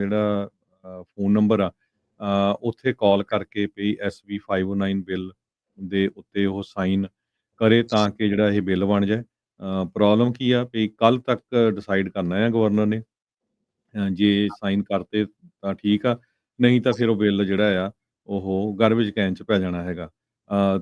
ਜਿਹੜਾ phone number ਆ ਉੱਥੇ ਕਾਲ ਕਰਕੇ ਵੀ SB 509 ਬਿੱਲ ਦੇ ਉੱਤੇ ਉਹ ਸਾਈਨ ਕਰੇ ਤਾਂ ਕਿ ਜਿਹੜਾ ਇਹ ਬਿੱਲ ਬਣ ਜਾਏ। ਪ੍ਰੋਬਲਮ ਕੀ ਆ ਵੀ ਕੱਲ੍ਹ ਤੱਕ ਡਿਸਾਈਡ ਕਰਨਾ ਆ ਗਵਰਨਰ ਨੇ। ਜੇ ਸਾਈਨ ਕਰਤੇ ਤਾਂ ਠੀਕ ਆ, ਨਹੀਂ ਤਾਂ ਫਿਰ ਉਹ ਬਿੱਲ ਜਿਹੜਾ ਆ ਉਹ ਗਾਰਬੇਜ ਕੈਨ 'ਚ ਪੈ ਜਾਣਾ ਹੈਗਾ।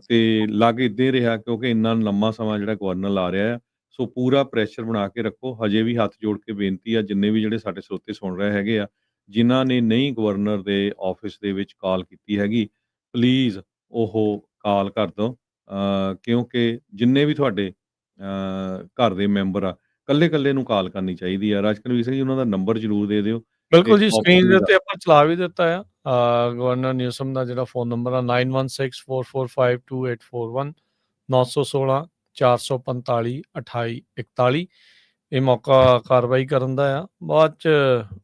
ਤੇ ਲੱਗ ਇੱਦਾਂ ਹੀ ਰਿਹਾ ਕਿਉਂਕਿ ਇੰਨਾ ਲੰਮਾ ਸਮਾਂ ਜਿਹੜਾ ਗਵਰਨਰ ਲਾ ਰਿਹਾ ਆ, ਸੋ ਪੂਰਾ ਪ੍ਰੈਸ਼ਰ ਬਣਾ ਕੇ ਰੱਖੋ। ਹਜੇ ਵੀ ਹੱਥ ਜੋੜ ਕੇ ਬੇਨਤੀ ਆ ਜਿੰਨੇ ਵੀ ਜਿਹੜੇ ਸਾਡੇ ਸਰੋਤੇ ਸੁਣ ਰਹੇ ਹੈਗੇ ਆ, ਜਿਨ੍ਹਾਂ ਨੇ ਨਹੀਂ ਗਵਰਨਰ ਦੇ ਆਫਿਸ ਦੇ ਵਿੱਚ ਕਾਲ ਕੀਤੀ ਹੈਗੀ, ਪਲੀਜ਼ ਉਹ ਕਾਲ ਕਰ ਦਿਓ। ਕਿਉਂਕਿ ਜਿੰਨੇ ਵੀ ਤੁਹਾਡੇ ਘਰ ਦੇ ਮੈਂਬਰ ਆ, ਕੱਲੇ-ਕੱਲੇ ਨੂੰ ਕਾਲ ਕਰਨੀ ਚਾਹੀਦੀ ਆ। ਰਾਜਕਨਵੀਰ ਸਿੰਘ ਜੀ ਉਹਨਾਂ ਦਾ ਨੰਬਰ ਜ਼ਰੂਰ ਦੇ ਦਿਓ। ਬਿਲਕੁਲ ਜੀ, ਸਕਰੀਨ ਦੇ ਉੱਤੇ ਆਪਾਂ ਚਲਾ ਵੀ ਦਿੱਤਾ ਆ। ਗਵਰਨਰ ਨਿਊਸਮ ਦਾ ਜਿਹੜਾ ਫ਼ੋਨ ਨੰਬਰ ਆ 9164452841 916 445 2841। ਇਹ ਮੌਕਾ ਕਾਰਵਾਈ ਕਰਨ ਦਾ ਆ। ਬਾਅਦ 'ਚ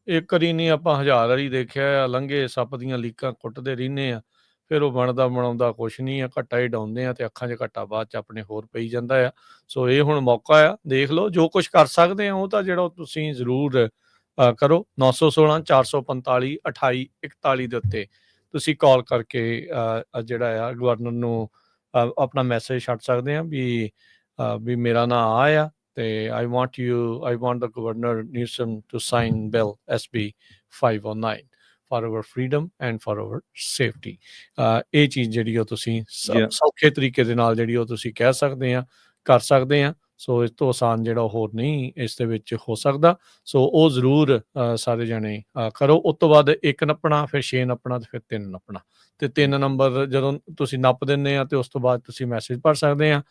ਇੱਕ ਵਾਰੀ ਨਹੀਂ ਆਪਾਂ ਹਜ਼ਾਰ ਵਾਰੀ ਦੇਖਿਆ ਆ, ਲੰਘੇ ਸੱਪ ਦੀਆਂ ਲੀਕਾਂ ਕੁੱਟਦੇ ਰਹਿੰਦੇ ਆ, ਫਿਰ ਉਹ ਬਣਦਾ ਬਣਾਉਂਦਾ ਕੁਛ ਨਹੀਂ ਆ, ਘੱਟਾ ਹੀ ਡਾਉਂਦੇ ਆ ਤੇ ਅੱਖਾਂ 'ਚ ਘੱਟਾ ਬਾਅਦ 'ਚ ਆਪਣੇ ਹੋਰ ਪਈ ਜਾਂਦਾ ਆ। ਸੋ ਇਹ ਹੁਣ ਮੌਕਾ ਆ, ਦੇਖ ਲਓ ਜੋ ਕੁਛ ਕਰ ਸਕਦੇ ਆ ਉਹ ਤਾਂ ਜਿਹੜਾ ਤੁਸੀਂ ਜ਼ਰੂਰ ਕਰੋ। 916 445 2841 ਦੇ ਉੱਤੇ ਤੁਸੀਂ ਕਾਲ ਕਰਕੇ ਜਿਹੜਾ ਆ ਗਵਰਨਰ ਨੂੰ ਆਪਣਾ ਮੈਸੇਜ ਛੱਡ ਸਕਦੇ ਆ ਵੀ ਮੇਰਾ ਨਾਂ ਆ ਤੇ I want the Governor Newsom to sign bill SB 509 for our freedom and for our safety। ਇਹ ਚੀਜ਼ ਜਿਹੜੀ ਉਹ ਤੁਸੀਂ ਸੌਖੇ ਤਰੀਕੇ ਦੇ ਨਾਲ ਜਿਹੜੀ ਉਹ ਤੁਸੀਂ ਕਹਿ ਸਕਦੇ ਆ, ਕਰ ਸਕਦੇ ਆ। ਸੋ ਇਸ ਤੋਂ ਆਸਾਨ ਜਿਹੜਾ ਹੋਰ ਨਹੀਂ ਇਸ ਦੇ ਵਿੱਚ ਹੋ ਸਕਦਾ। ਸੋ ਉਹ ਜ਼ਰੂਰ ਸਾਰੇ ਜਣੇ ਕਰੋ। ਉਸ ਤੋਂ ਬਾਅਦ 1 ਨੱਪਣਾ, ਫਿਰ 6 ਨੱਪਣਾ ਤੇ ਫਿਰ 3 ਨੱਪਣਾ, ਤੇ 3 ਨੰਬਰ ਜਦੋਂ ਤੁਸੀਂ ਨੱਪ ਦਿੰਦੇ ਆ ਤੇ ਉਸ ਤੋਂ ਬਾਅਦ ਤੁਸੀਂ ਮੈਸੇਜ ਭਰ ਸਕਦੇ ਆ।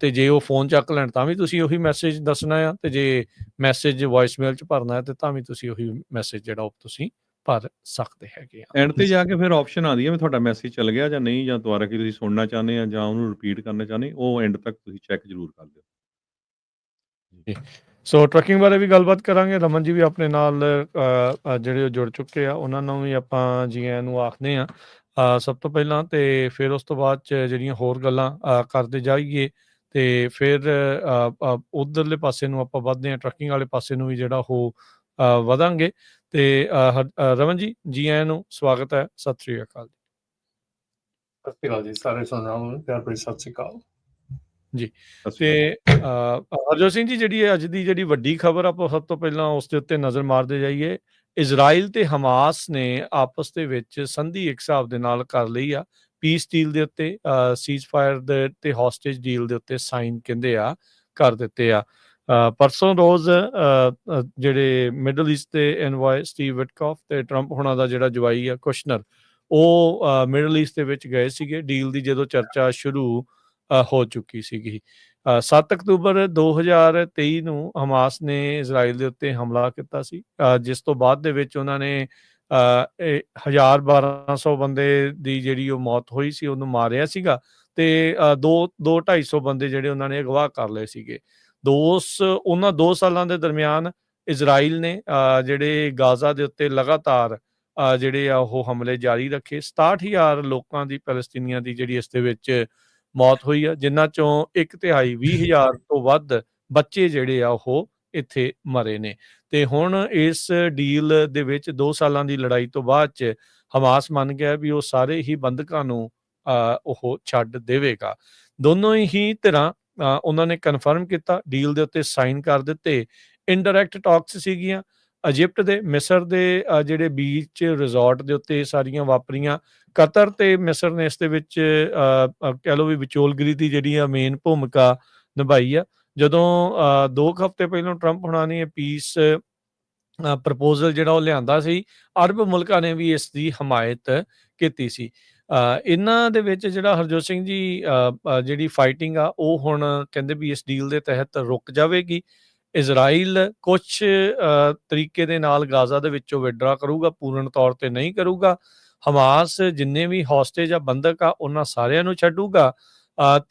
ਤੇ ਜੇ ਉਹ ਫੋਨ ਚੱਕ ਲੈਣ ਤਾਂ ਵੀ ਤੁਸੀਂ ਉਹੀ ਮੈਸੇਜ ਦੱਸਣਾ ਆ, ਤੇ ਜੇ ਮੈਸੇਜ ਵੌਇਸਮੇਲ 'ਚ ਭਰਨਾ ਹੈ ਤੇ ਤਾਂ ਵੀ ਤੁਸੀਂ ਉਹੀ ਮੈਸੇਜ ਜਿਹੜਾ ਉਹ ਤੁਸੀਂ ਭਰ ਸਕਦੇ ਹੈਗੇ ਆ। ਐਂਡ ਤੇ ਜਾ ਕੇ ਫਿਰ ਆਪਸ਼ਨ ਆਉਂਦੀ ਹੈ ਵੀ ਤੁਹਾਡਾ ਮੈਸੇਜ ਚੱਲ ਗਿਆ ਜਾਂ ਨਹੀਂ, ਜਾਂ ਦੁਬਾਰਾ ਕੀ ਤੁਸੀਂ ਸੁਣਨਾ ਚਾਹੁੰਦੇ ਆ ਜਾਂ ਉਹਨੂੰ ਰਿਪੀਟ ਕਰਨਾ ਚਾਹੁੰਦੇ, ਉਹ ਐਂਡ ਤੱਕ ਤੁਸੀਂ ਚੈੱਕ ਜ਼ਰੂਰ ਕਰ ਦਿਓ। ਸੋ ਟਰੱਕਿੰਗ ਬਾਰੇ ਵੀ ਗੱਲਬਾਤ ਕਰਾਂਗੇ। ਰਮਨ ਜੀ ਵੀ ਆਪਣੇ ਨਾਲ ਜਿਹੜੇ ਉਹ ਜੁੜ ਚੁੱਕੇ ਆ, ਉਹਨਾਂ ਨੂੰ ਵੀ ਆਪਾਂ ਜੀ ਆਇਆਂ ਨੂੰ ਆਖਦੇ ਆ ਸਭ ਤੋਂ ਪਹਿਲਾਂ, ਤੇ ਫਿਰ ਉਸ ਤੋਂ ਬਾਅਦ 'ਚ ਜਿਹੜੀਆਂ ਹੋਰ ਗੱਲਾਂ ਕਰਦੇ ਜਾਈਏ ਤੇ ਫਿਰ ਉੱਧਰਲੇ ਪਾਸੇ ਨੂੰ ਆਪਾਂ ਵੱਧਦੇ ਹਾਂ, ਟਰੱਕਿੰਗ ਵਾਲੇ ਪਾਸੇ ਨੂੰ ਵੀ ਜਿਹੜਾ ਉਹ ਵਧਾਂਗੇ। ਤੇ ਰਮਨ ਜੀ ਆਇਆਂ ਨੂੰ, ਸਵਾਗਤ ਹੈ। ਸਤਿ ਸ਼੍ਰੀ ਅਕਾਲ ਜੀ। ਸਤਿ ਸ਼੍ਰੀ ਅਕਾਲ ਜੀ, ਸਾਰੇ ਸੁਣਨਾ ਨੂੰ ਪਿਆਰ ਭਰੀ ਸਤਿ ਸ਼੍ਰੀ ਅਕਾਲ ਜੀ। ਤੇ ਹਰਜੋਤ ਸਿੰਘ ਜੀ, ਜਿਹੜੀ ਅੱਜ ਦੀ ਜਿਹੜੀ ਵੱਡੀ ਖਬਰ ਆਪਾਂ ਸਭ ਤੋਂ ਪਹਿਲਾਂ ਉਸ ਦੇ ਉੱਤੇ ਨਜ਼ਰ ਮਾਰਦੇ ਜਾਈਏ। ਇਜ਼ਰਾਈਲ ਤੇ ਹਮਾਸ ਨੇ ਆਪਸ ਦੇ ਵਿੱਚ ਸੰਧੀ ਇੱਕ ਹਿਸਾਬ ਦੇ ਨਾਲ ਕਰ ਲਈ ਆ, ਪੀਸ ਡੀਲ ਦੇ ਉੱਤੇ, ਸੀਜ਼ ਫਾਇਰ ਦੇ ਤੇ ਹੌਸਟੇਜ ਡੀਲ ਦੇ ਉੱਤੇ ਸਾਈਨ ਕਹਿੰਦੇ ਆ ਕਰ ਦਿੱਤੇ ਆ। ਪਰਸੋਂ ਰੋਜ਼ ਜਿਹੜੇ ਮਿਡਲ ਈਸਟ ਦੇ ਐਨਵਾਏ ਸਟੀਵ ਵਿਟਕੌਫ ਤੇ ਟਰੰਪ ਹੋਣਾ ਦਾ ਜਿਹੜਾ ਜਵਾਈ ਆ ਕੁਸ਼ਨਰ, ਉਹ ਮਿਡਲ ਈਸਟ ਦੇ ਵਿੱਚ ਗਏ ਸੀਗੇ। ਡੀਲ ਦੀ ਜਦੋਂ ਚਰਚਾ ਸ਼ੁਰੂ ਹੋ ਚੁੱਕੀ ਸੀਗੀ। 7 ਅਕਤੂਬਰ 2023 ਨੂੰ ਹਮਾਸ ਨੇ ਇਜ਼ਰਾਈਲ ਦੇ ਉੱਤੇ ਹਮਲਾ ਕੀਤਾ ਸੀ, ਜਿਸ ਤੋਂ ਬਾਅਦ ਦੇ ਵਿੱਚ ਉਹਨਾਂ ਨੇ 1200 ਬੰਦੇ ਦੀ ਜਿਹੜੀ ਉਹ ਮੌਤ ਹੋਈ ਸੀ, ਉਹਨੂੰ ਮਾਰਿਆ ਸੀਗਾ, ਤੇ 250 ਬੰਦੇ ਜਿਹੜੇ ਉਹਨਾਂ ਨੇ ਅਗਵਾ ਕਰ ਲਏ ਸੀਗੇ। ਉਹਨਾਂ 2 ਸਾਲਾਂ ਦੇ ਦਰਮਿਆਨ ਇਜ਼ਰਾਈਲ ਨੇ ਜਿਹੜੇ ਗਾਜ਼ਾ ਦੇ ਉੱਤੇ ਲਗਾਤਾਰ ਜਿਹੜੇ ਆ ਉਹ ਹਮਲੇ ਜਾਰੀ ਰੱਖੇ। 67,000 ਲੋਕਾਂ ਦੀ, ਪੈਲਸਤੀਨੀਆਂ ਦੀ ਜਿਹੜੀ ਇਸ ਦੇ ਵਿੱਚ ਮੌਤ ਹੋਈ ਆ, ਜਿਨ੍ਹਾਂ ਚੋਂ 1/3 20,000 ਤੋਂ ਵੱਧ ਬੱਚੇ ਜਿਹੜੇ ਆ ਉਹ ਇੱਥੇ ਮਰੇ ਨੇ। ਤੇ ਹੁਣ ਇਸ ਡੀਲ ਦੇ ਵਿੱਚ 2 ਸਾਲਾਂ ਦੀ ਲੜਾਈ ਤੋਂ ਬਾਅਦ 'ਚ ਹਮਾਸ ਮੰਨ ਗਿਆ ਵੀ ਉਹ ਸਾਰੇ ਹੀ ਬੰਦਕਾਂ ਨੂੰ ਉਹ ਛੱਡ ਦੇਵੇਗਾ। ਦੋਨੋਂ ਹੀ ਧਿਰਾਂ ਉਹਨਾਂ ਨੇ ਕਨਫਰਮ ਕੀਤਾ, ਡੀਲ ਦੇ ਉੱਤੇ ਸਾਈਨ ਕਰ ਦਿੱਤੇ। ਇਨਡਾਇਰੈਕਟ ਟਾਕਸ ਸੀਗੀਆਂ ਇਜਿਪਟ ਦੇ, ਮਿਸਰ ਦੇ ਜਿਹੜੇ ਬੀਚ ਰਿਜ਼ੋਰਟ ਦੇ ਉੱਤੇ ਸਾਰੀਆਂ ਵਾਪਰੀਆਂ। ਕਤਰ ਤੇ ਮਿਸਰ ਨੇ ਇਸ ਦੇ ਵਿੱਚ ਕਹਿ ਲਓ ਵੀ ਵਿਚੋਲਗਰੀ ਦੀ ਜਿਹੜੀ ਆ ਮੇਨ ਭੂਮਿਕਾ ਨਿਭਾਈ ਆ। ਜਦੋਂ 2 ਹਫ਼ਤੇ ਪਹਿਲਾਂ ਟਰੰਪ ਹੋਣਾ ਨੇ ਪੀਸ ਪ੍ਰਪੋਜ਼ਲ ਜਿਹੜਾ ਉਹ ਲਿਆਂਦਾ ਸੀ, ਅਰਬ ਮੁਲਕਾਂ ਨੇ ਵੀ ਇਸ ਦੀ ਹਮਾਇਤ ਕੀਤੀ ਸੀ। ਇਹਨਾਂ ਦੇ ਵਿੱਚ ਜਿਹੜਾ ਹਰਜੋਤ ਸਿੰਘ ਜੀ ਜਿਹੜੀ ਫਾਈਟਿੰਗ ਆ ਉਹ ਹੁਣ ਕਹਿੰਦੇ ਵੀ ਇਸ ਡੀਲ ਦੇ ਤਹਿਤ ਰੁਕ ਜਾਵੇਗੀ। ਇਜ਼ਰਾਈਲ ਕੁਛ ਤਰੀਕੇ ਦੇ ਨਾਲ ਗਾਜ਼ਾ ਦੇ ਵਿੱਚੋਂ ਵਿਡਰਾ ਕਰੂਗਾ, ਪੂਰਨ ਤੌਰ ਤੇ ਨਹੀਂ ਕਰੂਗਾ। ਹਮਾਸ ਜਿੰਨੇ ਵੀ ਹੌਸਟੇਜ ਆ, ਬੰਦਕ ਆ, ਉਹਨਾਂ ਸਾਰਿਆਂ ਨੂੰ ਛੱਡੂਗਾ।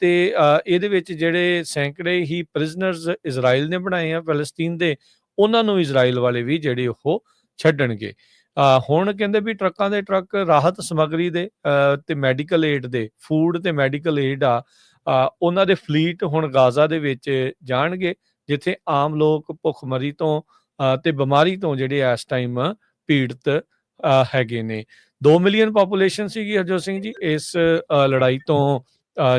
ਤੇ ਇਹਦੇ ਵਿੱਚ ਜਿਹੜੇ ਸੈਂਕੜੇ ਹੀ ਪ੍ਰਿਜ਼ਨਰਸ ਇਜ਼ਰਾਈਲ ਨੇ ਬਣਾਏ ਆ ਫਲਸਤੀਨ ਦੇ, ਉਹਨਾਂ ਨੂੰ ਇਜ਼ਰਾਈਲ ਵਾਲੇ ਵੀ ਜਿਹੜੇ ਉਹ ਛੱਡਣਗੇ। ਹੁਣ ਕਹਿੰਦੇ ਵੀ ਟਰੱਕਾਂ ਦੇ ਟਰੱਕ ਰਾਹਤ ਸਮੱਗਰੀ ਦੇ ਤੇ ਮੈਡੀਕਲ ਏਡ ਦੇ, ਫੂਡ ਤੇ ਮੈਡੀਕਲ ਏਡ ਆ, ਉਹਨਾਂ ਦੇ ਫਲੀਟ ਹੁਣ ਗਾਜ਼ਾ ਦੇ ਵਿੱਚ ਜਾਣਗੇ, ਜਿੱਥੇ ਆਮ ਲੋਕ ਭੁੱਖਮਰੀ ਤੋਂ ਤੇ ਬਿਮਾਰੀ ਤੋਂ ਜਿਹੜੇ ਇਸ ਟਾਈਮ ਪੀੜਤ ਹੈਗੇ ਨੇ। 2 ਮਿਲੀਅਨ ਪਾਪੂਲੇਸ਼ਨ ਸੀਗੀ ਹਰਜੋਤ ਸਿੰਘ ਜੀ ਇਸ ਲੜਾਈ ਤੋਂ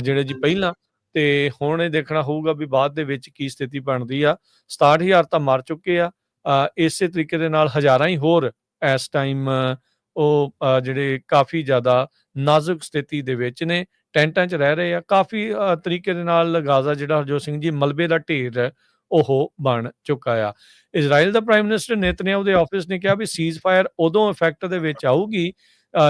ਜਿਹੜੇ ਜੀ ਪਹਿਲਾਂ, ਤੇ ਹੁਣ ਇਹ ਦੇਖਣਾ ਹੋਊਗਾ ਵੀ ਬਾਅਦ ਦੇ ਵਿੱਚ ਕੀ ਸਥਿਤੀ ਬਣਦੀ ਆ। 67,000 ਤਾਂ ਮਰ ਚੁੱਕੇ ਆ। ਇਸੇ ਤਰੀਕੇ ਦੇ ਨਾਲ ਹਜ਼ਾਰਾਂ ਹੀ ਹੋਰ ਇਸ ਟਾਈਮ ਉਹ ਜਿਹੜੇ ਕਾਫੀ ਜ਼ਿਆਦਾ ਨਾਜ਼ੁਕ ਸਥਿਤੀ ਦੇ ਵਿੱਚ ਨੇ, ਟੈਂਟਾਂ 'ਚ ਰਹਿ ਰਹੇ ਆ। ਕਾਫੀ ਤਰੀਕੇ ਦੇ ਨਾਲ ਗਾਜ਼ਾ ਜਿਹੜਾ ਹਰਜੋਤ ਸਿੰਘ ਜੀ ਮਲਬੇ ਦਾ ਢੇਰ ਹੈ ਉਹ ਬਣ ਚੁੱਕਾ ਆ। ਇਜ਼ਰਾਈਲ ਦਾ ਪ੍ਰਾਈਮ ਮਿਨਿਸਟਰ ਨੇਤਨਯਾਹੂ ਦੇ ਆਫਿਸ ਨੇ ਕਿਹਾ ਵੀ ਸੀਜ਼ ਫਾਇਰ ਉਦੋਂ ਇਫੈਕਟ ਦੇ ਵਿੱਚ ਆਊਗੀ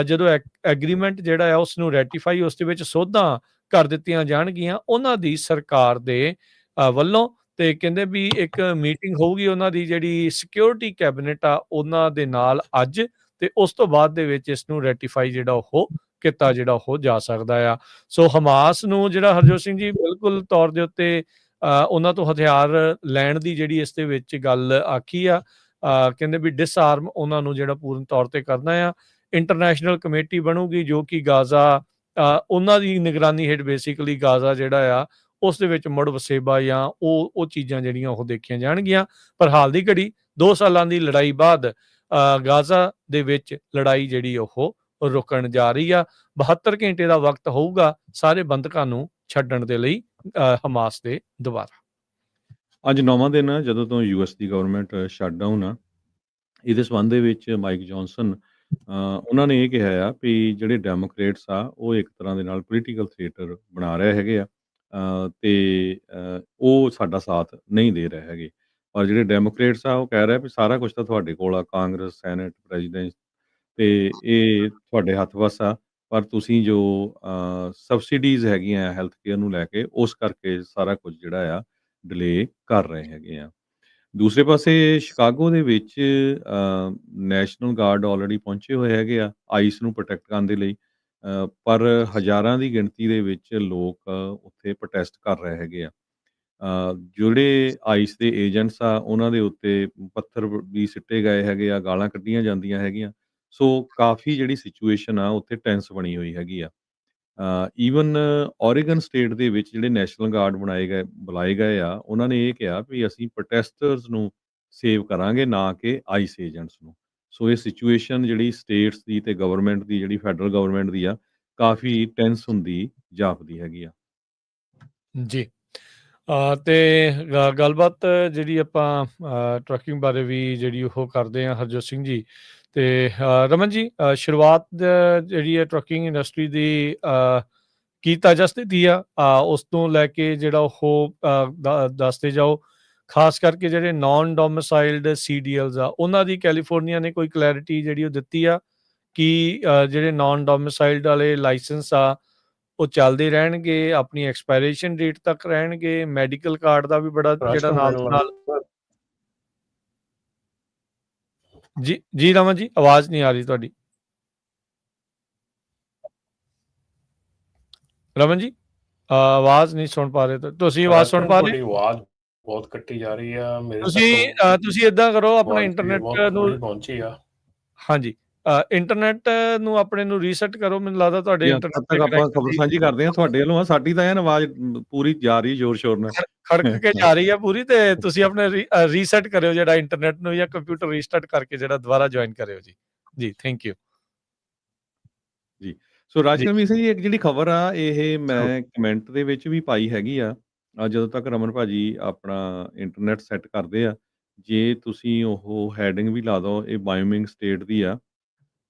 ਜਦੋਂ ਐਗਰੀਮੈਂਟ ਜਿਹੜਾ ਆ ਉਸ ਨੂੰ ਰੈਟੀਫਾਈ, ਉਸ ਦੇ ਵਿੱਚ ਸੋਧਾਂ ਕਰ ਦਿੱਤੀਆਂ ਜਾਣਗੀਆਂ ਉਹਨਾਂ ਦੀ ਸਰਕਾਰ ਦੇ ਵੱਲੋਂ। ਤੇ ਕਹਿੰਦੇ ਵੀ ਇੱਕ ਮੀਟਿੰਗ ਹੋਊਗੀ ਉਹਨਾਂ ਦੀ ਜਿਹੜੀ ਸਿਕਿਉਰਿਟੀ ਕੈਬਨਿਟ ਆ ਉਹਨਾਂ ਦੇ ਨਾਲ ਅੱਜ, ਤੇ ਉਸ ਤੋਂ ਬਾਅਦ ਦੇ ਵਿੱਚ ਇਸ ਨੂੰ ਰੈਟੀਫਾਈ ਜਿਹੜਾ ਉਹ ਕੀਤਾ ਜਿਹੜਾ ਉਹ ਜਾ ਸਕਦਾ ਆ। ਸੋ ਹਮਾਸ ਨੂੰ ਜਿਹੜਾ ਹਰਜੋਤ ਸਿੰਘ ਜੀ ਬਿਲਕੁਲ ਤੌਰ ਦੇ ਉੱਤੇ ਉਹਨਾਂ ਤੋਂ ਹਥਿਆਰ ਲੈਣ ਦੀ ਜਿਹੜੀ ਇਸ ਦੇ ਵਿੱਚ ਗੱਲ ਆਖੀ ਆ, ਕਹਿੰਦੇ ਵੀ ਡਿਸਆਰਮ ਉਹਨਾਂ ਨੂੰ ਜਿਹੜਾ ਪੂਰਨ ਤੌਰ ਤੇ ਕਰਨਾ ਆ। ਇੰਟਰਨੈਸ਼ਨਲ ਕਮੇਟੀ ਬਣੂਗੀ ਜੋ ਕਿ ਗਾਜ਼ਾ ਉਹਨਾਂ ਦੀ ਨਿਗਰਾਨੀ ਹੇਠ ਬੇਸਿਕਲੀ ਗਾਜ਼ਾ ਜਿਹੜਾ ਆ ਉਸ ਦੇ ਵਿੱਚ ਮੁੜ ਵਸੇਬਾ ਜਾਂ ਉਹ ਚੀਜ਼ਾਂ ਜਿਹੜੀਆਂ ਉਹ ਦੇਖੀਆਂ ਜਾਣਗੀਆਂ। ਪਰ ਹਾਲ ਦੀ ਘੜੀ 2 ਸਾਲਾਂ ਦੀ ਲੜਾਈ ਬਾਅਦ ਗਾਜ਼ਾ ਦੇ ਵਿੱਚ ਲੜਾਈ ਜਿਹੜੀ ਉਹ ਰੁਕਣ ਜਾ ਰਹੀ ਆ। 72 ਘੰਟੇ ਦਾ ਵਕਤ ਹੋਊਗਾ ਸਾਰੇ ਬੰਦਕਾਂ ਨੂੰ ਛੱਡਣ ਦੇ ਲਈ ਹਮਾਸ ਦੇ ਦੁਆਰਾ। ਅੱਜ 9ਵਾਂ ਦਿਨ ਆ ਜਦੋਂ ਤੋਂ ਯੂਐਸ ਦੀ ਗਵਰਨਮੈਂਟ ਸ਼ਟਡਾਊਨ ਆ। ਇਹਦੇ ਸੰਬੰਧ ਦੇ ਵਿੱਚ ਮਾਈਕ ਜੌਨਸਨ ਉਹਨਾਂ ਨੇ ਇਹ ਕਿਹਾ ਆ ਵੀ ਜਿਹੜੇ ਡੈਮੋਕ੍ਰੇਟਸ ਆ ਉਹ ਇੱਕ ਤਰ੍ਹਾਂ ਦੇ ਨਾਲ ਪੋਲੀਟੀਕਲ ਥੀਏਟਰ ਬਣਾ ਰਹੇ ਹੈਗੇ ਆ, ਤੇ ਉਹ ਸਾਡਾ ਸਾਥ ਨਹੀਂ ਦੇ ਰਹੇ ਹੈਗੇ। ਔਰ ਜਿਹੜੇ ਡੈਮੋਕ੍ਰੇਟਸ ਆ ਉਹ ਕਹਿ ਰਹੇ ਵੀ ਸਾਰਾ ਕੁਝ ਤਾਂ ਤੁਹਾਡੇ ਕੋਲ ਆ, ਕਾਂਗਰਸ, ਸੈਨੇਟ, ਪ੍ਰੈਜ਼ੀਡੈਂਟ, ਤੇ ਇਹ ਤੁਹਾਡੇ ਹੱਥ ਵੱਸ ਆ, ਪਰ ਤੁਸੀਂ ਜੋ ਸਬਸਿਡੀਜ਼ ਹੈਗੀਆਂ ਹੈਲਥ ਕੇਅਰ ਨੂੰ ਲੈ ਕੇ, ਉਸ ਕਰਕੇ ਸਾਰਾ ਕੁਝ ਜਿਹੜਾ ਆ ਡਿਲੇ ਕਰ ਰਹੇ ਹੈਗੇ ਆ। ਦੂਸਰੇ ਪਾਸੇ ਸ਼ਿਕਾਗੋ ਦੇ ਵਿੱਚ ਨੈਸ਼ਨਲ ਗਾਰਡ ਆਲਰੇਡੀ ਪਹੁੰਚੇ ਹੋਏ ਹੈਗੇ ਆ ਆਈਸ ਨੂੰ ਪ੍ਰੋਟੈਕਟ ਕਰਨ ਦੇ ਲਈ, ਪਰ ਹਜ਼ਾਰਾਂ ਦੀ ਗਿਣਤੀ ਦੇ ਵਿੱਚ ਲੋਕ ਉੱਥੇ ਪ੍ਰੋਟੈਸਟ ਕਰ ਰਹੇ ਹੈਗੇ ਆ। ਜਿਹੜੇ ਆਈਸ ਦੇ ਏਜੰਟਸ ਆ ਉਹਨਾਂ ਦੇ ਉੱਤੇ ਪੱਥਰ ਵੀ ਸਿੱਟੇ ਗਏ ਹੈਗੇ ਆ, ਗਾਲਾਂ ਕੱਢੀਆਂ ਜਾਂਦੀਆਂ ਹੈਗੀਆਂ। ਸੋ ਕਾਫੀ ਜਿਹੜੀ ਸਿਚੁਏਸ਼ਨ ਆ ਉੱਥੇ ਟੈਂਸ ਬਣੀ ਹੋਈ ਹੈਗੀ ਆ। ਈਵਨ ਓਰੇਗਨ ਸਟੇਟ ਦੇ ਵਿੱਚ ਜਿਹੜੇ ਨੈਸ਼ਨਲ ਗਾਰਡ ਬੁਲਾਏ ਗਏ ਆ, ਉਹਨਾਂ ਨੇ ਇਹ ਕਿਹਾ ਵੀ ਅਸੀਂ ਪ੍ਰੋਟੈਸਟਰਸ ਨੂੰ ਸੇਵ ਕਰਾਂਗੇ, ਨਾ ਕਿ ਆਈਸ ਏਜੰਟਸ ਨੂੰ। ਸੋ ਇਹ ਸਿਚੁਏਸ਼ਨ ਜਿਹੜੀ ਸਟੇਟਸ ਦੀ ਤੇ ਗਵਰਨਮੈਂਟ ਦੀ, ਜਿਹੜੀ ਫੈਡਰਲ ਗਵਰਨਮੈਂਟ ਦੀ ਆ, ਕਾਫੀ ਟੈਂਸ ਹੁੰਦੀ ਜਾਪਦੀ ਹੈਗੀ ਆ। ਜੀ ਤੇ ਗੱਲਬਾਤ ਜਿਹੜੀ ਆਪਾਂ ਟਰੱਕਿੰਗ ਬਾਰੇ ਵੀ ਜਿਹੜੀ ਉਹ ਕਰਦੇ ਆ ਹਰਜੋਤ ਸਿੰਘ ਜੀ। ਤੇ ਰਮਨ ਜੀ, ਸ਼ੁਰੂਆਤ ਜਿਹੜੀ ਹੈ ਟਰੱਕਿੰਗ ਇੰਡਸਟਰੀ ਦੀ ਕੀ ਤਾਜ਼ਾ ਸਥਿਤੀ ਆ ਉਸ ਤੋਂ ਲੈ ਕੇ ਜਿਹੜਾ ਉਹ ਦੱਸਦੇ ਜਾਓ। ਖਾਸ ਕਰਕੇ ਜਿਹੜੇ ਨਾਨ ਡੋਮਿਸਾਈਲਡ CDLs ਆ ਉਹਨਾਂ ਦੀ ਕੈਲੀਫੋਰਨੀਆ ਨੇ ਕੋਈ ਕਲੈਰਿਟੀ ਜਿਹੜੀ ਉਹ ਦਿੱਤੀ ਆ ਕਿ ਜਿਹੜੇ ਨਾਨ ਡੋਮਿਸਾਈਲਡ ਵਾਲੇ ਲਾਇਸੈਂਸ ਆ ਉਹ ਚੱਲਦੇ ਰਹਿਣਗੇ, ਆਪਣੀ ਐਕਸਪਾਇਰੇਸ਼ਨ ਡੇਟ ਤੱਕ ਰਹਿਣਗੇ। ਮੈਡੀਕਲ ਕਾਰਡ ਦਾ ਵੀ ਬੜਾ ਜਿਹੜਾ ਨਾਲ ਜੀ ਰਮਨ ਜੀ, ਆਵਾਜ਼ ਨਹੀਂ ਆ ਰਹੀ ਤੁਹਾਡੀ। ਰਮਨ ਜੀ ਆਵਾਜ਼ ਨਹੀਂ ਸੁਣ ਪਾ ਰਹੇ ਤੁਸੀਂ? ਆਵਾਜ਼ ਸੁਣ ਪਾ ਰਹੇ? ਆਵਾਜ਼ ਬਹੁਤ ਕੱਟੀ ਜਾ ਰਹੀ ਆ ਮੇਰੇ ਤੁਸੀਂ ਏਦਾਂ ਕਰੋ, ਆਪਣਾ ਇੰਟਰਨੈਟ ਨੂੰ ਪਹੁੰਚੀ ਆ। ਹਾਂਜੀ, ਇੰਟਰਨੈਟ ਨੂੰ ਆਪਣੇ ਨੂੰ ਰੀਸੈਟ ਕਰੋ। ਮੈਨੂੰ ਲੱਗਦਾ ਤੁਹਾਡੇ ਇੰਟਰਨੈਟ ਤੱਕ ਆਪਾਂ ਖਬਰ ਸਾਂਝੀ ਕਰਦੇ ਹਾਂ ਤੁਹਾਡੇ ਵੱਲੋਂ। ਸਾਡੀ ਤਾਂ ਐਨ ਆਵਾਜ਼ ਪੂਰੀ ਜਾ ਰਹੀ ਜ਼ੋਰ ਸ਼ੋਰ ਨਾਲ, ਖੜਕ ਕੇ ਜਾ ਰਹੀ ਆ ਪੂਰੀ। ਤੇ ਤੁਸੀਂ ਆਪਣੇ ਰੀਸੈਟ ਕਰਿਓ ਜਿਹੜਾ ਇੰਟਰਨੈਟ ਨੂੰ, ਜਾਂ ਕੰਪਿਊਟਰ ਰੀਸਟਾਰਟ ਕਰਕੇ ਜਿਹੜਾ ਦੁਬਾਰਾ ਜੁਆਇਨ ਕਰਿਓ ਜੀ। ਥੈਂਕ ਯੂ ਜੀ। ਸੋ ਰਾਜਕਰਮੀ ਸਿੰਘ ਜੀ, ਇੱਕ ਜਿਹੜੀ ਖਬਰ ਆ ਇਹ ਮੈਂ ਕਮੈਂਟ ਦੇ ਵਿੱਚ ਵੀ ਪਾਈ ਹੈਗੀ ਆ। ਜਦੋਂ ਤੱਕ ਰਮਨ ਭਾਜੀ ਆਪਣਾ ਇੰਟਰਨੈਟ ਸੈੱਟ ਕਰਦੇ ਆ, ਜੇ ਤੁਸੀਂ ਉਹ ਹੈਡਿੰਗ ਵੀ ਲਾ ਦਿਓ, ਇਹ ਵਾਇਓਮਿੰਗ ਸਟੇਟ ਦੀ ਆ।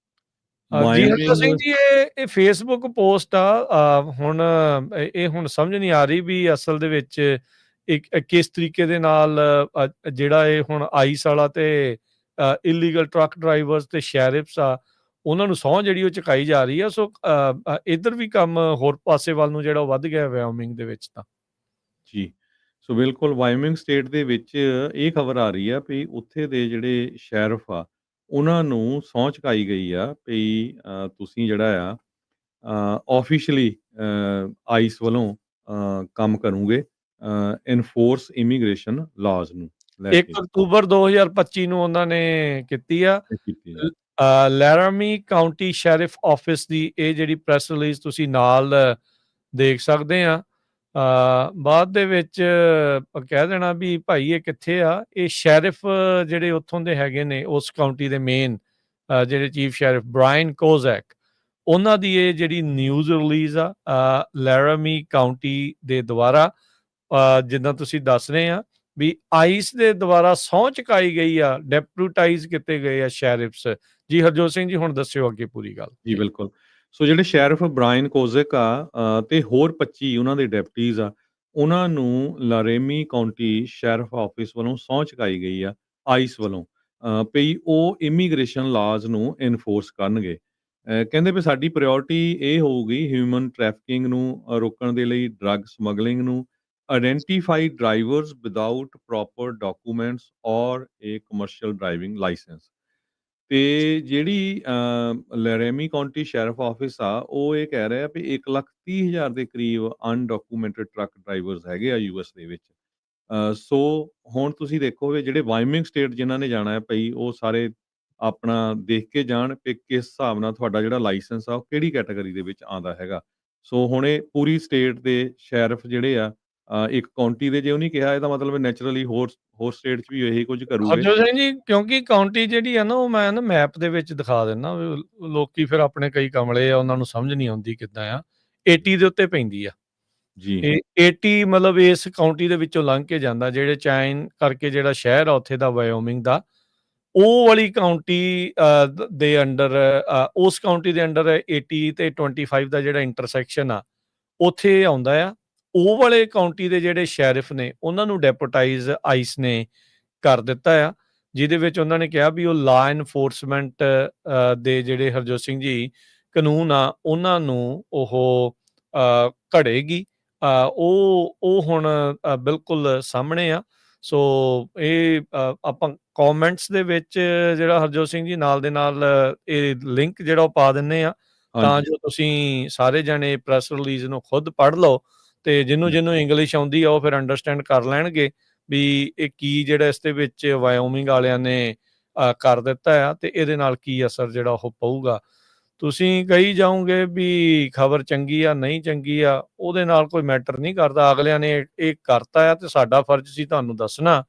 ਜੀ ਹਰਜੋਤ ਸਿੰਘ ਜੀ, ਇਹ ਫੇਸਬੁੱਕ ਪੋਸਟ ਆ। ਹੁਣ ਸਮਝ ਨਹੀਂ ਆ ਰਹੀ ਵੀ ਅਸਲ ਦੇ ਵਿੱਚ ਕਿਸ ਤਰੀਕੇ ਦੇ ਨਾਲ ਜਿਹੜਾ ਇਹ ਹੁਣ ਆਈਸ ਵਾਲਾ ਤੇ ਇਲੀਗਲ ਟਰੱਕ ਡਰਾਈਵਰਸ ਤੇ ਸ਼ੈਰਿਫਸ ਆ ਉਹਨਾਂ ਨੂੰ ਸਹੁੰ ਜਿਹੜੀ ਉਹ ਚੁਕਾਈ ਜਾ ਰਹੀ ਆ। ਸੋ ਇੱਧਰ ਵੀ ਕੰਮ ਹੋਰ ਪਾਸੇ ਵੱਲ ਨੂੰ ਜਿਹੜਾ ਵੱਧ ਗਿਆ ਵਾਇਓਮਿੰਗ ਦੇ ਵਿੱਚ ਤਾਂ। ਜੀ, ਸੋ ਬਿਲਕੁਲ ਵਾਇਓਮਿੰਗ ਸਟੇਟ ਦੇ ਵਿੱਚ ਇਹ ਖਬਰ ਆ ਰਹੀ ਆ ਵੀ ਉੱਥੇ ਦੇ ਜਿਹੜੇ ਸ਼ੈਰਿਫ ਆ ਉਹਨਾਂ ਨੂੰ ਸਹੁੰ ਚੁਕਾਈ ਗਈ ਆ ਵੀ ਤੁਸੀਂ ਜਿਹੜਾ ਆ ਆਫੀਸ਼ੀਅਲੀ ਆਈਸ ਵੱਲੋਂ ਕੰਮ ਕਰੋਗੇ ਇਨਫੋਰਸ ਇਮੀਗ੍ਰੇਸ਼ਨ ਲਾਜ਼ ਨੂੰ ਲੈ ਕੇ। 1 ਅਕਤੂਬਰ 2025 ਨੂੰ ਉਹਨਾਂ ਨੇ ਕੀਤੀ ਆ। ਲੈਰਾਮੀ ਕਾਉਂਟੀ ਸ਼ੈਰਿਫ ਆਫਿਸ ਦੀ ਇਹ ਜਿਹੜੀ ਪ੍ਰੈਸ ਰਿਲੀਜ਼ ਤੁਸੀਂ ਨਾਲ ਦੇਖ ਸਕਦੇ ਆ। ਬਾਅਦ ਦੇ ਵਿੱਚ ਕਹਿ ਦੇਣਾ ਵੀ ਭਾਈ ਇਹ ਕਿੱਥੇ ਆ। ਇਹ ਸ਼ੈਰਿਫ ਜਿਹੜੇ ਉੱਥੋਂ ਦੇ ਹੈਗੇ ਨੇ ਉਸ ਕਾਉਂਟੀ ਦੇ ਮੇਨ ਜਿਹੜੇ ਚੀਫ ਸ਼ੈਰਿਫ ਬ੍ਰਾਇਨ ਕੋਜ਼ੈਕ, ਉਹਨਾਂ ਦੀ ਇਹ ਜਿਹੜੀ ਨਿਊਜ਼ ਰਿਲੀਜ਼ ਆ ਲੈਰਾਮੀ ਕਾਊਂਟੀ ਦੇ ਦੁਆਰਾ, ਜਿੱਦਾਂ ਤੁਸੀਂ ਦੱਸ ਰਹੇ ਆ ਵੀ ਆਈਸ ਦੇ ਦੁਆਰਾ ਸਹੁੰ ਚੁਕਾਈ ਗਈ ਆ, ਡੈਪੂਟਾਈਜ਼ ਕੀਤੇ ਗਏ ਆ ਸ਼ੈਰਿਫਸ। ਜੀ ਹਰਜੋਤ ਸਿੰਘ ਜੀ, ਹੁਣ ਦੱਸਿਓ ਅੱਗੇ ਪੂਰੀ ਗੱਲ। ਜੀ ਬਿਲਕੁਲ। ਸੋ ਜਿਹੜੇ ਸ਼ੈਰਿਫ ਬ੍ਰਾਇਨ ਕੋਜ਼ਿਕ ਆ ਤੇ ਹੋਰ 25 ਉਹਨਾਂ ਦੇ ਡਿਪਟੀਜ਼ ਆ, ਉਹਨਾਂ ਨੂੰ ਲਾਰੇਮੀ ਕਾਉਂਟੀ ਸ਼ੈਰਿਫ ਆਫਿਸ ਵੱਲੋਂ ਸਹੁੰ ਚੁਕਾਈ ਗਈ ਆ ਆਈਸ ਵੱਲੋਂ, ਵੀ ਉਹ ਇਮੀਗ੍ਰੇਸ਼ਨ ਲਾਜ਼ ਨੂੰ ਇਨਫੋਰਸ ਕਰਨਗੇ। ਕਹਿੰਦੇ ਵੀ ਸਾਡੀ ਪ੍ਰਾਇਓਰਟੀ ਇਹ ਹੋਊਗੀ ਹਿਊਮਨ ਟ੍ਰੈਫਿਕਿੰਗ ਨੂੰ ਰੋਕਣ ਦੇ ਲਈ, ਡਰੱਗ ਸਮਗਲਿੰਗ ਨੂੰ, identify drivers without proper documents ਔਰ ਏ ਕਮਰਸ਼ੀਅਲ ਡਰਾਈਵਿੰਗ ਲਾਇਸੈਂਸ। ਤੇ ਜਿਹੜੀ ਲਾਰੇਮੀ ਕਾਉਂਟੀ ਸ਼ੈਰਿਫ ਆਫਿਸ ਆ, ਉਹ ਇਹ ਕਹਿ ਰਿਹਾ ਵੀ 1,30,000 ਦੇ ਕਰੀਬ ਅਨਡਾਕੂਮੈਂਟਡ ਟਰੱਕ ਡਰਾਈਵਰਸ ਹੈਗੇ ਆ ਯੂਐਸ ਦੇ ਵਿੱਚ। ਸੋ ਹੁਣ ਤੁਸੀਂ ਦੇਖੋ ਵੀ ਜਿਹੜੇ ਵਾਇਓਮਿੰਗ ਸਟੇਟ ਜਿਨ੍ਹਾਂ ਨੇ ਜਾਣਾ ਹੈ ਭਈ, ਉਹ ਸਾਰੇ ਆਪਣਾ ਦੇਖ ਕੇ ਜਾਣ ਕਿ ਕਿਸ ਹਿਸਾਬ ਨਾਲ ਤੁਹਾਡਾ ਜਿਹੜਾ ਲਾਇਸੈਂਸ ਆ ਉਹ ਕਿਹੜੀ ਕੈਟਾਗਰੀ ਦੇ ਵਿੱਚ ਆਉਂਦਾ ਹੈਗਾ। ਸੋ ਹੁਣ ਇਹ ਪੂਰੀ ਸਟੇਟ ਦੇ ਸ਼ੈਰਿਫ ਜਿਹੜੇ ਆ, ਇੱਕ ਕਾਉਂਟੀ ਦੇ ਜੇ ਉਹਨੇ ਕਿਹਾ, ਇਹਦਾ ਮਤਲਬ ਨੈਚੁਰਲੀ ਹੋਰ ਸਟੇਟ 'ਚ ਵੀ ਇਹੀ ਕੁਝ ਕਰੂਗੇ। ਹਰਜੋਤ ਸਿੰਘ ਜੀ, ਕਿਉਂਕਿ ਕਾਉਂਟੀ ਜਿਹੜੀ ਆ ਨਾ, ਉਹ ਮੈਂ ਨਾ ਮੈਪ ਦੇ ਵਿੱਚ ਦਿਖਾ ਦਿੰਦਾ, ਲੋਕੀ ਫਿਰ ਆਪਣੇ ਕਈ ਕਮਲੇ ਆ, ਉਹਨਾਂ ਨੂੰ ਸਮਝ ਨਹੀਂ ਆਉਂਦੀ ਕਿੱਦਾਂ ਆ। 80 ਦੇ ਉੱਤੇ ਪੈਂਦੀ ਆ ਜੀ। ਇਹ 80 ਮਤਲਬ ਇਸ ਕਾਉਂਟੀ ਦੇ ਵਿੱਚੋਂ ਲੰਘ ਕੇ ਜਾਂਦਾ, ਜਿਹੜੇ ਚਾਈਨ ਕਰਕੇ ਜਿਹੜਾ ਸ਼ਹਿਰ ਆ ਉੱਥੇ ਦਾ ਵਾਇਓਮਿੰਗ ਦਾ, ਉਹ ਵਾਲੀ ਕਾਉਂਟੀ ਦੇ ਅੰਡਰ, ਉਸ ਕਾਉਂਟੀ ਦੇ ਅੰਡਰ 80 ਤੇ 25 ਦਾ ਜਿਹੜਾ ਇੰਟਰਸੈਕਸ਼ਨ ਆ ਉੱਥੇ ਆਉਂਦਾ ਆ। ਉਹ ਵਾਲੇ ਕਾਉਂਟੀ ਦੇ ਜਿਹੜੇ ਸ਼ੈਰਿਫ ਨੇ, ਉਹਨਾਂ ਨੂੰ ਡੈਪੂਟਾਈਜ਼ ਆਈਸ ਨੇ ਕਰ ਦਿੱਤਾ ਆ, ਜਿਹਦੇ ਵਿੱਚ ਉਹਨਾਂ ਨੇ ਕਿਹਾ ਵੀ ਉਹ ਲਾ ਇਨਫੋਰਸਮੈਂਟ ਦੇ ਜਿਹੜੇ ਹਰਜੋਤ ਸਿੰਘ ਜੀ ਕਾਨੂੰਨ ਆ, ਉਹਨਾਂ ਨੂੰ ਉਹ ਘੜੇਗੀ। ਉਹ ਹੁਣ ਬਿਲਕੁਲ ਸਾਹਮਣੇ ਆ। ਸੋ ਇਹ ਆਪਾਂ ਕਮੈਂਟਸ ਦੇ ਵਿੱਚ ਜਿਹੜਾ ਹਰਜੋਤ ਸਿੰਘ ਜੀ ਨਾਲ ਦੇ ਨਾਲ ਇਹ ਲਿੰਕ ਜਿਹੜਾ ਉਹ ਪਾ ਦਿੰਨੇ ਆ, ਤਾਂ ਜੋ ਤੁਸੀਂ ਸਾਰੇ ਜਣੇ ਪ੍ਰੈਸ ਰਿਲੀਜ਼ ਨੂੰ ਖੁਦ ਪੜ੍ਹ ਲਓ, ਤੇ ਜਿਹਨੂੰ ਇੰਗਲਿਸ਼ ਆਉਂਦੀ ਆ ਉਹ ਫਿਰ ਅੰਡਰਸਟੈਂਡ ਕਰ ਲੈਣਗੇ ਵੀ ਇਹ ਕੀ ਜਿਹੜਾ ਇਸ ਦੇ ਵਿੱਚ ਵਾਇਓਮਿੰਗ ਵਾਲਿਆਂ ਨੇ ਕਰ ਦਿੱਤਾ ਆ, ਤੇ ਇਹਦੇ ਨਾਲ ਕੀ ਅਸਰ ਜਿਹੜਾ ਉਹ ਪਊਗਾ। ਤੁਸੀਂ ਕਹੀ ਜਾਓਗੇ ਵੀ ਖਬਰ ਚੰਗੀ ਆ ਨਹੀਂ ਚੰਗੀ ਆ, ਉਹਦੇ ਨਾਲ ਕੋਈ ਮੈਟਰ ਨਹੀਂ ਕਰਦਾ। ਅਗਲਿਆਂ ਨੇ ਇਹ ਕਰਤਾ ਆ ਤੇ ਸਾਡਾ ਫਰਜ਼ ਸੀ ਤੁਹਾਨੂੰ ਦੱਸਣਾ।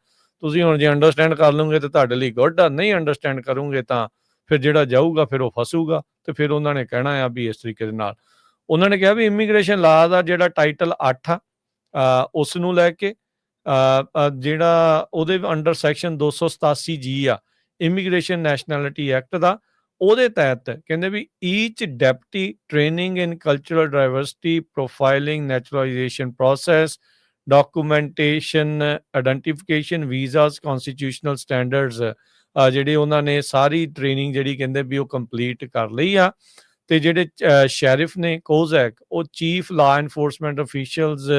ਤੁਸੀਂ ਹੁਣ ਜੇ ਅੰਡਰਸਟੈਂਡ ਕਰ ਲਓਗੇ ਤੇ ਤੁਹਾਡੇ ਲਈ ਗੁੱਡ ਆ, ਨਹੀਂ ਅੰਡਰਸਟੈਂਡ ਕਰੋਗੇ ਤਾਂ ਫਿਰ ਜਿਹੜਾ ਜਾਊਗਾ ਫਿਰ ਉਹ ਫਸੂਗਾ, ਤੇ ਫਿਰ ਉਹਨਾਂ ਨੇ ਕਹਿਣਾ ਆ ਵੀ ਇਸ ਤਰੀਕੇ ਦੇ ਨਾਲ। ਉਹਨਾਂ ਨੇ ਕਿਹਾ ਵੀ ਇਮੀਗ੍ਰੇਸ਼ਨ ਲਾ ਦਾ ਜਿਹੜਾ ਟਾਈਟਲ 8 ਆ, ਉਸ ਨੂੰ ਲੈ ਕੇ ਜਿਹੜਾ ਉਹਦੇ ਅੰਡਰ ਸੈਕਸ਼ਨ 287 ਜੀ ਆ ਇਮੀਗ੍ਰੇਸ਼ਨ ਨੈਸ਼ਨੈਲਿਟੀ ਐਕਟ ਦਾ, ਉਹਦੇ ਤਹਿਤ ਕਹਿੰਦੇ ਵੀ each deputy training in cultural diversity, profiling, naturalisation process, documentation, identification, visas, constitutional standards, ਜਿਹੜੇ ਉਹਨਾਂ ਨੇ ਸਾਰੀ ਟ੍ਰੇਨਿੰਗ ਜਿਹੜੀ ਕਹਿੰਦੇ ਵੀ ਉਹ ਕੰਪਲੀਟ ਕਰ ਲਈ ਆ। ਤੇ ਜਿਹੜੇ ਸ਼ੈਰਿਫ ਨੇ ਕੋਜ਼ੈਕ, ਉਹ ਚੀਫ ਲਾ ਇਨਫੋਰਸਮੈਂਟ ਅਫੀਸ਼ੀਅਲਸ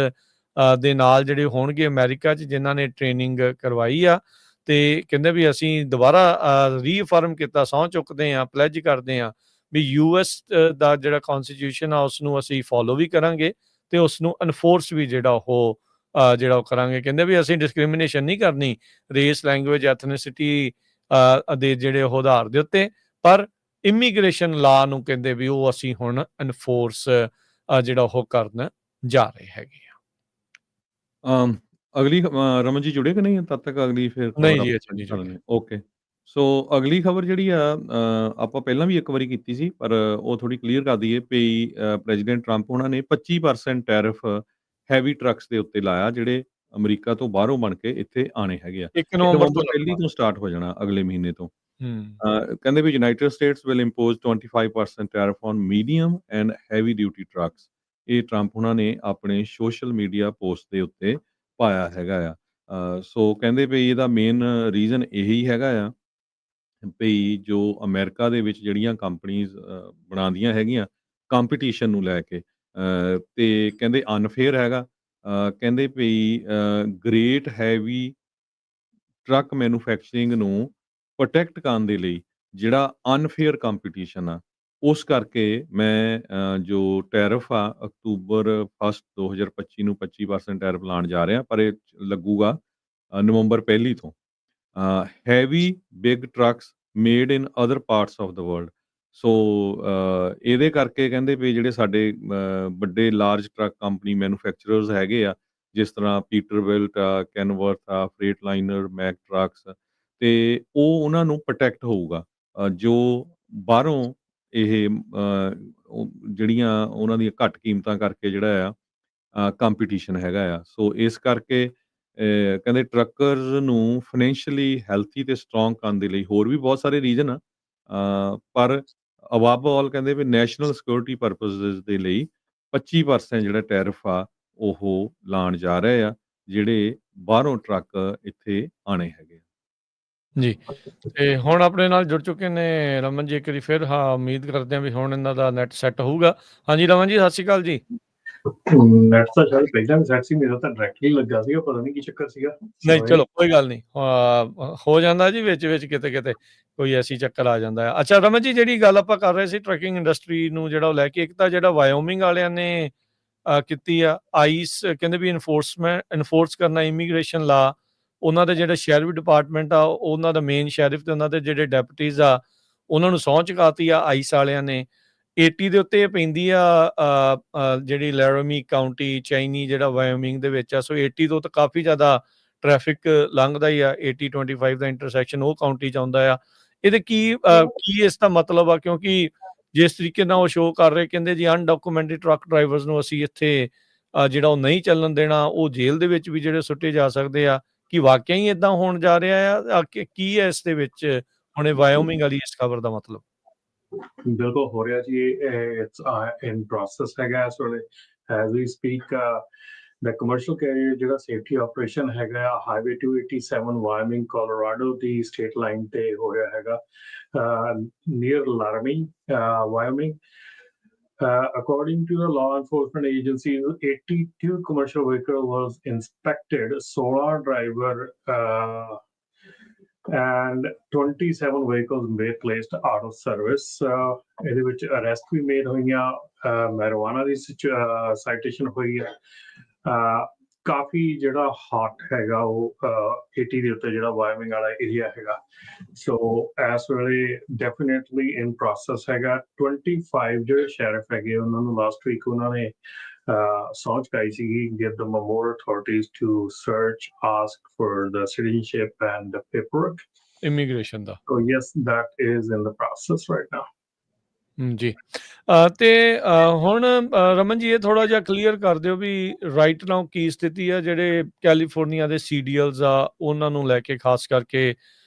ਦੇ ਨਾਲ ਜਿਹੜੇ ਹੋਣਗੇ ਅਮਰੀਕਾ 'ਚ, ਜਿਨ੍ਹਾਂ ਨੇ ਟ੍ਰੇਨਿੰਗ ਕਰਵਾਈ ਆ। ਤੇ ਕਹਿੰਦੇ ਵੀ ਅਸੀਂ ਦੁਬਾਰਾ ਰੀਅਫਰਮ ਕੀਤਾ, ਸਹੁੰ ਚੁੱਕਦੇ ਹਾਂ, ਪਲੈਜ ਕਰਦੇ ਹਾਂ ਵੀ ਯੂਐਸ ਦਾ ਜਿਹੜਾ ਕਨਸਟੀਟਿਊਸ਼ਨ ਆ ਉਸ ਨੂੰ ਅਸੀਂ ਫੋਲੋ ਵੀ ਕਰਾਂਗੇ ਤੇ ਉਸ ਨੂੰ ਐਨਫੋਰਸ ਵੀ ਜਿਹੜਾ ਉਹ ਕਰਾਂਗੇ। ਕਹਿੰਦੇ ਵੀ ਅਸੀਂ ਡਿਸਕ੍ਰਿਮੀਨੇਸ਼ਨ ਨਹੀਂ ਕਰਨੀ ਰੇਸ, ਲੈਂਗੁਏਜ, ਐਥਨਿਸਿਟੀ ਦੇ ਜਿਹੜੇ ਉਹ ਆਧਾਰ ਦੇ ਉੱਤੇ, ਪਰ ਇਮੀਗ੍ਰੇਸ਼ਨ ਲਾ ਨੂੰ ਕਹਿੰਦੇ ਵੀ ਉਹ ਅਸੀਂ ਹੁਣ ਐਨਫੋਰਸ ਜਿਹੜਾ ਉਹ ਕਰਨ ਜਾ ਰਹੇ ਹੈਗੇ ਆ। ਅਗਲੀ ਰਮਨ ਜੀ ਜੁੜੇ ਕਿ ਨਹੀਂ ਤਦ ਤੱਕ? ਅਗਲੀ ਫਿਰ ਨਹੀਂ ਜੀ, ਅੱਛਾ ਨਹੀਂ ਜੁੜੇ। ਓਕੇ। ਸੋ ਅਗਲੀ ਖਬਰ ਜਿਹੜੀ ਆ, ਆਪਾਂ ਪਹਿਲਾਂ ਵੀ ਇੱਕ ਵਾਰੀ ਕੀਤੀ ਸੀ, ਪਰ ਉਹ ਥੋੜੀ ਕਲੀਅਰ ਕਰ ਦਈਏ ਵੀ ਪ੍ਰੈਜ਼ੀਡੈਂਟ ਟਰੰਪ ਉਹਨਾਂ ਨੇ 25% ਟੈਰਿਫ ਹੈਵੀ ਟਰੱਕਸ ਦੇ ਉੱਤੇ ਲਾਇਆ, ਜਿਹੜੇ ਅਮਰੀਕਾ ਤੋਂ ਬਾਹਰੋਂ ਬਣ ਕੇ ਇੱਥੇ ਆਣੇ ਹੈਗੇ ਆ। 1 ਨਵੰਬਰ ਤੋਂ ਪਹਿਲੀ ਤੋਂ ਸਟਾਰਟ ਹੋ ਜਾਣਾ ਅਗਲੇ ਮਹੀਨੇ ਤੋਂ। ਕਹਿੰਦੇ ਵੀ United States will impose 25% tariff on medium and heavy duty trucks. ਇਹ ਟਰੰਪ ਉਹਨਾਂ ਨੇ ਆਪਣੇ ਸੋਸ਼ਲ ਮੀਡੀਆ ਪੋਸਟ ਦੇ ਉੱਤੇ ਪਾਇਆ ਹੈਗਾ ਆ। ਸੋ ਕਹਿੰਦੇ ਵੀ ਇਹਦਾ ਮੇਨ ਰੀਜ਼ਨ ਇਹੀ ਹੈਗਾ ਆ ਵੀ ਜੋ ਅਮਰੀਕਾ ਦੇ ਵਿੱਚ ਜਿਹੜੀਆਂ ਕੰਪਨੀਜ਼ ਬਣਾਉਂਦੀਆਂ ਹੈਗੀਆਂ ਕੰਪੀਟੀਸ਼ਨ ਨੂੰ ਲੈ ਕੇ, ਤੇ ਕਹਿੰਦੇ ਅਨਫੇਅਰ ਹੈਗਾ। ਕਹਿੰਦੇ ਵੀ ਗ੍ਰੇਟ ਹੈਵੀ ਟਰੱਕ ਮੈਨੂਫੈਕਚਰਿੰਗ ਨੂੰ ਪ੍ਰੋਟੈਕਟ ਕਰਨ ਦੇ ਲਈ ਜਿਹੜਾ ਅਨਫੇਅਰ ਕੰਪੀਟੀਸ਼ਨ ਆ, ਉਸ ਕਰਕੇ ਮੈਂ ਜੋ ਟੈਰਿਫ ਆ ਅਕਤੂਬਰ 1 2025 ਨੂੰ 25% ਟੈਰਿਫ ਲਾਉਣ ਜਾ ਰਿਹਾ, ਪਰ ਇਹ ਲੱਗੂਗਾ ਨਵੰਬਰ 1 ਤੋਂ। Heavy big trucks made in other parts of the world. So ਇਹਦੇ ਕਰਕੇ ਕਹਿੰਦੇ ਵੀ ਜਿਹੜੇ ਸਾਡੇ ਵੱਡੇ ਲਾਰਜ ਟਰੱਕ ਕੰਪਨੀ ਮੈਨੂਫੈਕਚਰਰਸ ਹੈਗੇ ਆ, ਜਿਸ ਤਰ੍ਹਾਂ ਪੀਟਰਬਿਲਟ ਆ, ਕੈਨਵਰਥ ਆ, ਫਰੇਟ ਲਾਈਨਰ, ਮੈਕ ਟਰੱਕਸ, ਤੇ ਉਹ ਉਹਨਾਂ ਨੂੰ ਪ੍ਰੋਟੈਕਟ ਹੋਊਗਾ। ਜੋ ਬਾਹਰੋਂ ਇਹ ਜਿਹੜੀਆਂ ਉਹਨਾਂ ਦੀਆਂ ਘੱਟ ਕੀਮਤਾਂ ਕਰਕੇ ਜਿਹੜਾ ਆ ਕੰਪੀਟੀਸ਼ਨ ਹੈਗਾ ਆ। ਸੋ ਇਸ ਕਰਕੇ ਕਹਿੰਦੇ ਟਰੱਕਰਸ ਨੂੰ ਫਾਈਨੈਂਸ਼ੀਅਲੀ ਹੈਲਥੀ ਤੇ ਸਟਰੋਂਗ ਕਰਨ ਦੇ ਲਈ ਹੋਰ ਵੀ ਬਹੁਤ ਸਾਰੇ ਰੀਜ਼ਨ ਆ, ਪਰ ਅਬਵ ਆਲ ਕਹਿੰਦੇ ਵੀ ਨੈਸ਼ਨਲ ਸਿਕਿਉਰਿਟੀ ਪਰਪਸਿਸ ਦੇ ਲਈ 25% ਜਿਹੜਾ ਟੈਰਿਫ ਆ ਉਹ ਲਾਉਣ ਜਾ ਰਹੇ ਆ ਜਿਹੜੇ ਬਾਹਰੋਂ ਟਰੱਕ ਇੱਥੇ ਆਣੇ ਹੈਗੇ। ਜੀ, ਤੇ ਹੁਣ ਆਪਣੇ ਨਾਲ ਜੁੜ ਚੁੱਕੇ ਨੇ ਰਮਨ ਜੀ। ਇੱਕ ਵਾਰੀ ਫਿਰ ਉਮੀਦ ਕਰਦੇ ਹਾਂ ਵੀ ਹੁਣ ਇਹਨਾਂ ਦਾ ਨੈਟ ਸੈੱਟ ਹੋਊਗਾ। ਹਾਂਜੀ ਰਮਨ ਜੀ, ਸਤਿ ਸ਼੍ਰੀ ਅਕਾਲ ਜੀ। ਨੈਟ ਤਾਂ ਸ਼ਾਇਦ ਪਹਿਲਾਂ ਵੀ ਸੈਟ ਸੀ, ਮੇਰਾ ਤਾਂ ਡਾਇਰੈਕਟਲੀ ਲੱਗਾ ਸੀਗਾ, ਪਤਾ ਨਹੀਂ ਕੀ ਚੱਕਰ ਸੀਗਾ। ਨਹੀਂ ਚਲੋ ਕੋਈ ਗੱਲ ਨਹੀਂ, ਹੋ ਜਾਂਦਾ ਜੀ ਵਿੱਚ ਕਿਤੇ ਕੋਈ ਐਸੀ ਚੱਕਰ ਆ ਜਾਂਦਾ ਹੈ। ਅੱਛਾ ਰਮਨ ਜੀ, ਜਿਹੜੀ ਗੱਲ ਆਪਾਂ ਕਰ ਰਹੇ ਸੀ ਟਰੱਕਿੰਗ ਇੰਡਸਟਰੀ ਨੂੰ ਜਿਹੜਾ ਉਹ ਲੈ ਕੇ, ਇੱਕ ਤਾਂ ਜਿਹੜਾ ਵਾਇਓਮਿੰਗ ਵਾਲਿਆਂ ਨੇ ਕੀਤੀ ਆ ਆਈਸ, ਕਹਿੰਦੇ ਵੀ ਇਨਫੋਰਸ ਕਰਨਾ ਇਮੀਗ੍ਰੇਸ਼ਨ ਲਾ, ਉਹਨਾਂ ਦੇ ਜਿਹੜੇ ਸ਼ੈਰਿਫ ਡਿਪਾਰਟਮੈਂਟ ਆ, ਉਹਨਾਂ ਦਾ ਮੇਨ ਸ਼ੈਰਿਫ ਤੇ ਉਹਨਾਂ ਦੇ ਜਿਹੜੇ ਡੈਪਟੀਜ਼ ਆ ਉਹਨਾਂ ਨੂੰ ਸਹੁੰ ਚੁਕਾਤੀ ਆ ਆਈਸ ਵਾਲਿਆਂ ਨੇ। 80 ਦੇ ਉੱਤੇ ਪੈਂਦੀ ਆ ਜਿਹੜੀ ਲੈਰੋਮੀ ਕਾਊਂਟੀ ਚਾਈਨੀ ਜਿਹੜਾ ਵਾਇਓਮਿੰਗ ਦੇ ਵਿੱਚ ਆ। ਸੋ 80 ਤੋਂ ਤਾਂ ਕਾਫੀ ਜ਼ਿਆਦਾ ਟ੍ਰੈਫਿਕ ਲੰਘਦਾ ਹੀ ਆ। 80-25 ਦਾ ਇੰਟਰਸੈਕਸ਼ਨ ਉਹ ਕਾਊਂਟੀ 'ਚ ਆਉਂਦਾ ਆ। ਇਹਦੇ ਕੀ ਇਸ ਦਾ ਮਤਲਬ ਆ, ਕਿਉਂਕਿ ਜਿਸ ਤਰੀਕੇ ਨਾਲ ਉਹ ਸ਼ੋਅ ਕਰ ਰਹੇ, ਕਹਿੰਦੇ ਜੀ ਅਨਡਾਕੂਮੈਂਟਡ ਟਰੱਕ ਡਰਾਈਵਰਸ ਨੂੰ ਅਸੀਂ ਇੱਥੇ ਜਿਹੜਾ ਉਹ ਨਹੀਂ ਚੱਲਣ ਦੇਣਾ, ਉਹ ਜੇਲ੍ਹ ਦੇ ਵਿੱਚ ਵੀ ਜਿਹੜੇ ਸੁੱਟੇ ਜਾ ਸਕਦੇ ਆ। ਕੀ ਵਾਕਿਆ ਹੀ ਇਦਾਂ ਹੋਣ ਜਾ ਰਿਹਾ ਆ? ਕੀ ਹੈ ਇਸ ਦੇ ਵਿੱਚ ਹੁਣ ਇਹ ਵਾਇਓਮਿੰਗ ਵਾਲੀ ਇਸ ਖਬਰ ਦਾ ਮਤਲਬ? ਬਿਲਕੁਲ ਹੋ ਰਿਹਾ ਜੀ, ਇਟਸ ਇਨ ਪ੍ਰੋਸੈਸ ਹੈਗਾ ਇਸ ਵੇਲੇ ਐਜ਼ ਵੀ ਸਪੀਕ। ਦਾ ਕਮਰਸ਼ੀਅਲ ਕੈਰੀਅਰ ਜਿਹੜਾ ਸੇਫਟੀ ਆਪਰੇਸ਼ਨ ਹੈਗਾ ਆ ਹਾਈਵੇ 287 ਵਾਇਓਮਿੰਗ ਕੋਲੋਰਾਡੋ ਦੀ ਸਟੇਟ ਲਾਈਨ ਤੇ ਹੋ ਰਿਹਾ ਹੈਗਾ near Laramie Wyoming. According to the law enforcement agencies, 82 commercial vehicle was inspected, 16 driver and 27 vehicles were placed out of service. ਇਹਦੇ ਵਿੱਚ ਅਰੈਸਟ ਵੀ ਮੇਡ ਹੋਈਆਂ, ਮੈਰੀਜੁਆਨਾ ਦੀ ਸਾਈਟੇਸ਼ਨ ਹੋਈ ਹੈ। ਕਾਫੀ ਜਿਹੜਾ ਹਾਟ ਹੈਗਾ ਉਹ 80 ਦੇ ਉੱਤੇ ਜਿਹੜਾ ਵਾਇਓਮਿੰਗ ਵਾਲਾ ਏਰੀਆ ਹੈਗਾ। ਸੋ ਇਸ ਵੇਲੇ ਡੈਫੀਨੇਟਲੀ ਇਨ ਪ੍ਰੋਸੈਸ ਹੈਗਾ। 25 ਜਿਹੜੇ ਸ਼ੈਰਿਫ ਹੈਗੇ ਉਹਨਾਂ ਨੂੰ ਲਾਸਟ ਵੀਕ ਉਹਨਾਂ ਨੇ ਸਹੁੰ ਚੁਕਾਈ ਸੀਗੀ, give them more authorities to search, ask for the citizenship and the paperwork. Immigration the. So yes, that is in the process right now. ਜੀ, ਤੇ ਹੁਣ ਰਮਨ ਜੀ ਇਹ ਥੋੜਾ ਜਿਹਾ ਕਲੀਅਰ ਕਰ ਦਿਓ ਵੀ ਰਾਈਟ ਨਾਓ ਕੀ ਸਥਿਤੀ ਆ ਜਿਹੜੇ ਕੈਲੀਫੋਰਨੀਆ ਦੇ ਸੀਡੀਐਲਸ ਆ ਉਹਨਾਂ ਨੂੰ ਲੈ ਕੇ, ਖਾਸ ਕਰਕੇ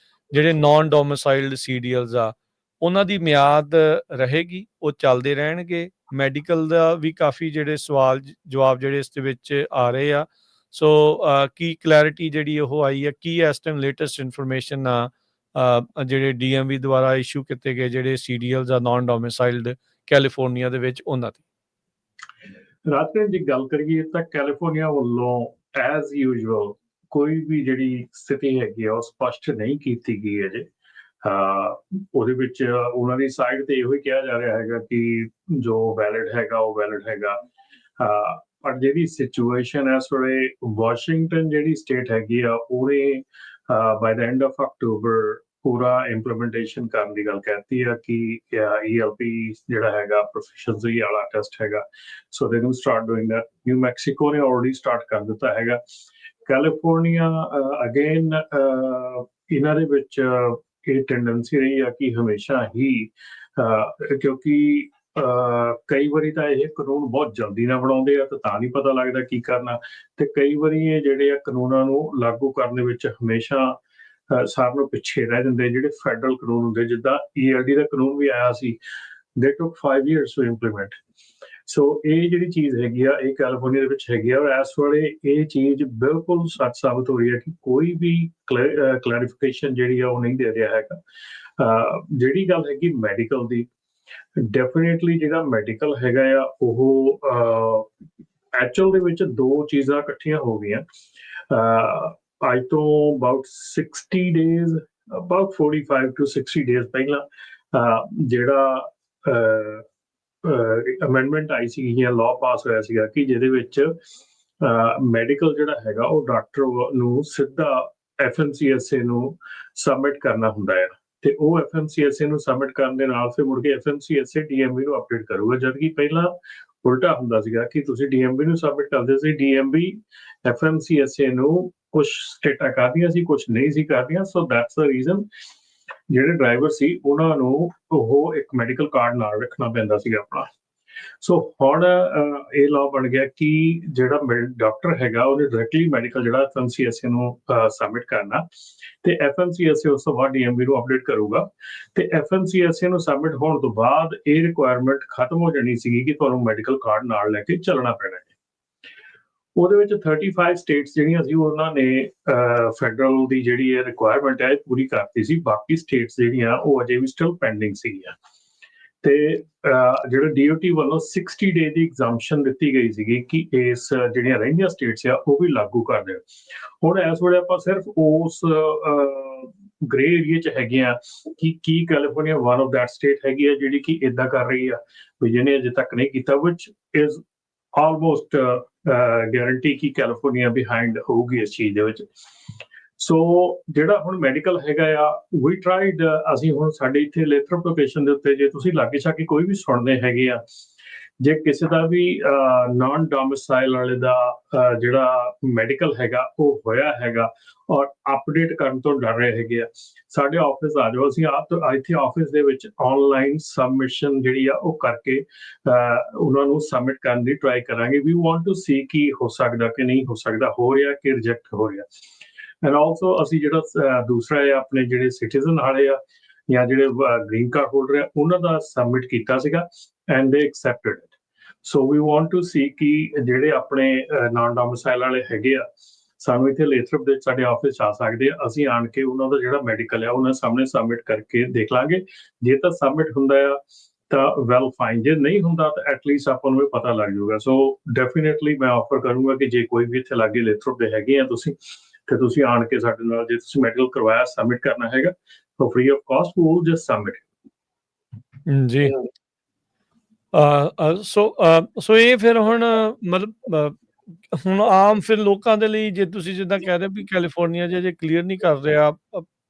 ਜਿਹੜੇ ਨਾਨ ਡੋਮਿਸਾਈਲਡ ਸੀਡੀਐਲਸ ਆ ਉਹਨਾਂ ਦੀ ਮਿਆਦ ਰਹੇਗੀ, ਉਹ ਚੱਲਦੇ ਰਹਿਣਗੇ? ਮੈਡੀਕਲ ਦਾ ਵੀ ਕਾਫੀ ਜਿਹੜੇ ਸਵਾਲ ਜਵਾਬ ਜਿਹੜੇ ਇਸ ਦੇ ਵਿੱਚ ਆ ਰਹੇ ਆ। ਸੋ ਕੀ ਕਲੈਰਿਟੀ ਜਿਹੜੀ ਉਹ ਆਈ ਆ? ਕੀ ਇਸ ਟਾਈਮ ਲੇਟੈਸਟ ਇਨਫੋਰਮੇਸ਼ਨ ਆ ਜਿਹੜੇ DMV ਦੁਆਰਾ ਇਸ਼ੂ ਕੀਤੇ ਗਏ ਜਿਹੜੇ ਸੀਡੀਐਲਸ ਆ ਨਾਨ ਡੋਮਿਸਾਈਲਡ ਕੈਲੀਫੋਰਨੀਆ ਦੇ ਵਿੱਚ ਉਹਨਾਂ ਦੀ? ਰਾਤ ਜੇ ਗੱਲ ਕਰੀਏ ਤਾਂ ਕੈਲੀਫੋਰਨੀਆ ਵੱਲੋਂ ਐਜ਼ ਯੂਜੂਅਲ ਕੋਈ ਵੀ ਜਿਹੜੀ ਸਥਿਤੀ ਹੈਗੀ ਆ ਉਹ ਸਪਸ਼ਟ ਨਹੀਂ ਕੀਤੀ ਗਈ ਅਜੇ। ਉਹਦੇ ਵਿੱਚ ਉਹਨਾਂ ਦੀ ਸਾਈਡ ਤੇ ਇਹੋ ਹੀ ਕਿਹਾ ਜਾ ਰਿਹਾ ਹੈਗਾ ਕਿ ਜੋ ਵੈਲਿਡ ਹੈਗਾ ਉਹ ਵੈਲਿਡ ਹੈਗਾ। ਪਰ ਜਿਹੜੀ ਸਿਚੁਏਸ਼ਨ ਇਸ ਵੇਲੇ ਵਾਸ਼ਿੰਗਟਨ ਜਿਹੜੀ ਸਟੇਟ ਹੈਗੀ ਆ ਉਹਨੇ ਬਾਈ ਦ ਐਂਡ ਆਫ ਅਕਤੂਬਰ ਪੂਰਾ ਇੰਪਲੀਮੈਂਟੇਸ਼ਨ ਕਰਨ ਦੀ ਗੱਲ ਕਹਿਤੀ ਆ ਕਿ ELP ਜਿਹੜਾ ਹੈਗਾ ਪ੍ਰੋਫੀਸ਼ੀਐਂਸੀ ਵਾਲਾ ਟੈਸਟ ਹੈਗਾ। ਸੋ ਦੇ ਨੂੰ start doing that. New Mexico ਨੇ ਆਲਰੇਡੀ ਸਟਾਰਟ ਕਰ ਦਿੱਤਾ ਹੈਗਾ। ਕੈਲੀਫੋਰਨੀਆ ਅਗੇਨ ਇਹਨਾਂ ਦੇ ਵਿੱਚ ਇਹ ਟੈਂਡੈਂਸੀ ਰਹੀ ਆ ਕਿ ਹਮੇਸ਼ਾ ਹੀ ਕਿਉਂਕਿ ਕਈ ਵਾਰੀ ਤਾਂ ਇਹ ਕਾਨੂੰਨ ਬਹੁਤ ਜਲਦੀ ਨਾਲ ਬਣਾਉਂਦੇ ਆ ਤਾਂ ਨਹੀਂ ਪਤਾ ਲੱਗਦਾ ਕੀ ਕਰਨਾ, ਤੇ ਕਈ ਵਾਰੀ ਇਹ ਜਿਹੜੇ ਆ ਕਾਨੂੰਨਾਂ ਨੂੰ ਲਾਗੂ ਕਰਨ ਦੇ ਵਿੱਚ ਹਮੇਸ਼ਾ ਸਾਰਿਆਂ ਨੂੰ ਪਿੱਛੇ ਰਹਿ ਜਾਂਦੇ। ਜਿਹੜੇ ਫੈਡਰਲ ਕਾਨੂੰਨ ਹੁੰਦੇ, ਜਿੱਦਾਂ ELD ਦਾ ਕਾਨੂੰਨ ਵੀ ਆਇਆ ਸੀ, ਦੇ ਟੁਕ 5 years to implement. ਸੋ ਇਹ ਜਿਹੜੀ ਚੀਜ਼ ਹੈਗੀ ਆ ਇਹ ਕੈਲੀਫੋਰਨੀਆ ਦੇ ਵਿੱਚ ਹੈਗੀ ਆ, ਔਰ ਇਸ ਵੇਲੇ ਇਹ ਚੀਜ਼ ਬਿਲਕੁਲ ਸੱਚ ਸਾਬਤ ਹੋ ਰਹੀ ਹੈ ਕਿ ਕੋਈ ਵੀ ਕਲੈਰੀਫਿਕੇਸ਼ਨ ਜਿਹੜੀ ਆ ਉਹ ਨਹੀਂ ਦੇ ਰਿਹਾ ਹੈਗਾ। ਜਿਹੜੀ ਗੱਲ ਹੈਗੀ ਮੈਡੀਕਲ ਦੀ, ਡੈਫੀਨੇਟਲੀ ਜਿਹੜਾ ਮੈਡੀਕਲ ਹੈਗਾ ਆ ਉਹ ਐਕਚੁਅਲ ਦੇ ਵਿੱਚ ਦੋ ਚੀਜ਼ਾਂ ਇਕੱਠੀਆਂ ਹੋ ਗਈਆਂ। ਅੱਜ ਤੋਂ about 60 days, about 45 to 60 days ਪਹਿਲਾਂ ਜਿਹੜਾ ਅਮੈਂਡਮੈਂਟ ਆਈ ਸੀ ਜਾਂ ਲਾਅ ਪਾਸ ਹੋਇਆ ਸੀਗਾ ਕਿ ਜਿਹਦੇ ਵਿੱਚ ਮੈਡੀਕਲ ਜਿਹੜਾ ਹੈਗਾ ਉਹ ਡਾਕਟਰ ਨੂੰ ਸਿੱਧਾ FMCSA ਨੂੰ ਸਬਮਿਟ ਕਰਨਾ ਹੁੰਦਾ ਹੈ, ਤੇ ਉਹ FMCSA ਨੂੰ ਸਬਮਿਟ ਕਰਨ ਦੇ ਨਾਲ ਫਿਰ ਮੁੜ ਕੇ FMCSA DMV ਨੂੰ ਅਪਡੇਟ ਕਰੂਗਾ। ਜਦਕਿ ਪਹਿਲਾਂ ਉਲਟਾ ਹੁੰਦਾ ਸੀਗਾ ਕਿ ਤੁਸੀਂ DMV ਨੂੰ ਸਬਮਿਟ ਕਰਦੇ ਸੀ, DMV FMCSA ਨੂੰ ਕੁਝ ਸਟੇਟਾਂ ਕਰਦੀਆਂ ਸੀ, ਕੁਝ ਨਹੀਂ ਸੀ ਕਰਦੀਆਂ। ਸੋ ਦੈਟਸ ਦ ਰੀਜ਼ਨ ਜਿਹੜੇ ਡਰਾਈਵਰ ਸੀ ਉਹਨਾਂ ਨੂੰ ਉਹ ਇੱਕ ਮੈਡੀਕਲ ਕਾਰਡ ਨਾਲ ਰੱਖਣਾ ਪੈਂਦਾ ਸੀਗਾ ਆਪਣਾ। ਸੋ ਹੁਣ ਇਹ ਲਾਅ ਬਣ ਗਿਆ ਕਿ ਜਿਹੜਾ ਡਾਕਟਰ ਹੈਗਾ ਉਹਨੇ ਡਾਇਰੈਕਟਲੀ ਮੈਡੀਕਲ ਜਿਹੜਾ FMCSA ਨੂੰ ਸਬਮਿਟ ਕਰਨਾ, ਤੇ FMCSA ਉਸ ਤੋਂ ਬਾਅਦ DMV ਨੂੰ ਅਪਡੇਟ ਕਰੂਗਾ, ਤੇ FMCSA ਨੂੰ ਸਬਮਿਟ ਹੋਣ ਤੋਂ ਬਾਅਦ ਇਹ ਰਿਕੁਆਇਰਮੈਂਟ ਖਤਮ ਹੋ ਜਾਣੀ ਸੀਗੀ ਕਿ ਤੁਹਾਨੂੰ ਮੈਡੀਕਲ ਕਾਰਡ ਨਾਲ ਲੈ ਕੇ ਚੱਲਣਾ ਪੈਣਾ ਹੈ। ਉਹਦੇ ਵਿੱਚ 35 ਸਟੇਟਸ ਜਿਹੜੀਆਂ ਸੀ ਉਹਨਾਂ ਨੇ ਫੈਡਰਲ ਦੀ ਜਿਹੜੀ ਇਹ ਰਿਕੁਆਇਰਮੈਂਟ ਹੈ ਪੂਰੀ ਕਰਤੀ ਸੀ, ਬਾਕੀ ਸਟੇਟਸ ਜਿਹੜੀਆਂ ਉਹ ਅਜੇ ਵੀ ਸਟਿਲ ਪੈਂਡਿੰਗ ਸੀਗੀਆਂ। ਤੇ ਜਿਹੜਾ DOT ਵੱਲੋਂ 60 ਡੇ ਦੀ ਐਗਜ਼ਾਮਸ਼ਨ ਦਿੱਤੀ ਗਈ ਸੀਗੀ ਕਿ ਇਸ ਜਿਹੜੀਆਂ ਰਹਿੰਦੀਆਂ ਸਟੇਟਸ ਆ ਉਹ ਵੀ ਲਾਗੂ ਕਰ ਦੇਣ। ਹੁਣ ਇਸ ਵੇਲੇ ਆਪਾਂ ਸਿਰਫ ਉਸ ਗ੍ਰੇ ਏਰੀਆ 'ਚ ਹੈਗੇ ਆ ਕਿ ਕੀ California one of that state ਹੈਗੀ ਆ ਜਿਹੜੀ ਕਿ ਇਦਾਂ ਕਰ ਰਹੀ ਆ, ਵੀ ਜਿਹਨੇ ਅਜੇ ਤੱਕ ਨਹੀਂ ਕੀਤਾ, ਵਿਚ ਇਜ਼ ਆਲਮੋਸਟ ਗਾਰੰਟੀ ਕਿ ਕੈਲੀਫੋਰਨੀਆ ਬਿਹਾਈਂਡ ਹੋਊਗੀ ਇਸ ਚੀਜ਼ ਦੇ ਵਿੱਚ। ਸੋ ਜਿਹੜਾ ਹੁਣ ਮੈਡੀਕਲ ਹੈਗਾ ਆ, ਵੀ ਟਰਾਈਡ, ਅਸੀਂ ਹੁਣ ਸਾਡੇ ਇੱਥੇ ਲੇਥਰਪ ਲੋਕੇਸ਼ਨ ਦੇ ਉੱਤੇ ਜੇ ਤੁਸੀਂ ਲਾਗੇ ਛਾਗੇ ਕੋਈ ਵੀ ਸੁਣਦੇ ਹੈਗੇ ਆ, ਜੇ ਕਿਸੇ ਦਾ ਵੀ ਨਾਨ ਡੋਮਿਸਾਈਲ ਵਾਲੇ ਦਾ ਜਿਹੜਾ ਮੈਡੀਕਲ ਹੈਗਾ ਉਹ ਹੋਇਆ ਹੈਗਾ ਔਰ ਅਪਡੇਟ ਕਰਨ ਤੋਂ ਡਰ ਰਹੇ ਹੈਗੇ ਆ, ਸਾਡੇ ਆਫਿਸ ਆ ਜਾਓ, ਅਸੀਂ ਆਪ ਇੱਥੇ ਆਫਿਸ ਦੇ ਵਿੱਚ ਆਨਲਾਈਨ ਸਬਮਿਸ਼ਨ ਜਿਹੜੀ ਆ ਉਹ ਕਰਕੇ ਉਹਨਾਂ ਨੂੰ ਸਬਮਿਟ ਕਰਨ ਦੀ ਟਰਾਈ ਕਰਾਂਗੇ। ਵੀ ਵਾਂਟ ਟੂ ਸੀ ਕੀ ਹੋ ਸਕਦਾ ਕਿ ਨਹੀਂ ਹੋ ਸਕਦਾ, ਹੋ ਰਿਹਾ ਕਿ ਰਿਜੈਕਟ ਹੋ ਰਿਹਾ। ਐਂਡ ਆਲਸੋ ਅਸੀਂ ਜਿਹੜਾ ਦੂਸਰਾ ਹੈ ਆਪਣੇ ਜਿਹੜੇ ਸਿਟੀਜ਼ਨ ਵਾਲੇ ਆ ਜਾਂ ਜਿਹੜੇ ਗ੍ਰੀਨ ਕਾਰਡ ਹੋਲਡਰ ਆ ਉਹਨਾਂ ਦਾ ਸਬਮਿਟ ਕੀਤਾ ਸੀਗਾ and they accepted it. So we want to see ਕਿ ਜਿਹੜੇ ਆਪਣੇ ਨਾਨ ਡੋਮਿਸਾਈਲ ਵਾਲੇ ਹੈਗੇ ਆ, ਸਾਨੂੰ ਇੱਥੇ ਲੇਥਰਪ ਦੇ ਸਾਡੇ ਆਫਿਸ ਆ ਸਕਦੇ ਆ, ਅਸੀਂ ਆਣ ਕੇ ਉਹਨਾਂ ਦਾ ਜਿਹੜਾ ਮੈਡੀਕਲ ਆ ਉਹਨਾਂ ਸਾਹਮਣੇ ਸਬਮਿਟ ਕਰਕੇ ਦੇਖ ਲਾਂਗੇ। ਜੇ ਤਾਂ ਸਬਮਿਟ ਹੁੰਦਾ ਆ ਤਾਂ ਵੈਲ ਫਾਈਨ, ਜੇ ਨਹੀਂ ਹੁੰਦਾ ਤਾਂ ਐਟਲੀਸਟ ਆਪਾਂ ਨੂੰ ਪਤਾ ਲੱਗ ਜਾਊਗਾ। ਸੋ ਡੈਫੀਨੇਟਲੀ ਮੈਂ ਆਫਰ ਕਰੂੰਗਾ ਕਿ ਜੇ ਕੋਈ ਵੀ ਇੱਥੇ ਲਾਗੇ ਲੇਥਰਪ ਦੇ ਹੈਗੇ ਆ ਤੁਸੀਂ, ਤੇ ਤੁਸੀਂ ਆਣ ਕੇ ਸਾਡੇ ਨਾਲ, ਜੇ ਤੁਸੀਂ ਮੈਡੀਕਲ ਕਰਵਾਇਆ ਸਬਮਿਟ ਕਰਨਾ ਹੈਗਾ ਤਾਂ free of cost we will just submit. ਜੀ ਸੋ ਇਹ ਫਿਰ ਹੁਣ ਮਤਲਬ ਹੁਣ ਆਮ ਫਿਰ ਲੋਕਾਂ ਦੇ ਲਈ, ਜੇ ਤੁਸੀਂ ਜਿੱਦਾਂ ਕਹਿ ਰਹੇ ਵੀ ਕੈਲੀਫੋਰਨੀਆ ਜੇ ਕਲੀਅਰ ਨਹੀਂ ਕਰ ਰਿਹਾ,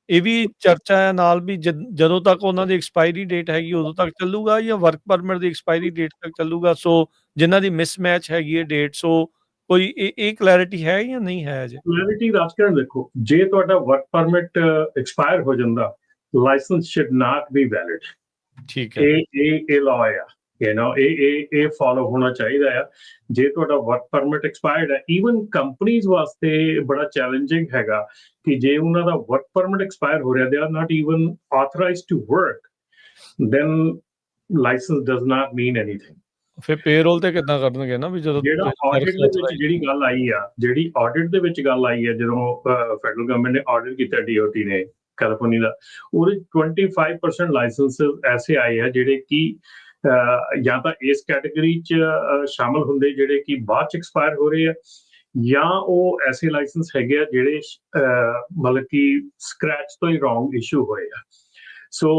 ਇਹ ਵੀ ਚਰਚਾ ਹੈ ਨਾਲ ਵੀ ਜਦੋਂ ਤੱਕ ਉਹਨਾਂ ਦੀ ਐਕਸਪਾਇਰੀ ਡੇਟ ਹੈਗੀ ਉਦੋਂ ਤੱਕ ਚੱਲੂਗਾ ਜਾਂ ਵਰਕ ਪਰਮਿਟ ਦੀ ਐਕਸਪਾਇਰੀ ਡੇਟ ਤੱਕ ਚੱਲੂਗਾ। ਸੋ ਜਿਨ੍ਹਾਂ ਦੀ ਮਿਸਮੈਚ ਹੈਗੀ ਹੈ ਡੇਟ, ਸੋ ਕੋਈ ਇਹ ਕਲੈਰਿਟੀ ਹੈ ਜਾਂ ਨਹੀਂ ਹੈ ਅਜੇ? ਕਲੈਰਿਟੀ ਰਾਜਕਰਨ ਦੇਖੋ, ਜੇ ਤੁਹਾਡਾ ਵਰਕ ਪਰਮਿਟ ਐਕਸਪਾਇਰ ਹੋ ਜਾਂਦਾ, licence should not be valid. ਠੀਕ ਹੈ, ਇਹ ਲਾਅ ਆ, ਯੂ ਨੋ, ਇਹ ਫੋਲੋ ਹੋਣਾ ਚਾਹੀਦਾ ਆ। ਜੇ ਤੁਹਾਡਾ ਵਰਕ ਪਰਮਿਟ ਐਕਸਪਾਇਰਡ ਹੈ, ਈਵਨ ਕੰਪਨੀਜ਼ ਵਾਸਤੇ ਬੜਾ ਚੈਲੰਜਿੰਗ ਹੈਗਾ ਕਿ ਜੇ ਉਹਨਾਂ ਦਾ ਵਰਕ ਪਰਮਿਟ ਐਕਸਪਾਇਰ ਹੋ ਰਿਹਾ, they are not even authorised to work, then licence does not mean anything. ਫਿਰ ਪੇਰੋਲ ਤੇ ਕਿੱਦਾਂ ਕਰਨਗੇ ਨਾ, ਵੀ ਜਦੋਂ ਜਿਹੜਾ ਆਡਿਟ ਦੇ ਵਿੱਚ ਜਿਹੜੀ ਗੱਲ ਆਈ ਆ, ਜਿਹੜੀ ਆਡਿਟ ਦੇ ਵਿੱਚ ਗੱਲ ਆਈ ਹੈ, ਜਦੋਂ ਫੈਡਰਲ ਗਵਰਨਮੈਂਟ ਨੇ ਆਡਿਟ ਕੀਤਾ DOT ਨੇ ਕੈਲੀਫੋਰਨੀਆ ਦਾ, ਉਹਦੇ 25% ਲਾਇਸੈਂਸਿਸ ਐਸੇ ਆਏ ਆ ਜਿਹੜੇ ਕਿ ਜਾਂ ਤਾਂ ਇਸ ਕੈਟੇਗਰੀ 'ਚ ਸ਼ਾਮਲ ਹੁੰਦੇ ਜਿਹੜੇ ਕਿ ਬਾਅਦ 'ਚ ਐਕਸਪਾਇਰ ਹੋ ਰਹੇ ਆ, ਜਾਂ ਉਹ ਐਸੇ ਲਾਇਸੈਂਸ ਹੈਗੇ ਆ ਜਿਹੜੇ ਮਤਲਬ ਕਿ ਸਕ੍ਰੈਚ ਤੋਂ ਹੀ ਰੌਂਗ ਇਸ਼ੂ ਹੋਏ ਆ। ਸੋ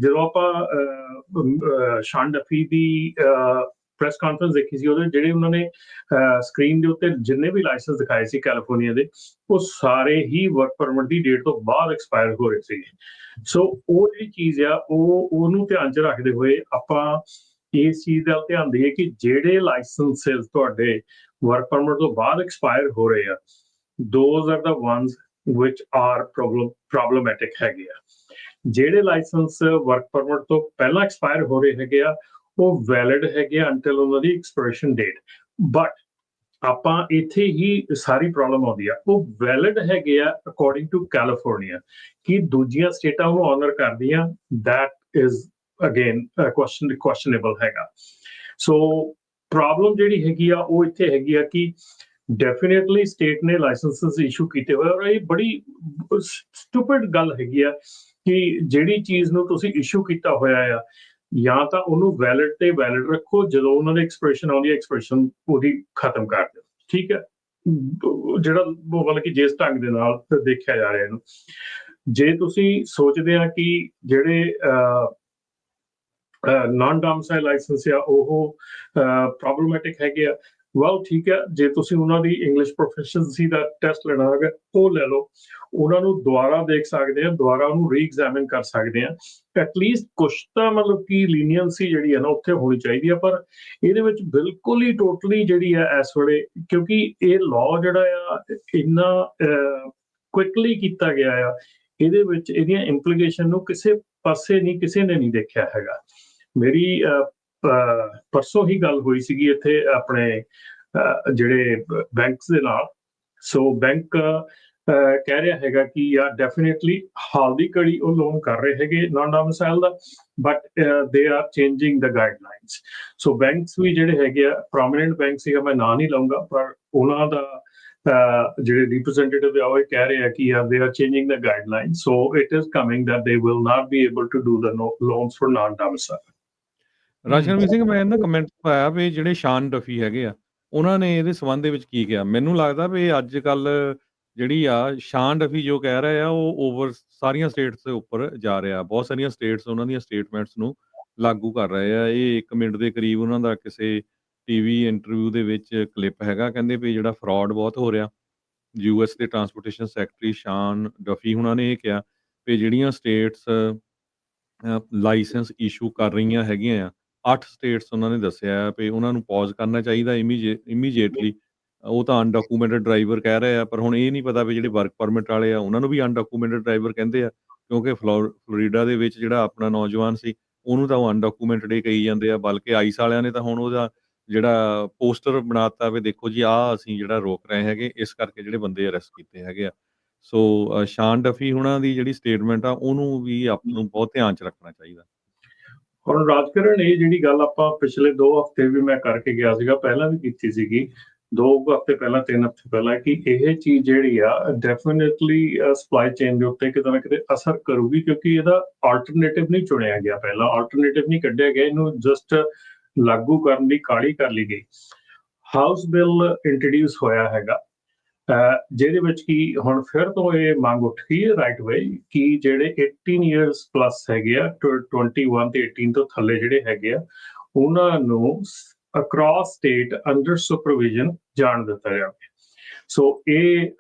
ਜਦੋਂ ਆਪਾਂ ਸ਼ਾਨ ਡਫੀ ਦੀ ਪ੍ਰੈਸ ਕਾਨਫਰੰਸ ਦੇਖੀ ਸੀ, ਉਹਦੇ ਜਿਹੜੇ ਉਹਨਾਂ ਨੇ ਸਕਰੀਨ ਦੇ ਉੱਤੇ ਜਿੰਨੇ ਵੀ ਲਾਇਸੈਂਸ ਦਿਖਾਏ ਸੀ ਕੈਲੀਫੋਰਨੀਆ ਦੇ, ਉਹ ਸਾਰੇ ਹੀ ਵਰਕ ਪਰਮਿਟ ਦੀ ਡੇਟ ਤੋਂ ਬਾਅਦ ਐਕਸਪਾਇਰ ਹੋ ਰਹੇ ਸੀਗੇ। ਸੋ ਉਹ ਜਿਹੜੀ ਚੀਜ਼ ਆ ਉਹਨੂੰ ਧਿਆਨ 'ਚ ਰੱਖਦੇ ਹੋਏ ਆਪਾਂ ਇਸ ਚੀਜ਼ ਦਾ ਧਿਆਨ ਦਈਏ ਕਿ ਜਿਹੜੇ ਲਾਇਸੈਂਸਿਸ ਤੁਹਾਡੇ ਵਰਕ ਪਰਮਿਟ ਤੋਂ ਬਾਅਦ ਐਕਸਪਾਇਰ ਹੋ ਰਹੇ ਆ, ਦੋਜ਼ ਆਰ ਦਾ ਵਨਸ ਵਿਚ ਆਰ ਪ੍ਰੋਬਲਮੈਟਿਕ ਹੈਗੇ ਆ। ਜਿਹੜੇ ਲਾਇਸੈਂਸ ਵਰਕ ਪਰਮਿਟ ਤੋਂ ਪਹਿਲਾਂ ਐਕਸਪਾਇਰ ਹੋ ਰਹੇ ਹੈਗੇ ਆ, ਉਹ ਵੈਲਿਡ ਹੈਗੇ ਆ ਅੰਟਿਲ ਉਹਨਾਂ ਦੀ ਐਕਸਪਾਇਰੇਸ਼ਨ ਡੇਟ। ਬਟ ਆਪਾਂ ਇੱਥੇ ਹੀ ਸਾਰੀ ਪ੍ਰੋਬਲਮ ਆਉਂਦੀ ਆ, ਉਹ ਵੈਲਿਡ ਹੈਗੇ ਆ ਅਕੋਰਡਿੰਗ ਟੂ ਕੈਲੀਫੋਰਨੀਆ, ਕਿ ਦੂਜੀਆਂ ਸਟੇਟਾਂ ਨੂੰ ਆਨਰ ਕਰਦੀਆਂ, ਦੈਟ ਇਜ਼ ਅਗੇਨ ਕੁਐਸਚਨੇਬਲ ਹੈਗਾ। ਸੋ ਪ੍ਰੋਬਲਮ ਜਿਹੜੀ ਹੈਗੀ ਆ ਉਹ ਇੱਥੇ ਹੈਗੀ ਆ ਕਿ ਡੈਫੀਨੇਟਲੀ ਸਟੇਟ ਨੇ ਲਾਇਸੈਂਸਿਸ ਇਸ਼ੂ ਕੀਤੇ ਹੋਏ, ਔਰ ਇਹ ਬੜੀ ਸਟੂਪਿਡ ਗੱਲ ਹੈਗੀ ਆ ਕਿ ਜਿਹੜੀ ਚੀਜ਼ ਨੂੰ ਤੁਸੀਂ ਇਸ਼ੂ ਕੀਤਾ ਹੋਇਆ ਆ, ਜਾਂ ਤਾਂ ਉਹਨੂੰ ਵੈਲਿਡ ਤੇ ਵੈਲਿਡ ਰੱਖੋ, ਜਦੋਂ ਉਹਨਾਂ ਦੀ ਐਕਸਪ੍ਰੈਸ਼ਨ ਆਉਂਦੀ ਹੈ ਐਕਸਪ੍ਰੈਸ਼ਨ ਉਹਦੀ ਖਤਮ ਕਰ ਦਿਓ, ਠੀਕ ਹੈ। ਜਿਹੜਾ ਮਤਲਬ ਕਿ ਜਿਸ ਢੰਗ ਦੇ ਨਾਲ ਦੇਖਿਆ ਜਾ ਰਿਹਾ ਇਹਨੂੰ, ਜੇ ਤੁਸੀਂ ਸੋਚਦੇ ਆ ਕਿ ਜਿਹੜੇ ਨਾਨ ਡੋਮਿਸਾਈਲ ਲਾਇਸੈਂਸ ਆ ਉਹ ਪ੍ਰੋਬਲਮੈਟਿਕ ਹੈਗੇ ਆ, ਵੈਲ ਠੀਕ ਹੈ, ਜੇ ਤੁਸੀਂ ਉਹਨਾਂ ਦੀ ਇੰਗਲਿਸ਼ ਪ੍ਰੋਫੀਸ਼ੀਐਂਸੀ ਦਾ ਟੈਸਟ ਲੈਣਾ ਹੈਗਾ ਉਹ ਲੈ ਲਓ, ਉਹਨਾਂ ਨੂੰ ਦੁਬਾਰਾ ਦੇਖ ਸਕਦੇ ਆ, ਦੁਬਾਰਾ ਉਹਨੂੰ ਰੀ-ਐਗਜ਼ਾਮਿਨ ਕਰ ਸਕਦੇ ਆ। ਐਟਲੀਸਟ ਕੁਛ ਤਾਂ ਮਤਲਬ ਕਿ ਲੀਨੀਅੰਸੀ ਜਿਹੜੀ ਹੈ ਨਾ ਉੱਥੇ ਹੋਣੀ ਚਾਹੀਦੀ ਆ, ਪਰ ਇਹਦੇ ਵਿੱਚ ਬਿਲਕੁਲ ਹੀ ਟੋਟਲੀ ਜਿਹੜੀ ਆ ਇਸ ਵੇਲੇ, ਕਿਉਂਕਿ ਇਹ ਲਾਅ ਜਿਹੜਾ ਆ ਇੰਨਾ ਕੁਇਕਲੀ ਕੀਤਾ ਗਿਆ ਆ, ਇਹਦੇ ਵਿੱਚ ਇਹਦੀਆਂ ਇੰਪਲੀਕੇਸ਼ਨ ਨੂੰ ਕਿਸੇ ਪਾਸੇ ਨਹੀਂ, ਕਿਸੇ ਨੇ ਨਹੀਂ ਦੇਖਿਆ ਹੈਗਾ। ਮੇਰੀ ਪਰਸੋਂ ਹੀ ਗੱਲ ਹੋਈ ਸੀਗੀ ਇੱਥੇ ਆਪਣੇ ਜਿਹੜੇ ਬੈਂਕਸ ਦੇ ਨਾਲ। ਸੋ ਬੈਂਕ ਕਹਿ ਰਿਹਾ ਹੈਗਾ ਕਿ ਯਾਰ ਡੈਫੀਨੇਟਲੀ ਹਾਲ ਦੀ ਘੜੀ ਉਹ ਲੋਨ ਕਰ ਰਹੇ ਹੈਗੇ ਨਾਨ ਡੋਮਿਸਾਈਲ ਦਾ, but they are changing the guidelines. So banks ਵੀ ਜਿਹੜੇ ਹੈਗੇ ਆ, ਪ੍ਰੋਮੀਨੈਂਟ ਬੈਂਕ ਸੀਗਾ, ਮੈਂ ਨਾਂ ਨਹੀਂ ਲਊਂਗਾ, ਪਰ ਉਹਨਾਂ ਦਾ ਜਿਹੜੇ ਰਿਪਰੈਜ਼ੈਂਟੇਟਿਵ ਆ ਉਹ ਇਹ ਕਹਿ ਰਹੇ ਆ ਕਿ ਯਾਰ they are changing the guideline, so it is coming that they will not be able to do the loans for non domicile. Rajanveer Singh, ਮੈਂ ਨਾ ਕਮੈਂਟ ਪਾਇਆ ਵੀ ਜਿਹੜੇ ਸ਼ਾਨ ਡਫੀ ਹੈਗੇ ਆ ਉਹਨਾਂ ਨੇ ਇਹਦੇ ਸੰਬੰਧ ਦੇ ਵਿੱਚ ਕੀ ਕਿਹਾ। ਮੈਨੂੰ ਲੱਗਦਾ ਵੀ ਅੱਜ ਕੱਲ ਜਿਹੜੀ ਆ ਸ਼ਾਨ ਡਫੀ ਜੋ ਕਹਿ ਰਹੇ ਆ ਉਹ ਓਵਰ ਸਾਰੀਆਂ ਸਟੇਟਸ ਦੇ ਉੱਪਰ ਜਾ ਰਿਹਾ। ਬਹੁਤ ਸਾਰੀਆਂ ਸਟੇਟਸ ਉਹਨਾਂ ਦੀਆਂ ਸਟੇਟਮੈਂਟਸ ਨੂੰ ਲਾਗੂ ਕਰ ਰਹੇ ਆ। ਇਹ 1 ਮਿੰਟ ਦੇ ਕਰੀਬ ਉਹਨਾਂ ਦਾ ਕਿਸੇ ਟੀਵੀ ਇੰਟਰਵਿਊ ਦੇ ਵਿੱਚ ਕਲਿੱਪ ਹੈਗਾ। ਕਹਿੰਦੇ ਵੀ ਜਿਹੜਾ ਫਰਾਡ ਬਹੁਤ ਹੋ ਰਿਹਾ। US ਦੇ ਟਰਾਂਸਪੋਰਟੇਸ਼ਨ ਸੈਕਟਰੀ ਸ਼ਾਨ ਡਫੀ ਉਹਨਾਂ ਨੇ ਇਹ ਕਿਹਾ ਵੀ ਜਿਹੜੀਆਂ ਸਟੇਟਸ ਲਾਇਸੈਂਸ ਇਸ਼ੂ ਕਰ ਰਹੀਆਂ ਹੈਗੀਆਂ ਆ, 8 ਸਟੇਟਸ ਉਹਨਾਂ ਨੇ ਦੱਸਿਆ ਵੀ ਉਹਨਾਂ ਨੂੰ ਪੌਜ਼ ਕਰਨਾ ਚਾਹੀਦਾ ਇਮੀਡੀਏਟਲੀ। ਉਹ ਤਾਂ ਅਨਡਾਕੂਮੈਂਟਡ ਡਰਾਈਵਰ ਕਹਿ ਰਹੇ ਆ, ਪਰ ਹੁਣ ਇਹ ਨਹੀਂ ਪਤਾ ਵੀ ਜਿਹੜੇ ਵਰਕ ਪਰਮਿਟ ਵਾਲੇ ਆ ਉਹਨਾਂ ਨੂੰ ਵੀ ਅਨਡਾਕੂਮੈਂਟਡ ਡਰਾਈਵਰ ਕਹਿੰਦੇ ਆ, ਕਿਉਂਕਿ ਫਲੋਰੀਡਾ ਦੇ ਵਿੱਚ ਜਿਹੜਾ ਆਪਣਾ ਨੌਜਵਾਨ ਸੀ ਉਹਨੂੰ ਤਾਂ ਉਹ ਅਨਡਾਕੂਮੈਂਟਡ ਹੀ ਕਹੀ ਜਾਂਦੇ ਆ। ਬਲਕਿ ਆਈਸ ਵਾਲਿਆਂ ਨੇ ਤਾਂ ਹੁਣ ਉਹਦਾ ਜਿਹੜਾ ਪੋਸਟਰ ਬਣਾਤਾ ਵੀ ਦੇਖੋ ਜੀ ਆਹ ਅਸੀਂ ਜਿਹੜਾ ਰੋਕ ਰਹੇ ਹੈਗੇ, ਇਸ ਕਰਕੇ ਜਿਹੜੇ ਬੰਦੇ ਅਰੈਸਟ ਕੀਤੇ ਹੈਗੇ ਆ। ਸੋ ਸ਼ਾਨ ਡਫੀ ਹੁਣਾਂ ਦੀ ਜਿਹੜੀ ਸਟੇਟਮੈਂਟ ਆ ਉਹਨੂੰ ਵੀ ਆਪ ਨੂੰ ਬਹੁਤ ਧਿਆਨ 'ਚ ਰੱਖਣਾ ਚਾਹੀਦਾ। ਹੁਣ ਰਾਜਕਰਨ, ਇਹ ਜਿਹੜੀ ਗੱਲ ਆਪਾਂ ਪਿਛਲੇ 2 ਹਫ਼ਤੇ ਵੀ ਮੈਂ ਕਰਕੇ ਗਿਆ ਸੀਗਾ, ਪਹਿਲਾਂ ਵੀ ਕੀਤੀ ਸੀਗੀ 2 ਹਫ਼ਤੇ ਪਹਿਲਾਂ, 3 ਹਫ਼ਤੇ ਪਹਿਲਾਂ, ਕਿ ਇਹ ਚੀਜ਼ ਜਿਹੜੀ ਆ ਡੈਫੀਨੇਟਲੀ ਸਪਲਾਈ ਚੇਨ ਦੇ ਉੱਤੇ ਕਿਤੇ ਨਾ ਕਿਤੇ ਅਸਰ ਕਰੂਗੀ, ਕਿਉਂਕਿ ਇਹਦਾ ਆਲਟਰਨੇਟਿਵ ਨਹੀਂ ਚੁਣਿਆ ਗਿਆ, ਪਹਿਲਾਂ ਆਲਟਰਨੇਟਿਵ ਨਹੀਂ ਕੱਢਿਆ ਗਿਆ, ਇਹਨੂੰ ਜਸਟ ਲਾਗੂ ਕਰਨ ਦੀ ਕਾਹਲੀ ਕਰ ਲਈ ਗਈ। ਹਾਊਸ ਬਿੱਲ ਇੰਟਰੋਡਿਊਸ ਹੋਇਆ ਹੈਗਾ ਜਿਹਦੇ ਵਿੱਚ ਕੀ ਹੁਣ ਫਿਰ ਤੋਂ ਇਹ ਮੰਗ ਉੱਠ ਗਈ ਹੈ ਰਾਈਟ ਵੇ ਕਿ ਜਿਹੜੇ 18 ਇਅਰਸ ਪਲੱਸ ਹੈਗੇ ਆ, 21 ਤੇ 18 ਤੋਂ ਥੱਲੇ ਜਿਹੜੇ ਹੈਗੇ ਆ, ਉਹਨਾਂ ਨੂੰ ਅਕ੍ਰੋਸ ਸਟੇਟ ਅੰਡਰ ਸੁਪਰਵਿਜ਼ਨ ਜਾਣ ਦਿੱਤਾ ਜਾਵੇ। ਸੋ ਇਹ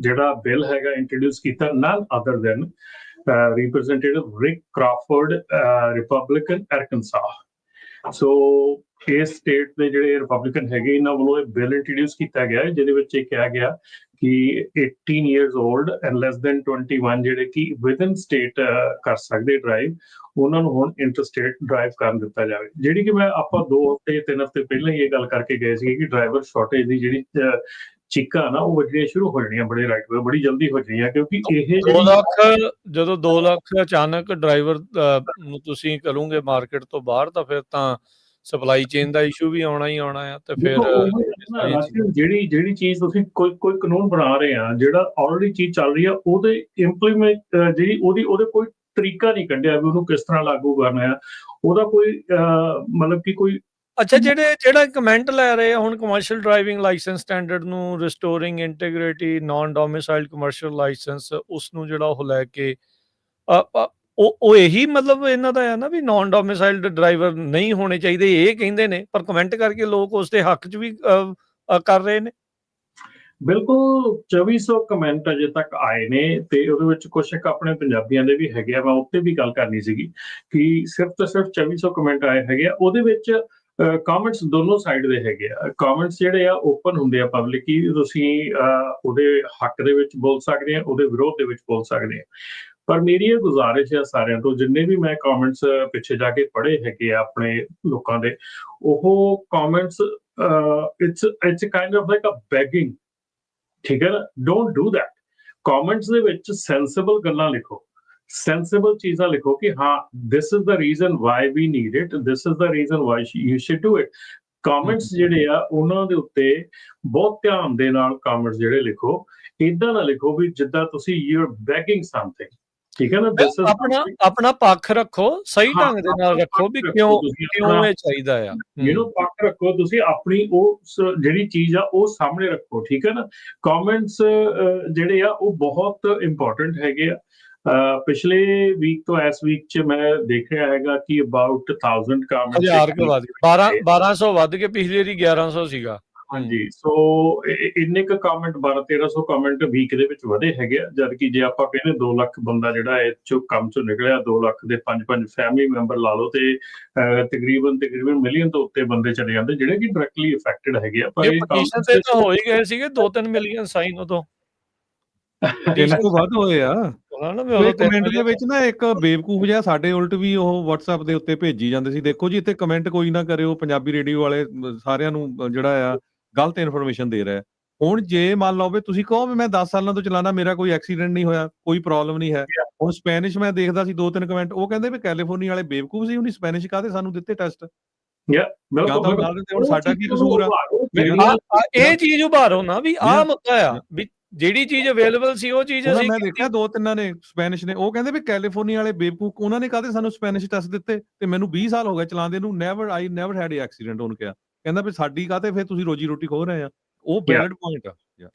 ਜਿਹੜਾ ਬਿੱਲ ਹੈਗਾ ਇੰਟਰੋਡਿਊਸ ਕੀਤਾ ਨਨ ਅਦਰ ਦੈਨ ਰਿਪਰੈਜ਼ੈਂਟੇਟਿਵ ਰਿਕ ਕਰਾਫੋਰਡ, ਰਿਪਬਲਿਕਨ ਅਰਕਨਸਾ। ਸੋ ਇਸ ਸਟੇਟ ਦੇ ਜਿਹੜੇ ਰਿਪਬਲਿਕਨ ਹੈਗੇ, ਇਹਨਾਂ ਵੱਲੋਂ ਇਹ ਬਿੱਲ ਇੰਟਰੋਡਿਊਸ ਕੀਤਾ ਗਿਆ ਹੈ ਜਿਹਦੇ ਵਿੱਚ ਇਹ ਕਿਹਾ ਗਿਆ ਕਿ 18 years old and less than 21 ਜਿਹੜੇ ਕਿ ਵਿਦਨ ਸਟੇਟ ਕਰ ਸਕਦੇ ਡਰਾਈਵ, ਉਹਨਾਂ ਨੂੰ ਹੁਣ ਇੰਟਰ ਸਟੇਟ ਡਰਾਈਵ ਕਰਨ ਦਿੱਤਾ ਜਾਵੇ। ਜਿਹੜੀ ਕਿ ਆਪਾਂ 2 ਹਫ਼ਤੇ 3 ਹਫ਼ਤੇ ਪਹਿਲਾਂ ਹੀ ਇਹ ਗੱਲ ਕਰਕੇ ਗਏ ਸੀ ਕਿ ਡਰਾਈਵਰ ਸ਼ਾਰਟੇਜ ਦੀ ਜਿਹੜੀ ਚੀਕਾਂ ਨਾ ਉਹ ਵੱਜਣੀਆਂ ਸ਼ੁਰੂ ਹੋ ਜਾਣੀਆਂ ਬੜੇ ਰਾਈਟ ਵੇ, ਬੜੀ ਜਲਦੀ ਹੋ ਜਾਣੀਆਂ, ਕਿਉਂਕਿ ਇਹ 2 ਲੱਖ ਜਦੋਂ 2 ਲੱਖ ਅਚਾਨਕ ਡਰਾਈਵਰ ਨੂੰ ਤੁਸੀਂ ਕਰੋਗੇ ਮਾਰਕੀਟ ਤੋਂ ਬਾਹਰ, ਤਾਂ ਫਿਰ ਤਾਂ ਸਪਲਾਈ ਚੇਨ ਦਾ ਇਸ਼ੂ ਵੀ ਆਉਣਾ ਹੀ ਆਉਣਾ ਆ। ਤੇ ਫਿਰ ਜਿਹੜੀ ਚੀਜ਼ ਤੁਸੀਂ ਕੋਈ ਕਾਨੂੰਨ ਬਣਾ ਰਹੇ ਆ, ਜਿਹੜਾ ਆਲਰੇਡੀ ਚੀਜ਼ ਚੱਲ ਰਹੀ ਆ, ਉਹਦੇ ਇੰਪਲੀਮੈਂਟ ਜਿਹੜੀ ਉਹਦੇ ਕੋਈ ਤਰੀਕਾ ਨਹੀਂ ਕੱਢਿਆ ਵੀ ਉਹਨੂੰ ਕਿਸ ਤਰ੍ਹਾਂ ਲਾਗੂ ਕਰਨਾ ਆ, ਉਹਦਾ ਕੋਈ ਮਤਲਬ ਕਿ ਕੋਈ ਅੱਛਾ ਜਿਹੜਾ ਕਮੈਂਟ ਲੈ ਰਹੇ ਆ ਹੁਣ ਕਮਰਸ਼ੀਅਲ ਡਰਾਈਵਿੰਗ ਲਾਇਸੈਂਸ ਸਟੈਂਡਰਡ ਨੂੰ ਰਿਸਟੋਰਿੰਗ ਇੰਟੀਗ੍ਰਿਟੀ ਨਾਨ ਡੋਮਿਸਾਈਲਡ ਕਮਰਸ਼ੀਅਲ ਲਾਇਸੈਂਸ, ਉਸ ਨੂੰ ਜਿਹੜਾ ਉਹ ਲੈ ਕੇ ਉਹ ਇਹੀ ਮਤਲਬ ਇਹਨਾਂ ਦਾ ਹੈ ਨਾ ਵੀ ਨਾਨ ਡੋਮਿਸਾਈਲਡ ਡਰਾਈਵਰ ਨਹੀਂ ਹੋਣੇ ਚਾਹੀਦੇ, ਇਹ ਕਹਿੰਦੇ ਨੇ, ਪਰ ਕਮੈਂਟ ਕਰਕੇ ਲੋਕ ਉਸ ਦੇ ਹੱਕ 'ਚ ਵੀ ਕਰ ਰਹੇ ਨੇ। ਬਿਲਕੁਲ 2400 ਕਮੈਂਟ ਅਜੇ ਤੱਕ ਆਏ ਨੇ ਤੇ ਉਹਦੇ ਵਿੱਚ ਕੁਛ ਇੱਕ ਆਪਣੇ ਪੰਜਾਬੀਆਂ ਦੇ ਵੀ ਹੈਗੇ ਆ, ਮੈਂ ਉੱਤੇ ਵੀ ਗੱਲ ਕਰਨੀ ਸੀਗੀ ਕਿ ਸਿਰਫ ਤੇ ਸਿਰਫ 2400 ਕਮੈਂਟ ਆਏ ਹੈਗੇ ਆ। ਉਹਦੇ ਵਿੱਚ ਕਮੈਂਟਸ ਦੋਨੋਂ ਸਾਈਡ ਦੇ ਹੈਗੇ ਆ। ਕਮੈਂਟਸ ਜਿਹੜੇ ਆ ਓਪਨ ਹੁੰਦੇ ਆ ਪਬਲਿਕਲੀ, ਤੁਸੀਂ ਉਹਦੇ ਹੱਕ ਦੇ ਵਿੱਚ ਬੋਲ ਸਕਦੇ ਆ, ਉਹਦੇ ਵਿਰੋਧ ਦੇ ਵਿੱਚ ਬੋਲ ਸਕਦੇ ਆ। ਪਰ ਮੇਰੀ ਇਹ ਗੁਜ਼ਾਰਿਸ਼ ਹੈ ਸਾਰਿਆਂ ਤੋਂ, ਜਿੰਨੇ ਵੀ ਮੈਂ ਕਮੈਂਟਸ ਪਿੱਛੇ ਜਾ ਕੇ ਪੜ੍ਹੇ ਹੈਗੇ ਆ ਆਪਣੇ ਲੋਕਾਂ ਦੇ, ਉਹ comments it's kind of like a begging, ਠੀਕ ਹੈ ਨਾ, ਡੋਂਟ ਡੂ ਦੈਟ। ਕਮੈਂਟਸ ਦੇ ਵਿੱਚ ਸੈਂਸਿਬਲ ਗੱਲਾਂ ਲਿਖੋ, ਸੈਂਸਿਬਲ ਚੀਜ਼ਾਂ ਲਿਖੋ ਕਿ ਹਾਂ this is the reason why we need it, this is the reason why you should do it. Comments ਜਿਹੜੇ ਆ ਉਹਨਾਂ ਦੇ ਉੱਤੇ ਬਹੁਤ ਧਿਆਨ ਦੇ ਨਾਲ ਕਮੈਂਟਸ ਜਿਹੜੇ ਲਿਖੋ, ਏਦਾਂ ਨਾ ਲਿਖੋ ਵੀ ਜਿੱਦਾਂ ਤੁਸੀਂ ਯੂ ਆਰ ਬੈਗਿੰਗ ਸਮਥਿੰਗ, ਠੀਕ ਹੈ ਨਾ। ਆਪਣਾ ਪੱਖ ਰੱਖੋ, ਸਹੀ ਢੰਗ ਦੇ ਨਾਲ ਰੱਖੋ ਵੀ ਕਿਉਂ ਇਹ ਚਾਹੀਦਾ ਆ, ਇਹਨੂੰ ਪੱਖ ਰੱਖੋ, ਤੁਸੀਂ ਆਪਣੀ ਉਹ ਜਿਹੜੀ ਚੀਜ਼ ਆ ਉਹ ਸਾਹਮਣੇ ਰੱਖੋ, ਠੀਕ ਹੈ ਨਾ। ਕਮੈਂਟਸ ਜਿਹੜੇ ਆ ਉਹ ਬਹੁਤ ਇੰਪੋਰਟੈਂਟ ਹੈਗੇ ਆ। ਪਿਛਲੇ ਵੀਕ ਤੋਂ ਇਸ ਵੀਕ 'ਚ ਮੈਂ ਦੇਖ ਰਿਹਾ ਹੈਗਾ ਕਿ ਅਬਾਊਟ 1000 ਕਮੈਂਟਸ, 1200 ਵੱਧ ਕੇ ਪਿਛਲੀ ਵਾਰੀ 1100 ਸੀਗਾ। ਹਾਂਜੀ, ਸੋ ਇੰਨੇ ਕੁ ਕਮੈਂਟ 1200-1300 ਕਮੈਂਟ ਵੀਕ ਦੇ ਵਿੱਚ ਵਧੇ ਹੈਗੇ ਆ, ਜਦ ਕਿ ਜੇ ਆਪਾਂ ਕਹਿੰਦੇ 2 ਲੱਖ ਬੰਦਾ ਜਿਹੜਾ ਇਹ ਚੋਂ ਕੰਮ ਚੋਂ ਨਿਕਲਿਆ, 2 ਲੱਖ ਦੇ 5 ਫੈਮਿਲੀ ਮੈਂਬਰ ਲਾ ਲਓ ਤੇ ਤਕਰੀਬਨ ਮਿਲੀਅਨ ਤੋਂ ਉੱਤੇ ਬੰਦੇ ਚਲੇ ਜਾਂਦੇ ਜਿਹੜੇ ਕਿ ਡਾਇਰੈਕਟਲੀ ਇਫੈਕਟਡ ਹੈਗੇ ਆ। ਪਰ ਇਹ ਪਟੀਸ਼ਨ ਤੇ ਤਾਂ ਹੋ ਹੀ ਗਏ ਸੀਗੇ 2-3 ਮਿਲੀਅਨ ਸਾਈਨ, ਉਦੋਂ 3 ਤੋਂ ਵੱਧ ਹੋਏ ਆ। ਆਉਂਦਾ ਨਾ, ਵੀ ਤੇ ਉਦੋਂ 3 ਕਮੈਂਟ ਦੇ ਮਿਲੀਅਨ ਵਿੱਚ ਨਾ ਇੱਕ ਬੇਵਕੂਫ ਜਿਹਾ ਸਾਡੇ ਉਲਟ ਵੀ ਉਹ WhatsApp ਦੇ ਉੱਤੇ ਭੇਜੀ ਜਾਂਦੇ ਸੀ, ਦੇਖੋ ਜੀ ਇੱਥੇ ਕਮੈਂਟ ਕੋਈ ਨਾ ਕਰਿਓ, ਪੰਜਾਬੀ ਰੇਡੀਓ ਵਾਲੇ ਸਾਰਿਆਂ ਨੂੰ ਜਿਹੜਾ ਆ ਗਲਤ ਇਨਫੋਰਮੇਸ਼ਨ ਦੇ ਰਿਹਾ। ਹੁਣ ਜੇ ਮੰਨ ਲਓ ਵੀ ਤੁਸੀਂ ਕਹੋ ਵੀ ਮੈਂ 10 ਸਾਲਾਂ ਤੋਂ ਚਲਾਉਣਾ, ਮੇਰਾ ਕੋਈ ਐਕਸੀਡੈਂਟ ਨਹੀਂ ਹੋਇਆ, ਕੋਈ ਪ੍ਰੋਬਲਮ ਨਹੀਂ ਹੈ। ਹੁਣ ਸਪੈਨਿਸ਼ ਮੈਂ ਦੇਖਦਾ ਸੀ 2-3 ਕਮੈਂਟ, ਉਹ ਕਹਿੰਦੇ ਵੀ ਕੈਲੀਫੋਰਨੀਆ ਵਾਲੇ ਬੇਵਕੂਫ ਸੀ, ਉਹਨੇ ਸਪੈਨਿਸ਼ ਕਾਹਦੇ ਸਾਨੂੰ ਦਿੱਤੇ ਟੈਸਟ, ਜਾਂ ਬਿਲਕੁਲ ਤਾਂ ਬਿਲਕੁਲ ਲਾ ਦਿੰਦੇ, ਹੁਣ ਉਹ ਸਾਡਾ ਕੀ ਚੀਜ਼ਾਂ ਨੂੰ ਕਸੂਰ ਆ। ਉਭਾਰੋ, ਵੀ ਜਿਹੜੀਆਂ ਇਹ ਚੀਜ਼ ਉਭਾਰੋ ਨਾ, ਵੀ ਆਹ Yeah. ਮੁੱਦਾ ਆ, ਵੀ ਜਿਹੜੀ ਚੀਜ਼ ਅਵੇਲੇਬਲ ਸੀ ਉਹ ਚੀਜ਼ ਉਹਨਾਂ ਅਸੀਂ ਮੈਂ ਕੀਤੀ। ਦੇਖਿਆ 2-3 ਨੇ ਸਪੈਨਿਸ਼ ਨੇ, ਉਹ ਕਹਿੰਦੇ ਵੀ ਕੈਲੀਫੋਰਨੀਆ ਵਾਲੇ ਬੇਵਕੂਫ, ਉਹਨਾਂ ਨੇ ਕਾਹਦੇ ਸਾਨੂੰ ਸਪੈਨਿਸ਼ ਟੈਸਟ ਦਿੱਤੇ, ਤੇ ਮੈਨੂੰ 20 ਸਾਲ ਹੋ ਗਏ ਚਲਾਉਂਦੇ ਨੂੰ, I never head A accident. ਉਹਨੂੰ ਕਿਹਾ, ਕਹਿੰਦਾ ਵੀ ਸਾਡੀ ਕਾਹਤੇ ਫਿਰ ਤੁਸੀਂ ਰੋਜੀ ਰੋਟੀ ਖੋ ਰਹੇ ਆ। ਉਹ ਵੈਲਿਡ ਪੁਆਇੰਟ ਆ।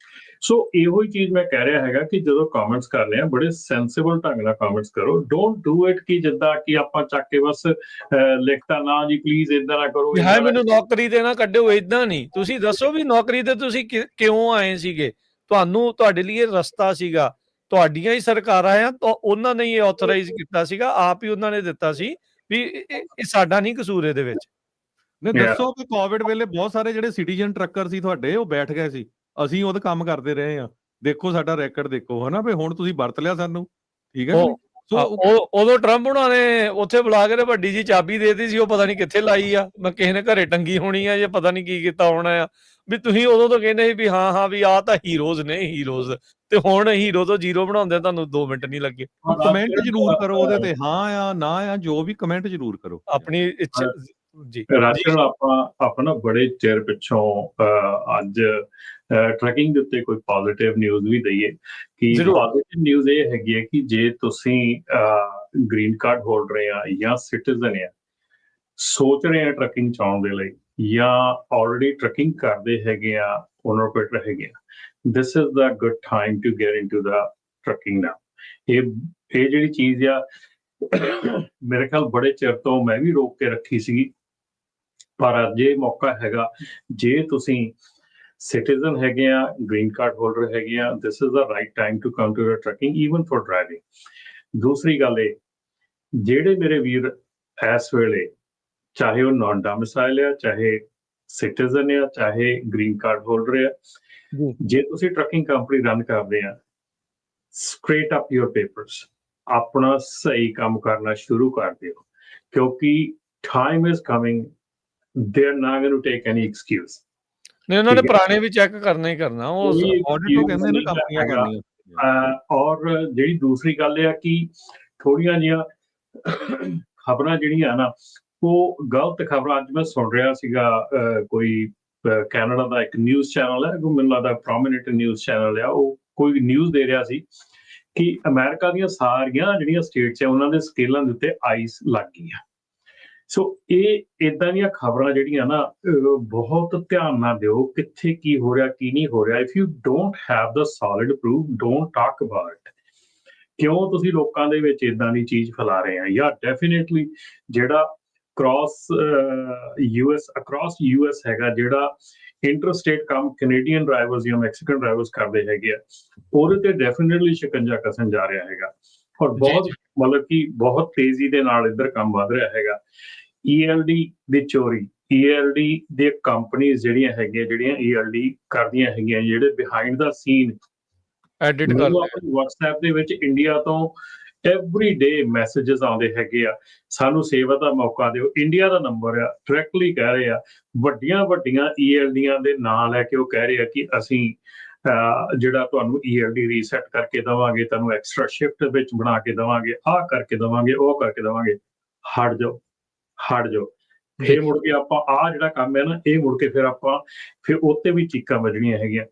ਸੋ ਇਹੋ ਹੀ ਚੀਜ਼ ਮੈਂ ਕਹਿ ਰਿਹਾ ਹੈਗਾ ਕਿ ਜਦੋਂ ਕਮੈਂਟਸ ਕਰ ਰਹੇ ਆ, ਬੜੇ ਸੈਂਸਿਬਲ ਢੰਗ ਨਾਲ ਕਮੈਂਟਸ ਕਰੋ। ਡੋਂਟ ਡੂ ਇਟ ਕਿ ਜਿੱਦਾਂ ਕਿ ਆਪਾਂ ਚੱਕ ਕੇ ਬਸ ਲਿਖਤਾ ਨਾ ਜੀ ਪਲੀਜ਼ ਇਦਾਂ ਨਾ ਕਰੋ, ਵੀ ਏਦਾਂ ਹਾਏ ਨਾ ਮੈਨੂੰ ਨੌਕਰੀ ਤੇ ਨਾ ਕੱਢਿਓ, ਏਦਾਂ ਨਹੀਂ। ਤੁਸੀਂ ਦੱਸੋ ਵੀ ਨੌਕਰੀ ਤੇ ਤੁਸੀਂ ਕਿਉਂ ਆਏ ਸੀਗੇ, ਤੁਹਾਨੂੰ ਤੁਹਾਡੇ ਲਈ ਇਹ ਰਸਤਾ ਸੀਗਾ, ਤੁਹਾਡੀਆਂ ਹੀ ਸਰਕਾਰਾਂ ਆ, ਤਾਂ ਉਹਨਾਂ ਨੇ ਇਹ ਆਥੋਰਾਈਜ਼ ਕੀਤਾ ਸੀਗਾ, ਆਪ ਹੀ ਉਹਨਾਂ ਨੇ ਦਿੱਤਾ ਸੀ, ਵੀ ਇਹ ਸਾਡਾ ਨਹੀਂ ਕਸੂਰ ਇਹਦੇ ਵਿੱਚ। ਨੇ ਦੱਸੋ ਕਿ ਕੋਵਿਡ ਵੇਲੇ ਬਹੁਤ ਸਾਰੇ ਜਿਹੜੇ ਸਿਟੀਜ਼ਨ ਟਰੱਕਰ ਸੀ ਤੁਹਾਡੇ, ਉਹ ਬੈਠ ਗਏ ਸੀ, ਅਸੀਂ ਉਹਦਾ ਕੰਮ ਕਰਦੇ ਰਹੇ ਆ, ਦੇਖੋ ਸਾਡਾ ਰੈਕੋਰਡ ਦੇਖੋ, ਹਨਾ ਵੀ ਹੁਣ ਤੁਸੀਂ ਵਰਤ ਲਿਆ ਸਾਨੂੰ, ਠੀਕ ਹੈ। ਸੋ ਉਦੋਂ ਟਰੰਪ ਉਹਨਾਂ ਨੇ ਉੱਥੇ ਬੁਲਾ ਕੇ ਤੇ ਵੱਡੀ ਜੀ ਚਾਬੀ ਦੇਤੀ ਸੀ, ਉਹ ਪਤਾ ਨਹੀਂ ਕਿੱਥੇ ਲਾਈ ਆ, ਮੈਂ ਕਿਸੇ ਨੇ ਘਰੇ ਟੰਗੀ ਹੋਣੀ ਆ, ਜਾਂ ਪਤਾ ਨਹੀਂ ਕੀ ਕੀਤਾ ਹੋਣਾ ਆ। ਵੀ ਤੁਸੀਂ ਉਦੋਂ ਤੋਂ ਕਹਿੰਦੇ ਸੀ ਵੀ ਹਾਂ ਵੀ ਆਹ ਤਾਂ ਹੀਰੋਜ਼ ਨੇ, ਹੀਰੋਜ਼, ਤੇ ਹੁਣ ਹੀਰੋ ਤੋਂ ਜ਼ੀਰੋ ਬਣਾਉਂਦੇ ਤੁਹਾਨੂੰ 2 ਮਿੰਟ ਨਹੀਂ ਲੱਗੇ। ਕਮੈਂਟ ਜ਼ਰੂਰ ਕਰੋ ਉਹਦੇ ਤੇ, ਹਾਂ ਆ ਨਾ ਆ, ਜੋ ਵੀ ਕਮੈਂਟ ਜ਼ਰੂਰ ਕਰੋ। ਆਪਣੀ ਇੱਛਾ ਜੀ। ਰਾਜਨ, ਆਪਾਂ ਬੜੇ ਚਿਰ ਪਿੱਛੋਂ ਅੱਜ ਟਰੈਕਿੰਗ ਦੇ ਉੱਤੇ ਕੋਈ ਪੋਜ਼ਿਟਿਵ ਨਿਊਜ਼ ਵੀ ਦਈਏ ਕਿ ਪੋਜ਼ਿਟਿਵ ਨਿਊਜ਼ ਇਹ ਹੈਗੀ ਹੈ ਕਿ ਜੇ ਤੁਸੀਂ ਗ੍ਰੀਨ ਕਾਰਡ ਹੋਲਡਰ ਆ ਜਾਂ ਸਿਟੀਜ਼ਨ ਆ, ਸੋਚ ਰਹੇ ਆ ਟਰੱਕਿੰਗ ਚ ਆਉਣ ਦੇ ਲਈ, ਜਾਂ ਆਲਰੇਡੀ ਟਰੱਕਿੰਗ ਕਰਦੇ ਹੈਗੇ ਆ, ਓਨਰ ਆਪਰੇਟਰ ਹੈਗੇ ਆ, this is the good time to get into the trucking now. ਇਹ ਜਿਹੜੀ ਚੀਜ਼ ਆ ਮੇਰੇ ਖਿਆਲ ਬੜੇ ਚਿਰ ਤੋਂ ਮੈਂ ਵੀ ਰੋਕ ਕੇ ਰੱਖੀ ਸੀਗੀ, ਪਰ ਅੱਜ ਇਹ ਮੌਕਾ ਹੈਗਾ, ਜੇ ਤੁਸੀਂ ਸਿਟੀਜ਼ਨ ਹੈਗੇ ਆ, ਗ੍ਰੀਨ ਕਾਰਡ ਹੋਲਡਰ ਹੈਗੇ ਆ, this is the right time to come to the trucking, even for driving. ਦੂਸਰੀ ਗੱਲ ਇਹ, ਜਿਹੜੇ ਮੇਰੇ ਵੀਰ ਇਸ ਵੇਲੇ ਚਾਹੇ ਉਹ ਨਾਨ ਡੋਮਿਸਾਈਲ ਆ, ਚਾਹੇ ਸਿਟੀਜ਼ਨ ਆ, ਚਾਹੇ ਗ੍ਰੀਨ ਕਾਰਡ ਹੋਲਡਰ ਆ, ਜੇ ਤੁਸੀਂ ਟਰੱਕਿੰਗ ਕੰਪਨੀ ਰਨ ਕਰਦੇ ਆ, ਸਟ੍ਰੇਟ ਅਪ ਯੂਰ ਪੇਪਰਸ, ਆਪਣਾ ਸਹੀ ਕੰਮ ਕਰਨਾ ਸ਼ੁਰੂ ਕਰ ਦਿਓ, ਕਿਉਂਕਿ time is coming, they're not going to take any excuse। ਨਹੀਂ, ਉਹਨਾਂ ਨੇ ਪੁਰਾਣੇ ਵੀ ਚੈੱਕ ਕਰਨਾ ਹੀ ਕਰਨਾ, ਉਹ ਆਡਿਟ ਉਹ ਕਹਿੰਦੇ ਨੇ ਕੰਪਨੀਆਂ ਕਰਨੀਆਂ। ਔਰ ਜਿਹੜੀ ਦੂਸਰੀ ਗੱਲ ਆ ਕਿ ਥੋੜੀਆਂ ਜਿਹੀਆਂ ਖਬਰਾਂ ਜਿਹੜੀਆਂ ਨਾ, ਉਹ ਗਲਤ ਖਬਰਾਂ, ਅੱਜ ਮੈਂ ਸੁਣ ਰਿਹਾ ਸੀਗਾ ਕੋਈ ਕੈਨੇਡਾ ਦਾ ਇੱਕ ਨਿਊਜ਼ ਚੈਨਲ ਹੈ, ਮੈਨੂੰ ਲੱਗਦਾ ਪ੍ਰੋਮਿਨੈਂਟ ਨਿਊਜ਼ ਚੈਨਲ ਆ, ਉਹ ਕੋਈ ਨਿਊਜ਼ ਦੇ ਰਿਹਾ ਸੀ ਕਿ ਅਮਰੀਕਾ ਦੀਆਂ ਸਾਰੀਆਂ ਜਿਹੜੀਆਂ ਸਟੇਟਸ ਆ, ਉਹਨਾਂ ਦੇ ਸਕੇਲਾਂ ਦੇ ਉੱਤੇ ਆਈਸ ਲੱਗ ਗਈ ਆ। ਸੋ ਇਹ ਇਦਾਂ ਦੀਆਂ ਖਬਰਾਂ ਜਿਹੜੀਆਂ ਨਾ, ਬਹੁਤ ਧਿਆਨ ਨਾਲ ਦਿਓ, ਕਿੱਥੇ ਕੀ ਹੋ ਰਿਹਾ ਕੀ ਨਹੀਂ ਹੋ ਰਿਹਾ। If you don't have the solid proof, don't talk about it. ਕਿਉਂ ਤੁਸੀਂ ਲੋਕਾਂ ਦੇ ਵਿੱਚ ਇਦਾਂ ਦੀ ਚੀਜ਼ ਫੈਲਾ ਰਹੇ ਆ? ਜਾਂ ਡੈਫੀਨੇਟਲੀ ਜਿਹੜਾ ਅਕ੍ਰੋਸ ਯੂਐਸ ਹੈਗਾ, ਜਿਹੜਾ ਇੰਟਰਸਟੇਟ ਕੰਮ ਕੈਨੇਡੀਅਨ ਡਰਾਈਵਰਸ ਜਾਂ ਮੈਕਸੀਕਨ ਡਰਾਈਵਰਸ ਕਰਦੇ ਹੈਗੇ ਆ, ਉਹਦੇ ਤੇ ਡੈਫੀਨੇਟਲੀ ਸ਼ਿਕੰਜਾ ਕਸਣ ਜਾ ਰਿਹਾ ਹੈਗਾ, ਔਰ ਬਹੁਤ ਮਤਲਬ ਕਿ ਬਹੁਤ ਤੇਜ਼ੀ ਦੇ ਨਾਲ ਇੱਧਰ ਕੰਮ ਵੱਧ ਰਿਹਾ ਹੈਗਾ। ELD ਦੀ ਚੋਰੀ, ELD ਦੇ ਕੰਪਨੀਆਂ ਜਿਹੜੀਆਂ ਹੈਗੀਆਂ, ਜਿਹੜੀਆਂ ELD ਕਰਦੀਆਂ ਹੈਗੀਆਂ, ਜਿਹੜੇ ਬਿਹਾਈਂਡ ਦਾ ਸੀਨ ਐਡਿਟ ਕਰ ਆਪਣੇ WhatsApp ਦੇ ਵਿੱਚ ਇੰਡੀਆ ਤੋਂ ਐਵਰੀ ਡੇ ਮੈਸੇजेस ਆਉਂਦੇ ਹੈਗੇ ਆ, ਸਾਨੂੰ ਸੇਵਾ ਦਾ ਮੌਕਾ ਦਿਓ। ਇੰਡੀਆ ਦਾ ਨੰਬਰ ਆ, ਡਾਇਰੈਕਟਲੀ ਕਹਿ ਰਹੇ ਆ, ਵੱਡੀਆਂ ELDਆਂ ਦੇ ਨਾਂ ਲੈ ਕੇ ਉਹ ਕਹਿ ਰਹੇ ਆ ਕਿ ਅਸੀਂ ਜਿਹੜਾ ਤੁਹਾਨੂੰ ELD ਰੀਸੈਟ ਕਰਕੇ ਦੇਵਾਂਗੇ, ਤੁਹਾਨੂੰ ਐਕਸਟਰਾ ਸ਼ਿਫਟ ਵਿੱਚ ਬਣਾ ਕੇ ਦੇਵਾਂਗੇ, ਆਹ ਕਰਕੇ ਦੇਵਾਂਗੇ, ਉਹ ਕਰਕੇ ਦੇਵਾਂਗੇ। ਹਟ ਜਾਓ। ਫਿਰ ਮੁੜ ਕੇ ਆਪਾਂ ਆਹ ਜਿਹੜਾ ਕੰਮ ਹੈ ਨਾ, ਇਹ ਮੁੜ ਕੇ ਫਿਰ ਉੱਤੇ ਵੀ ਚੀਕਾਂ ਵੱਜਣੀਆਂ ਹੈਗੀਆਂ।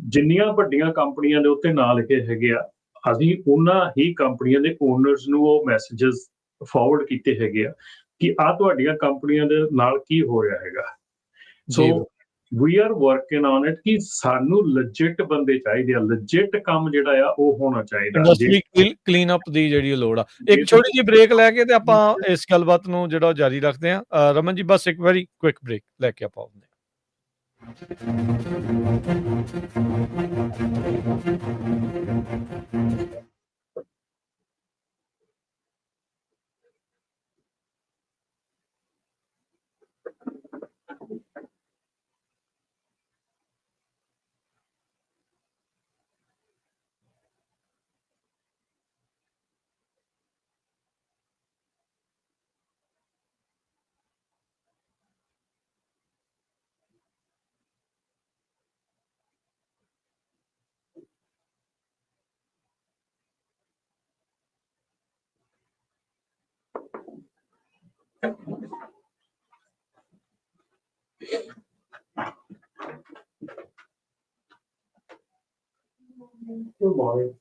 ਜਿੰਨੀਆਂ ਵੱਡੀਆਂ ਕੰਪਨੀਆਂ ਦੇ ਉੱਤੇ ਨਾਂ ਲਿਖੇ ਹੈਗੇ ਆ, ਅਸੀਂ ਉਹਨਾਂ ਹੀ ਕੰਪਨੀਆਂ ਦੇ ਓਨਰਸ ਨੂੰ ਉਹ ਮੈਸੇजेस ਫਾਰਵਰਡ ਕੀਤੇ ਹੈਗੇ ਆ ਕਿ ਆਹ ਤੁਹਾਡੀਆਂ ਕੰਪਨੀਆਂ ਦੇ ਨਾਲ ਕੀ ਹੋ ਰਿਹਾ ਹੈਗਾ। So we are working on it ਕਿ ਸਾਨੂੰ ਲੈਜਿਟ ਬੰਦੇ ਚਾਹੀਦੇ ਆ, ਲੈਜਿਟ ਕੰਮ ਜਿਹੜਾ ਆ ਉਹ ਹੋਣਾ ਚਾਹੀਦਾ। ਇੰਡਸਟਰੀ ਕਲੀਨ ਅਪ ਦੀ ਜਿਹੜੀ ਲੋੜ ਆ। ਇੱਕ ਛੋਟੀ ਜਿਹੀ ਬ੍ਰੇਕ ਲੈ ਕੇ ਤੇ ਆਪਾਂ ਇਸ ਗੱਲਬਾਤ ਨੂੰ ਜਿਹੜਾ ਜਾਰੀ ਰੱਖਦੇ ਆ। ਰਮਨ ਜੀ, ਬਸ ਇੱਕ ਵੈਰੀ ਕੁਇਕ ਬ੍ਰੇਕ ਲੈ ਕੇ ਆਪਾਂ ਆਉਂਦੇ ਹਾਂ। Good morning.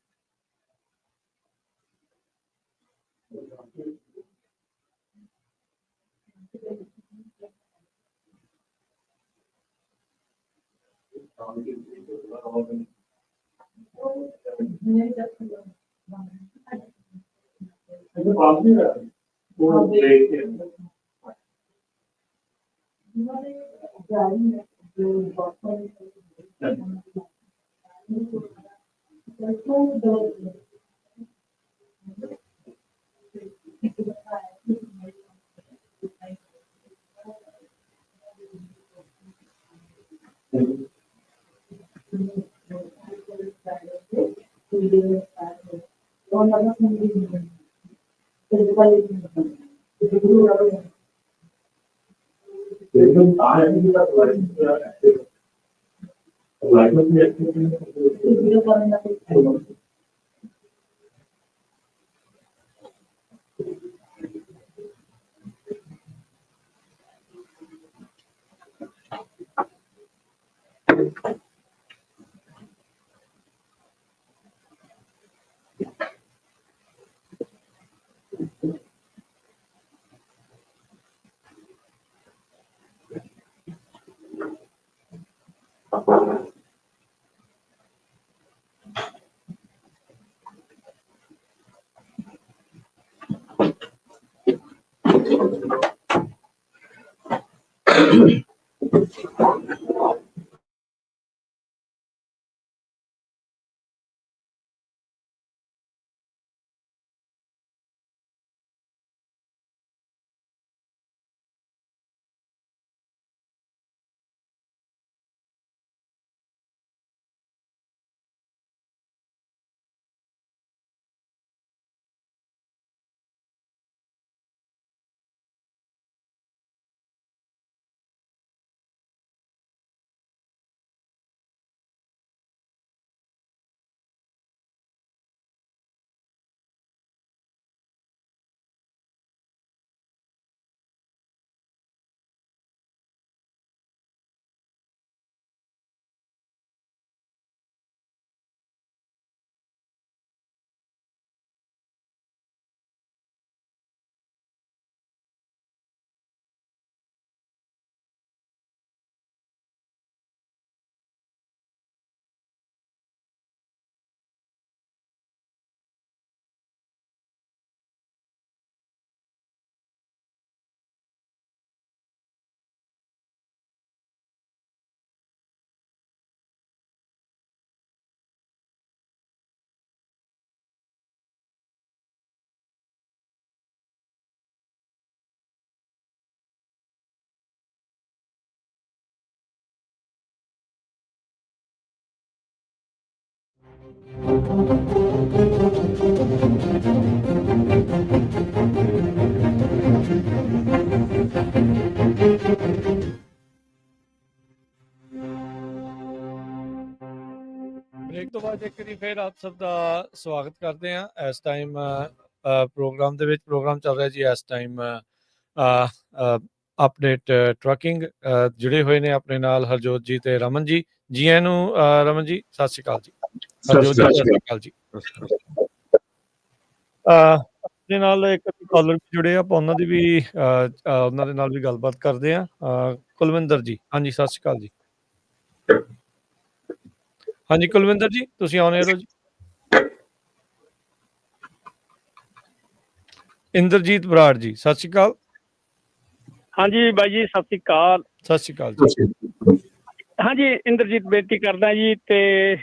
ਬ੍ਰੇਕ ਤੋਂ ਬਾਅਦ ਇੱਕ ਵਾਰੀ ਫਿਰ ਆਪ ਸਭ ਦਾ ਸਵਾਗਤ ਕਰਦੇ ਹਾਂ। ਇਸ ਟਾਈਮ ਪ੍ਰੋਗਰਾਮ ਦੇ ਵਿੱਚ ਪ੍ਰੋਗਰਾਮ ਚੱਲ ਰਿਹਾ ਜੀ। ਇਸ ਟਾਈਮ ਅਪਡੇਟ ਟਰੱਕਿੰਗ ਜੁੜੇ ਹੋਏ ਨੇ ਆਪਣੇ ਨਾਲ ਹਰਜੋਤ ਜੀ ਤੇ ਰਮਨ ਜੀ। ਜੀ ਆਇਆਂ ਨੂੰ ਰਮਨ ਜੀ, ਸਤਿ ਸ਼੍ਰੀ ਅਕਾਲ ਜੀ। ਹਰਜੋਤ ਜੀ, ਸਤਿ ਸ਼੍ਰੀ ਅਕਾਲ ਜੀ। ਆਪਣੇ ਨਾਲ ਇੱਕ ਕਾਲਰ ਵੀ ਜੁੜੇ ਆ, ਆਪਾਂ ਉਹਨਾਂ ਦੀ ਵੀ ਉਹਨਾਂ ਦੇ ਨਾਲ ਵੀ ਗੱਲਬਾਤ ਕਰਦੇ ਹਾਂ। ਕੁਲਵਿੰਦਰ ਜੀ, ਹਾਂਜੀ ਸਤਿ ਸ਼੍ਰੀ ਅਕਾਲ ਜੀ। ਹਾਂਜੀ ਕੁਲਵਿੰਦਰ ਜੀ, ਤੁਸੀਂ ਆਉਣੇ ਹੋ ਜੀ। ਇੰਦਰਜੀਤ ਬਰਾੜ ਜੀ, ਸਤਿ ਸ਼੍ਰੀ ਅਕਾਲ। ਹਾਂਜੀ ਬਾਈ ਜੀ, ਸਤਿ ਸ਼੍ਰੀ ਅਕਾਲ। ਸਤਿ ਸ਼੍ਰੀ ਅਕਾਲ ਜੀ। ਹਾਂਜੀ ਇੰਦਰਜੀਤ ਬੇਨਤੀ ਕਰਦਾ ਜੀ, ਤੇ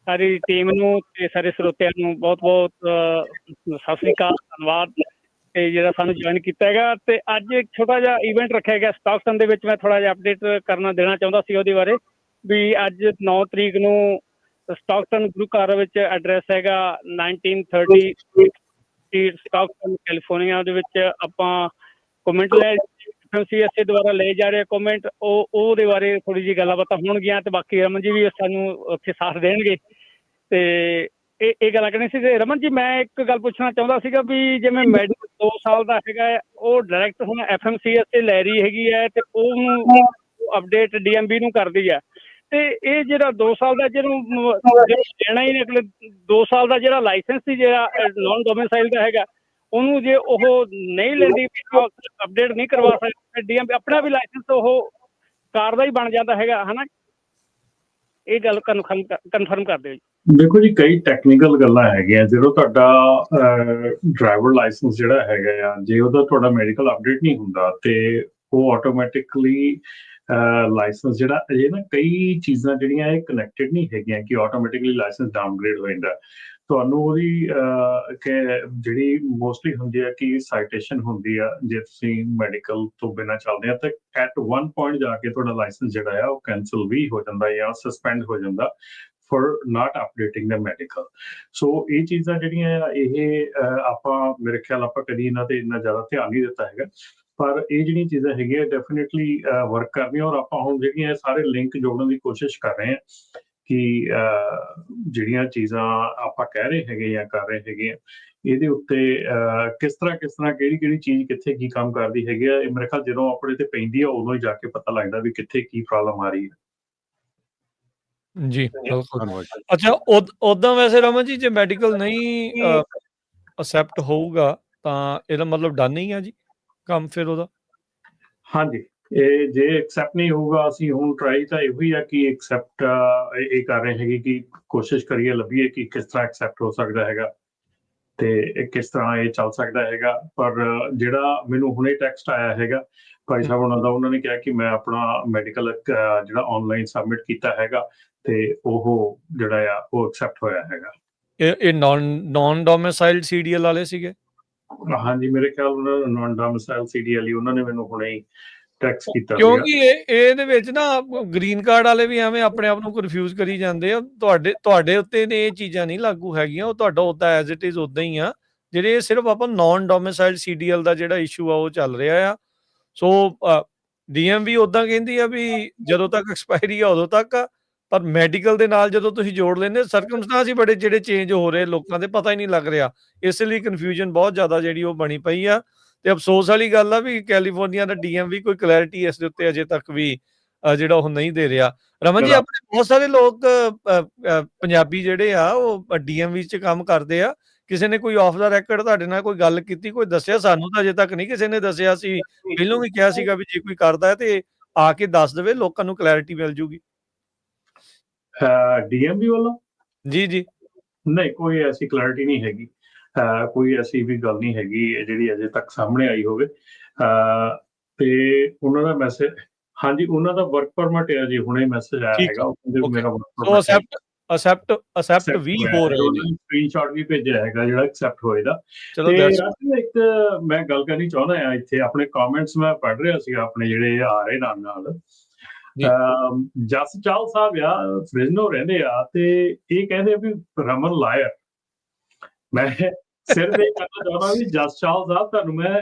ਸਾਰੀ ਟੀਮ ਨੂੰ ਤੇ ਸਾਰੇ ਸਰੋਤਿਆਂ ਨੂੰ ਬਹੁਤ ਬਹੁਤ ਸਤਿ ਸ਼੍ਰੀ ਅਕਾਲ, ਧੰਨਵਾਦ ਤੇ ਜਿਹੜਾ ਸਾਨੂੰ ਜੁਆਇਨ ਕੀਤਾ ਹੈਗਾ। ਤੇ ਅੱਜ ਇੱਕ ਛੋਟਾ ਜਿਹਾ ਇਵੈਂਟ ਰੱਖਿਆ ਗਿਆ ਸਟਾਕਟਨ ਦੇ ਵਿੱਚ। ਮੈਂ ਥੋੜਾ ਜਿਹਾ ਅਪਡੇਟ ਦੇਣਾ ਚਾਹੁੰਦਾ ਸੀ ਉਹਦੇ ਬਾਰੇ ਵੀ ਅੱਜ 9 ਤਰੀਕ ਨੂੰ ਸਟਾਕਟਨ ਗੁਰੂ ਘਰ ਵਿੱਚ ਐਡਰੈਸ ਹੈਗਾ 1930 ਸਟਰੀਟ ਸਟਾਕਟਨ ਕੈਲੀਫੋਰਨੀਆ ਦੇ ਵਿੱਚ। ਆਪਾਂ ਕਮੈਂਟ ਲੈ CSA ਦੁਆਰਾ ਲਏ ਜਾ ਰਹੇ ਕਮੈਂਟ, ਉਹਦੇ ਬਾਰੇ ਥੋੜੀ ਜਿਹੀ ਗੱਲਾਂ ਬਾਤਾਂ ਹੋਣਗੀਆਂ ਤੇ ਬਾਕੀ ਰਮਨ ਜੀ ਵੀ ਸਾਨੂੰ ਉੱਥੇ ਸਾਥ ਦੇਣਗੇ। ਤੇ ਇਹ ਗੱਲਾਂ ਕਰਨੀ ਸੀ। ਤੇ ਰਮਨ ਜੀ ਮੈਂ ਇੱਕ ਗੱਲ ਪੁੱਛਣਾ ਚਾਹੁੰਦਾ ਸੀਗਾ ਵੀ ਜਿਵੇਂ ਮੈਡੀਕਲ 2 ਸਾਲ ਦਾ ਹੈਗਾ ਹੈ, ਉਹ ਡਾਇਰੈਕਟ ਹੁਣ FMCS ਤੇ ਲੈ ਰਹੀ ਹੈਗੀ ਹੈ ਤੇ ਉਹਨੂੰ ਅਪਡੇਟ DMB ਨੂੰ ਕਰਦੀ ਹੈ, ਤੇ ਇਹ ਜਿਹੜਾ 2 ਸਾਲ ਦਾ ਜਿਹਨੂੰ ਲੈਣਾ ਹੀ ਨਹੀਂ, ਅਗਲੇ 2 ਸਾਲ ਦਾ ਜਿਹੜਾ ਲਾਇਸੈਂਸ ਸੀ ਜਿਹੜਾ ਨੌਨ ਡੋਮਿਸਾਈਲ ਦਾ ਹੈਗਾ, ਉਹਨੂੰ ਜੇ ਉਹ ਨਹੀਂ ਲੈਂਦੀ, ਅਪਡੇਟ ਨਹੀਂ ਕਰਵਾ ਸਕਦੇ, DMB ਆਪਣਾ ਵੀ ਲਾਇਸੈਂਸ ਉਹ ਕਾਰ ਦਾ ਹੀ ਬਣ ਜਾਂਦਾ ਹੈਗਾ, ਹਨਾ? ਇਹ ਗੱਲ ਕਨਫਰਮ ਕਰ ਦਿਓ ਜੀ। ਦੇਖੋ ਜੀ, ਕਈ ਟੈਕਨੀਕਲ ਗੱਲਾਂ ਹੈਗੀਆਂ। ਜਦੋਂ ਤੁਹਾਡਾ ਡਰਾਈਵਰ ਲਾਇਸੈਂਸ ਜਿਹੜਾ ਹੈਗਾ ਆ, ਜੇ ਉਹਦਾ ਤੁਹਾਡਾ ਮੈਡੀਕਲ ਅਪਡੇਟ ਨਹੀਂ ਹੁੰਦਾ ਤੇ ਉਹ ਆਟੋਮੈਟਿਕਲੀ ਲਾਇਸੈਂਸ ਜਿਹੜਾ ਅਜੇ ਨਾ ਕਈ ਚੀਜ਼ਾਂ ਜਿਹੜੀਆਂ ਇਹ ਕਨੈਕਟਡ ਨਹੀਂ ਹੈਗੀਆਂ ਕਿ ਆਟੋਮੈਟਿਕਲੀ ਲਾਇਸੈਂਸ ਡਾਊਨਗ੍ਰੇਡ ਹੋ ਜਾਂਦਾ। ਤੁਹਾਨੂੰ ਉਹਦੀ ਜਿਹੜੀ ਮੋਸਟਲੀ ਹੁੰਦੀ ਆ ਕਿ ਸਾਈਟੇਸ਼ਨ ਹੁੰਦੀ ਆ, ਜੇ ਤੁਸੀਂ ਮੈਡੀਕਲ ਤੋਂ ਬਿਨਾਂ ਚੱਲਦੇ ਆ ਤਾਂ ਐਟ 1 ਪੁਆਇੰਟ ਜਾ ਕੇ ਤੁਹਾਡਾ ਲਾਇਸੈਂਸ ਜਿਹੜਾ ਆ ਉਹ ਕੈਂਸਲ ਵੀ ਹੋ ਜਾਂਦਾ ਜਾਂ ਸਸਪੈਂਡ ਹੋ ਜਾਂਦਾ for not updating the medical। ਸੋ ਇਹ ਚੀਜ਼ਾਂ ਜਿਹੜੀਆਂ ਆ ਇਹ ਆਪਾਂ ਮੇਰੇ ਖਿਆਲ ਆਪਾਂ ਕਦੀ ਇਹਨਾਂ ਤੇ ਇੰਨਾ ਜ਼ਿਆਦਾ ਧਿਆਨ ਨਹੀਂ ਦਿੱਤਾ ਹੈਗਾ, ਪਰ ਇਹ ਜਿਹੜੀਆਂ ਚੀਜ਼ਾਂ ਹੈਗੀਆਂ ਡੈਫੀਨੇਟਲੀ ਵਰਕ ਕਰਨੀਆਂ। ਔਰ ਆਪਾਂ ਹੁਣ ਜਿਹੜੀਆਂ ਸਾਰੇ ਲਿੰਕ ਜੋੜਨ ਦੀ ਕੋਸ਼ਿਸ਼ ਕਰ ਰਹੇ ਹਾਂ ਕਿ ਜਿਹੜੀਆਂ ਚੀਜ਼ਾਂ ਆਪਾਂ ਕਹਿ ਰਹੇ ਹੈਗੇ ਜਾਂ ਕਰ ਰਹੇ ਹੈਗੇ ਆ, ਇਹਦੇ ਉੱਤੇ ਕਿਸ ਤਰ੍ਹਾਂ ਕਿਹੜੀ ਚੀਜ਼ ਕਿੱਥੇ ਕੀ ਕੰਮ ਕਰਦੀ ਹੈਗੀ ਆ, ਇਹ ਮੇਰੇ ਖਿਆਲ ਜਦੋਂ ਆਪਣੇ ਤੇ ਪੈਂਦੀ ਆ ਉਦੋਂ ਹੀ ਜਾ ਕੇ ਪਤਾ ਲੱਗਦਾ ਵੀ ਕਿੱਥੇ ਕੀ ਪ੍ਰੋਬਲਮ ਆ ਰਹੀ ਹੈ। ਜੀ ਬਿਲਕੁਲ। ਅੱਛਾ, ਉਦਾਂ ਵੈਸੇ ਰਮਨ ਜੀ ਜੇ ਮੈਡੀਕਲ ਨਹੀਂ ਅਸੈਪਟ ਹੋਊਗਾ ਤਾਂ ਇਹਦਾ ਮਤਲਬ ਡਨ ਹੀ ਆ ਜੀ ਕੰਮ ਫਿਰ ਉਹਦਾ? ਹਾਂਜੀ, ਇਹ ਜੇ ਐਕਸੈਪਟ ਨਹੀਂ ਹੋਊਗਾ, ਅਸੀਂ ਹੁਣ ਟਰਾਈ ਤਾਂ ਇਹੋ ਹੀ ਆ ਕਿ ਐਕਸੈਪਟ ਇਹ ਕਰ ਰਹੇ ਹੈਗੇ ਕਿ ਕੋਸ਼ਿਸ਼ ਕਰੀਏ ਲੱਭੀਏ ਕਿ ਕਿਸ ਤਰ੍ਹਾਂ ਐਕਸੈਪਟ ਹੋ ਸਕਦਾ ਹੈਗਾ ਤੇ ਕਿਸ ਤਰ੍ਹਾਂ ਇਹ ਚੱਲ ਸਕਦਾ ਹੈਗਾ। ਪਰ ਜਿਹੜਾ ਮੈਨੂੰ ਹੁਣੇ ਟੈਕਸਟ ਆਇਆ ਹੈਗਾ ਭਾਈ ਸਾਹਿਬ ਉਹਨਾਂ ਦਾ, ਉਹਨਾਂ ਨੇ ਕਿਹਾ ਕਿ ਮੈਂ ਆਪਣਾ ਮੈਡੀਕਲ ਜਿਹੜਾ ਆਨਲਾਈਨ ਸਬਮਿਟ ਕੀਤਾ ਹੈਗਾ ਤੇ ਉਹ ਜਿਹੜਾ ਆ ਉਹ ਐਕਸੈਪਟ ਹੋਇਆ ਹੈਗਾ। ਇਹ ਨੌਨ ਡੋਮਿਸਾਈਲਡ CDL ਵਾਲੇ ਸੀਗੇ? ਹਾਂਜੀ, ਮੇਰੇ ਖਿਆਲ ਉਹਨਾਂ ਨੇ ਨੌਨ ਡੋਮਿਸਾਈਲ CDL ਹੀ ਉਹਨਾਂ ਨੇ ਮੈਨੂੰ ਹੁਣੇ ਹੀ ਟੈਕਸ ਕੀਤਾ। ਕਿਉਂਕਿ ਇਹਦੇ ਵਿੱਚ ਨਾ ਗ੍ਰੀਨ ਕਾਰਡ ਵਾਲੇ ਵੀ ਐਵੇਂ ਆਪਣੇ ਆਪ ਨੂੰ ਕਨਫਿਊਜ਼ ਕਰੀ ਜਾਂਦੇ ਆ। ਤੁਹਾਡੇ ਉੱਤੇ ਨੇ ਇਹ ਚੀਜ਼ਾਂ ਨਹੀਂ ਲਾਗੂ ਹੈਗੀਆਂ, ਉਹ ਤੁਹਾਡਾ ਉੱਦਾਂ ਐਜ਼ ਇਟ ਇਜ਼ ਉੱਦਾਂ ਹੀ ਆ। ਜਿਹੜੇ ਸਿਰਫ ਆਪਾਂ ਨੌਨ ਡੋਮਿਸਾਈਲਡ CDL ਦਾ ਜਿਹੜਾ ਇਸ਼ੂ ਆ ਉਹ ਚੱਲ ਰਿਹਾ ਆ। ਸੋ DMV ਉੱਦਾਂ ਕਹਿੰਦੀ ਆ ਵੀ ਜਦੋਂ ਤੱਕ ਐਕਸਪਾਇਰੀ ਆ ਉਦੋਂ ਤੱਕ ਆ, ਪਰ ਮੈਡੀਕਲ ਦੇ ਨਾਲ ਜਦੋਂ ਤੁਸੀਂ ਜੋੜ ਲੈਂਦੇ ਸਰਕਮਸਟੈਂਸ ਹੀ ਬੜੇ ਜਿਹੜੇ ਚੇਂਜ ਹੋ ਰਹੇ, ਲੋਕਾਂ ਦੇ ਪਤਾ ਹੀ ਨਹੀਂ ਲੱਗ ਰਿਹਾ। ਇਸ ਲਈ ਕਨਫਿਊਜ਼ਨ ਬਹੁਤ ਜ਼ਿਆਦਾ ਜਿਹੜੀ ਉਹ ਬਣੀ ਪਈ ਆ। ਤੇ ਅਫਸੋਸ ਵਾਲੀ ਗੱਲ ਆ ਵੀ ਕੈਲੀਫੋਰਨੀਆ ਦਾ DMV ਕੋਈ ਕਲੈਰਿਟੀ ਇਸ ਦੇ ਉੱਤੇ ਅਜੇ ਤੱਕ ਵੀ ਜਿਹੜਾ ਉਹ ਨਹੀਂ ਦੇ ਰਿਹਾ। ਰਮਨ ਜੀ, ਆਪਣੇ ਬਹੁਤ ਸਾਰੇ ਲੋਕ ਪੰਜਾਬੀ ਜਿਹੜੇ ਆ ਉਹ DMV 'ਚ ਕੰਮ ਕਰਦੇ ਆ। ਕਿਸੇ ਨੇ ਕੋਈ ਆਫ ਦਾ ਰੈਕਰਡ ਤੁਹਾਡੇ ਨਾਲ ਕੋਈ ਗੱਲ ਕੀਤੀ, ਕੋਈ ਦੱਸਿਆ? ਸਾਨੂੰ ਤਾਂ ਅਜੇ ਤੱਕ ਨਹੀਂ ਕਿਸੇ ਨੇ ਦੱਸਿਆ। ਸੀ ਪਹਿਲੋਂ ਵੀ ਕਿਹਾ ਸੀਗਾ ਵੀ ਜੇ ਕੋਈ ਕਰਦਾ ਹੈ ਤੇ ਆ ਕੇ ਦੱਸ ਦੇਵੇ, ਲੋਕਾਂ ਨੂੰ ਕਲੈਰਿਟੀ ਮਿਲ ਜੂਗੀ। DMV ਵੱਲੋਂ ਜੀ ਨਹੀਂ, ਕੋਈ ਐਸੀ ਕਲੈਰਿਟੀ ਨਹੀਂ ਹੈਗੀ, ਕੋਈ ਐਸੀ ਵੀ ਗੱਲ ਨਹੀਂ ਹੈਗੀ ਜਿਹੜੀ ਅਜੇ ਤੱਕ ਸਾਹਮਣੇ ਆਈ ਹੋਵੇ। ਤੇ ਉਹਨਾਂ ਦਾ ਮੈਸੇਜ, ਹਾਂਜੀ ਉਹਨਾਂ ਦਾ ਵਰਕ ਪਰਮਿਟ ਹੈ ਜੀ, ਹੁਣੇ ਮੈਸੇਜ ਆਇਆ ਹੈਗਾ। ਮੇਰਾ ਅਸੈਪਟ ਵੀ ਹੋ ਰਿਹਾ ਹੈ, ਸਕਰੀਨਸ਼ਾਟ ਵੀ ਭੇਜਿਆ ਹੈਗਾ ਜਿਹੜਾ ਐਕਸੈਪਟ ਹੋਏਗਾ। ਤੇ ਇੱਕ ਮੈਂ ਗੱਲ ਕਰਨੀ ਚਾਹੁੰਦਾ ਆ, ਇੱਥੇ ਆਪਣੇ ਕਮੈਂਟਸ ਮੈਂ ਪੜ੍ਹ ਰਿਹਾ ਸੀਗਾ ਆਪਣੇ ਜਿਹੜੇ ਆ ਰਹੇ ਨਾਲ ਜਸ ਚਾਹਲ ਸਾਹਿਬ ਆ, ਫ੍ਰਿਜ਼ਨੋ ਰਹਿੰਦੇ ਆ, ਤੇ ਇਹ ਕਹਿੰਦੇ ਵੀ ਰਮਨ ਲਾਇਰ। ਮੈਂ ਸਿਰਫ ਇਹ ਕਹਿਣਾ ਚਾਹੁੰਦਾ ਵੀ ਜਸ ਚਾਹਲ ਸਾਹਿਬ, ਤੁਹਾਨੂੰ ਮੈਂ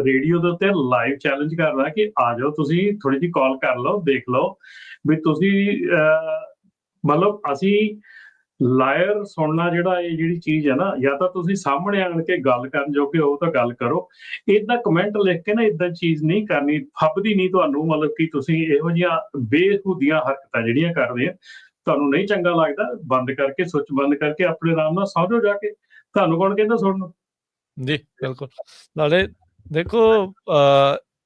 ਰੇਡੀਓ ਦੇ ਉੱਤੇ ਲਾਈਵ ਚੈਲੰਜ ਕਰਦਾ ਕਿ ਆ ਜਾਓ, ਤੁਸੀਂ ਥੋੜੀ ਜਿਹੀ ਕਾਲ ਕਰ ਲਓ, ਦੇਖ ਲਓ ਵੀ ਤੁਸੀਂ ਮਤਲਬ ਅਸੀਂ ਲਾਇਰ ਸੁਣਨਾ ਜਿਹੜਾ ਇਹ ਜਿਹੜੀ ਚੀਜ਼ ਹੈ ਨਾ, ਜਾਂ ਤਾਂ ਤੁਸੀਂ ਸਾਹਮਣੇ ਆਣ ਕੇ ਗੱਲ ਕਰਨ ਜੋਗੇ ਹੋ ਤਾਂ ਗੱਲ ਕਰੋ। ਏਦਾਂ ਕਮੈਂਟ ਲਿਖ ਕੇ ਨਾ ਏਦਾਂ ਚੀਜ਼ ਨਹੀਂ ਕਰਨੀ, ਫੱਬਦੀ ਨਹੀਂ ਤੁਹਾਨੂੰ। ਮਤਲਬ ਕਿ ਤੁਸੀਂ ਇਹੋ ਜਿਹੀਆਂ ਬੇਹੂਦੀਆਂ ਹਰਕਤਾਂ ਜਿਹੜੀਆਂ ਕਰਦੇ ਆ, ਤੁਹਾਨੂੰ ਨਹੀਂ ਚੰਗਾ ਲੱਗਦਾ, ਬੰਦ ਕਰਕੇ ਸੁੱਚ ਬੰਦ ਕਰਕੇ ਆਪਣੇ ਆਰਾਮ ਨਾਲ ਸੌਂ ਜਾਓ ਜਾ ਕੇ। ਤੁਹਾਨੂੰ ਕੌਣ ਕਹਿੰਦਾ ਸੁਣਨ ਜੀ? ਬਿਲਕੁਲ। ਨਾਲੇ ਦੇਖੋ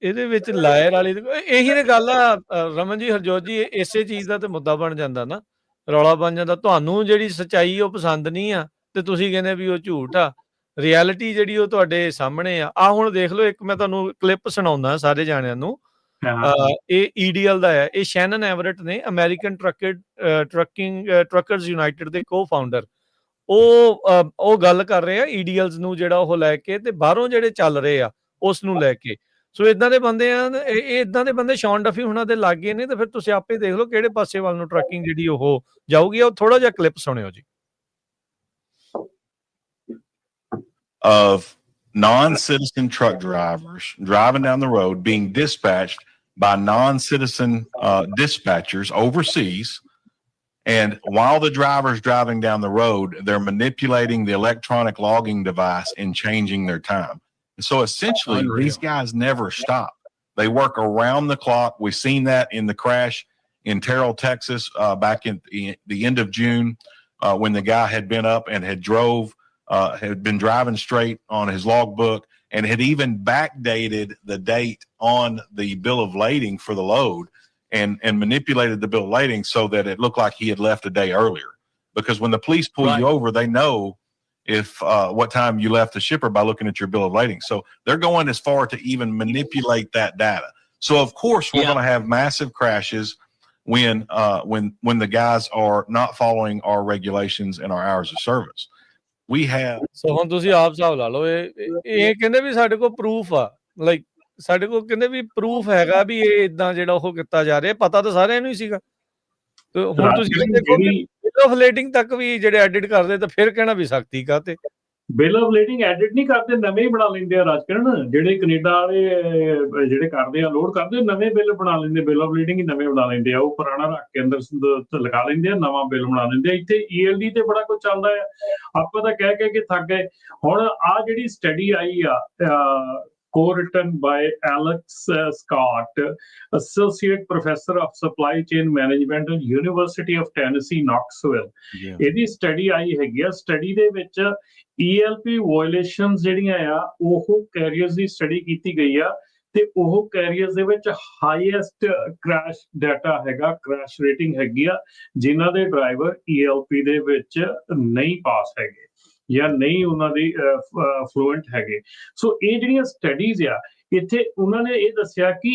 ਇਹਦੇ ਵਿੱਚ ਲਾਇਰ ਵਾਲੀ ਇਹੀ ਤੇ ਗੱਲ ਆ ਰਮਨ ਜੀ, ਹਰਜੋਤ ਜੀ, ਇਸੇ ਚੀਜ਼ ਦਾ ਤੇ ਮੁੱਦਾ ਬਣ ਜਾਂਦਾ ਨਾ, ਰੌਲਾ ਬਣ ਜਾਂਦਾ। ਤੁਹਾਨੂੰ ਜਿਹੜੀ ਸੱਚਾਈ ਉਹ ਪਸੰਦ ਨਹੀਂ ਆ ਤੇ ਤੁਸੀਂ ਕਹਿੰਦੇ ਵੀ ਉਹ ਝੂਠ ਆ। ਰਿਐਲਿਟੀ ਜਿਹੜੀ ਉਹ ਤੁਹਾਡੇ ਸਾਹਮਣੇ ਆ। ਹੁਣ ਦੇਖ ਲਓ, ਇੱਕ ਮੈਂ ਤੁਹਾਨੂੰ ਕਲਿੱਪ ਸੁਣਾਉਂਦਾ ਸਾਰੇ ਜਾਣਿਆਂ ਨੂੰ। ਇਹ EDL ਦਾ ਹੈ। ਇਹ ਸ਼ੈਨਨ ਐਵਰਟ ਨੇ, ਅਮਰੀਕਨ ਟਰੱਕਰਜ਼ ਯੂਨਾਈਟਿਡ ਦੇ ਕੋ-ਫਾਊਂਡਰ। ਉਹ ਗੱਲ ਕਰ ਰਹੇ ਆ EDLs ਨੂੰ ਜਿਹੜਾ ਉਹ ਲੈ ਕੇ, ਤੇ ਬਾਹਰੋਂ ਜਿਹੜੇ ਚੱਲ ਰਹੇ ਆ ਉਸ ਨੂੰ ਲੈ ਕੇ। ਸੋ ਇਦਾਂ ਦੇ ਬੰਦੇ ਆ, ਇਹ ਇਦਾਂ ਦੇ ਬੰਦੇ ਸ਼ੌਨ ਡਫੀ ਹੁਣਾਂ ਦੇ ਲਾਗੇ ਨੇ, ਤੇ ਫਿਰ ਤੁਸੀਂ ਆਪੇ ਦੇਖ ਲਓ ਕਿਹੜੇ ਪਾਸੇ ਵੱਲ ਨੂੰ ਟਰੱਕਿੰਗ ਜਿਹੜੀ ਉਹ ਜਾਊਗੀ। ਉਹ ਥੋੜਾ ਜਿਹਾ ਕਲਿੱਪ ਸੁਣਿਓ ਜੀ। Of non-citizen truck drivers driving down the road being dispatched by non-citizen dispatchers overseas, And while the driver's driving down the road, they're manipulating the electronic logging device and changing their time. So essentially, Unreal. these guys never stop. They work around the clock. We've seen that in the crash in Terrell, Texas, back in the end of June, when the guy had been up and had been driving straight on his logbook and had even backdated the date on the bill of lading for the load and manipulated the bill of lading so that it looked like he had left a day earlier. Because when the police pull you over, they know if what time you left the shipper by looking at your bill of lading. So they're going as far to even manipulate that data. So of course we're going to have massive crashes when the guys are not following our regulations and our hours of service. We have ਸੋ ਹੁਣ ਤੁਸੀਂ ਆਪ ਹਿਸਾਬ ਲਾ ਲਓ ਇਹ ਕਹਿੰਦੇ ਵੀ ਸਾਡੇ ਕੋਲ ਪ੍ਰੂਫ ਆ ਲਾਈਕ ਸਾਡੇ ਕੋਲ ਕਹਿੰਦੇ ਵੀ ਪ੍ਰੂਫ ਹੈਗਾ ਵੀ ਇਹ ਇਦਾਂ ਜਿਹੜਾ ਉਹ ਕੀਤਾ ਜਾ ਰਿਹਾ ਪਤਾ ਤਾਂ ਸਾਰਿਆਂ ਨੂੰ ਹੀ ਸੀਗਾ ਤੇ ਹੁਣ ਤੁਸੀਂ ਦੇਖੋ ਬਿਲ ਆਫ ਲੇਡਿੰਗ ਤੱਕ ਵੀ ਜਿਹੜੇ ਐਡਿਟ ਕਰਦੇ ਤਾਂ ਫਿਰ ਕਹਿਣਾ ਵੀ ਸਖਤੀ ਕਾਤੇ ਬਿਲ ਆਫ ਲੇਡਿੰਗ ਐਡਿਟ ਨਹੀਂ ਕਰਦੇ, ਨਵੇਂ ਹੀ ਬਣਾ ਲੈਂਦੇ ਆ ਰਾਜਕਰਨ। ਜਿਹੜੇ ਕੈਨੇਡਾ ਵਾਲੇ ਜਿਹੜੇ ਕਰਦੇ ਆ ਲੋਡ ਕਰਦੇ ਨਵੇਂ ਬਿੱਲ ਬਣਾ ਲੈਂਦੇ, ਬਿਲ ਆਫ ਲੇਡਿੰਗ ਹੀ ਨਵੇਂ ਬਣਾ ਲੈਂਦੇ ਆ। ਉਹ ਪੁਰਾਣਾ ਰੱਖ ਕੇ ਅੰਦਰ ਲਗਾ ਲੈਂਦੇ ਆ, ਨਵਾਂ ਬਿੱਲ ਬਣਾ ਲੈਂਦੇ ਆ। ਇੱਥੇ ELD ਤੇ ਬੜਾ ਕੁਝ ਚੱਲਦਾ ਆ, ਆਪਾਂ ਤਾਂ ਕਹਿ ਕੇ ਥੱਕ ਗਏ। ਹੁਣ ਆ ਜਿਹੜੀ ਸਟੱਡੀ ਆਈ ਆ co-written by Alex Scott, Associate Professor of Supply Chain Management at University of Tennessee, Knoxville. ਇਹਦੀ ਸਟੱਡੀ ਆਈ ਹੈਗੀ ਆ। ਸਟੱਡੀ ਦੇ ਵਿੱਚ ELP ਵਾਇਓਲੇਸ਼ਨਸ ਜਿਹੜੀਆਂ ਆ ਉਹ ਕੈਰੀਅਰਸ ਦੀ ਸਟੱਡੀ ਕੀਤੀ ਗਈ ਆ ਤੇ ਉਹ ਕੈਰੀਅਰਸ ਦੇ ਵਿੱਚ ਹਾਈਐਸਟ ਕ੍ਰੈਸ਼ ਡਾਟਾ ਹੈਗਾ, ਕ੍ਰੈਸ਼ ਰੇਟਿੰਗ ਹੈਗੀ ਆ ਜਿਨ੍ਹਾਂ ਦੇ ਡਰਾਈਵਰ ELP ਦੇ ਵਿੱਚ ਨਹੀਂ ਪਾਸ ਹੈਗੇ ਜਾਂ ਨਹੀਂ ਉਹਨਾਂ ਦੀ ਫਲੂਐਂਟ ਹੈਗੇ। ਸੋ ਇਹ ਜਿਹੜੀਆਂ ਸਟੱਡੀਜ਼ ਆ ਇੱਥੇ ਉਹਨਾਂ ਨੇ ਇਹ ਦੱਸਿਆ ਕਿ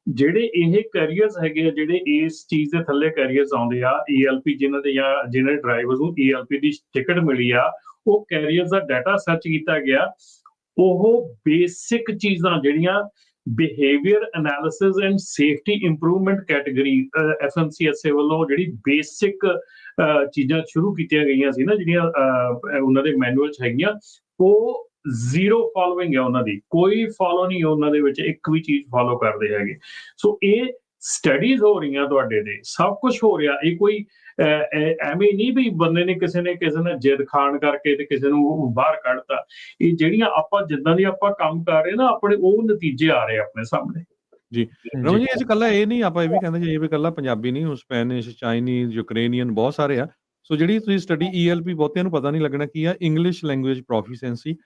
ਜਿਹੜੇ ਇਹ ਕੈਰੀਅਰਸ ਹੈਗੇ ਆ ਜਿਹੜੇ ਇਸ ਚੀਜ਼ ਦੇ ਥੱਲੇ ਕੈਰੀਅਰਸ ਆਉਂਦੇ ਆ ELP ਜਿਨ੍ਹਾਂ ਦੇ ਜਾਂ ਜਿਹਨਾਂ ਡਰਾਈਵਰਸ ਨੂੰ ELP ਦੀ ਟਿਕਟ ਮਿਲੀ ਆ ਉਹ ਕੈਰੀਅਰਸ ਦਾ ਡਾਟਾ ਸਰਚ ਕੀਤਾ ਗਿਆ। ਉਹ ਬੇਸਿਕ ਚੀਜ਼ਾਂ ਜਿਹੜੀਆਂ behaviour analysis and safety improvement category FMCSA ਵੱਲੋਂ ਜਿਹੜੀ ਬੇਸਿਕ ਚੀਜ਼ਾਂ ਸ਼ੁਰੂ ਕੀਤੀਆਂ ਗਈਆਂ ਸੀ ਨਾ ਜਿਹੜੀਆਂ ਉਹਨਾਂ ਦੇ ਮੈਨੂਅਲ 'ਚ ਹੈਗੀਆਂ ਉਹ ਜ਼ੀਰੋ ਫੋਲੋਇੰਗ ਹੈ ਉਹਨਾਂ ਦੀ, ਕੋਈ ਫੋਲੋ ਨਹੀਂ ਉਹਨਾਂ ਦੇ ਵਿੱਚ ਇੱਕ ਵੀ ਚੀਜ਼ ਫੋਲੋ ਕਰਦੇ ਹੈਗੇ। ਸੋ ਇਹ ਸਟੱਡੀਜ਼ ਹੋ ਰਹੀਆਂ ਤੁਹਾਡੇ ਦੇ, ਸਭ ਕੁਝ ਹੋ ਰਿਹਾ। ਇਹ ਕੋਈ ਐਵੇਂ ਨਹੀਂ ਵੀ ਬੰਦੇ ਨੇ ਕਿਸੇ ਨੇ ਜਿੱਦ ਖਾਣ ਕਰਕੇ ਤੇ ਕਿਸੇ ਨੂੰ ਬਾਹਰ ਕੱਢਤਾ। ਇਹ ਜਿਹੜੀਆਂ ਆਪਾਂ ਜਿੱਦਾਂ ਦੀ ਆਪਾਂ ਕੰਮ ਕਰ ਰਹੇ ਨਾ ਆਪਣੇ ਉਹ ਨਤੀਜੇ ਆ ਰਹੇ ਆਪਣੇ ਸਾਹਮਣੇ। ਜੀ ਰਮਨ ਜੀ ਇਹ 'ਚ ਇਕੱਲਾ ਇਹ ਨਹੀਂ ਆਪਾਂ ਇਹ ਵੀ ਕਹਿੰਦੇ ਜੀ ਵੀ ਇਕੱਲਾ ਪੰਜਾਬੀ ਨਹੀਂ, ਸਪੈਨਿਸ਼, ਚਾਈਨੀਜ਼, ਯੂਕਰੇਨੀਅਨ ਬਹੁਤ ਸਾਰੇ ਆ। ਸੋ ਜਿਹੜੀ ਤੁਸੀਂ ਸਟੱਡੀ ELP ਬਹੁਤਿਆਂ ਨੂੰ ਪਤਾ ਨਹੀਂ ਲੱਗਣਾ ਕੀ ਆ, ਇੰਗਲਿਸ਼ ਲੈਂਗੁਏਜ ਪ੍ਰੋਫੀਸ਼ੀਐਂਸੀ।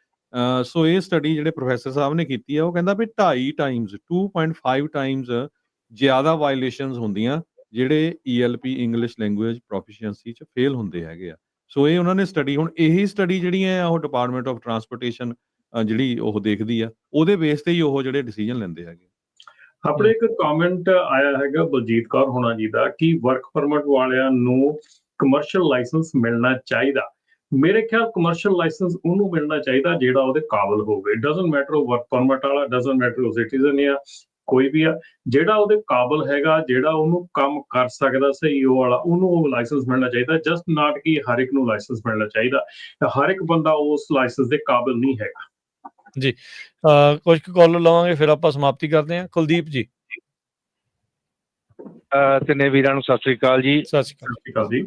ਸੋ ਇਹ ਸਟੱਡੀ ਜਿਹੜੇ ਪ੍ਰੋਫੈਸਰ ਸਾਹਿਬ ਨੇ ਕੀਤੀ ਆ ਉਹ ਕਹਿੰਦਾ ਵੀ 2.5 ਟਾਈਮਸ 2.5 ਟਾਈਮਸ ਜ਼ਿਆਦਾ ਵਾਇਲੇਸ਼ਨਸ ਹੁੰਦੀਆਂ ਜਿਹੜੇ ELP ਇੰਗਲਿਸ਼ ਲੈਂਗੁਏਜ ਪ੍ਰੋਫੀਸ਼ੀਐਂਸੀ 'ਚ ਫੇਲ ਹੁੰਦੇ ਹੈਗੇ ਆ। ਸੋ ਇਹ ਉਹਨਾਂ ਨੇ ਸਟੱਡੀ ਹੁਣ ਇਹੀ ਸਟੱਡੀ ਜਿਹੜੀਆਂ ਆ ਉਹ ਡਿਪਾਰਟਮੈਂਟ ਆਫ ਟਰਾਂਸਪੋਰਟੇਸ਼ਨ ਜਿਹੜੀ ਉਹ ਦੇਖਦੀ ਆ ਉਹਦੇ ਬੇਸ ਤੇ ਹੀ ਉਹ ਜਿਹੜੇ ਡਿਸੀਜਨ ਲੈਂਦੇ ਹੈਗੇ। ਆਪਣੇ ਇੱਕ ਕਮੈਂਟ ਆਇਆ ਹੈਗਾ ਬਲਜੀਤ ਕੌਰ ਹੋਣਾ ਜੀ ਦਾ ਕਿ ਵਰਕ ਪਰਮਿਟ ਵਾਲਿਆਂ ਨੂੰ ਕਮਰਸ਼ੀਅਲ ਲਾਇਸੈਂਸ ਮਿਲਣਾ ਚਾਹੀਦਾ। ਮੇਰੇ ਖਿਆਲ ਕਮਰਸ਼ੀਅਲ ਲਾਇਸੈਂਸ ਉਹਨੂੰ ਮਿਲਣਾ ਚਾਹੀਦਾ ਜਿਹੜਾ ਉਹਦੇ ਕਾਬਲ ਹੋਵੇ। ਡਜ਼ਨਟ ਮੈਟਰ ਉਹ ਵਰਕ ਪਰਮਿਟ ਵਾਲਾ, ਡਜ਼ਨਟ ਮੈਟਰ ਉਹ ਸਿਟੀਜ਼ਨ ਆ, ਕੋਈ ਵੀ ਆ, ਜਿਹੜਾ ਉਹਦੇ ਕਾਬਲ ਹੈਗਾ, ਜਿਹੜਾ ਉਹਨੂੰ ਕੰਮ ਕਰ ਸਕਦਾ ਸਹੀ ਉਹ ਵਾਲਾ, ਉਹਨੂੰ ਉਹ ਲਾਇਸੈਂਸ ਮਿਲਣਾ ਚਾਹੀਦਾ। ਜਸਟ ਨਾਟ ਕਿ ਹਰ ਇੱਕ ਨੂੰ ਲਾਇਸੈਂਸ ਮਿਲਣਾ ਚਾਹੀਦਾ। ਹਰ ਇੱਕ ਬੰਦਾ ਉਸ ਲਾਇਸੈਂਸ ਦੇ ਕਾਬਲ ਨਹੀਂ ਹੈਗਾ। ਜੀ ਕੁਝ ਕਾਲ ਲਵਾਂਗੇ ਫਿਰ ਆਪਾਂ ਸਮਾਪਤੀ ਕਰਦੇ ਹਾਂ। ਕੁਲਦੀਪ ਜੀ। ਤਿੰਨੇ ਵੀਰਾਂ ਨੂੰ ਸਤਿ ਸ੍ਰੀ ਅਕਾਲ ਜੀ। ਸਤਿ ਸ਼੍ਰੀ ਅਕਾਲ ਜੀ।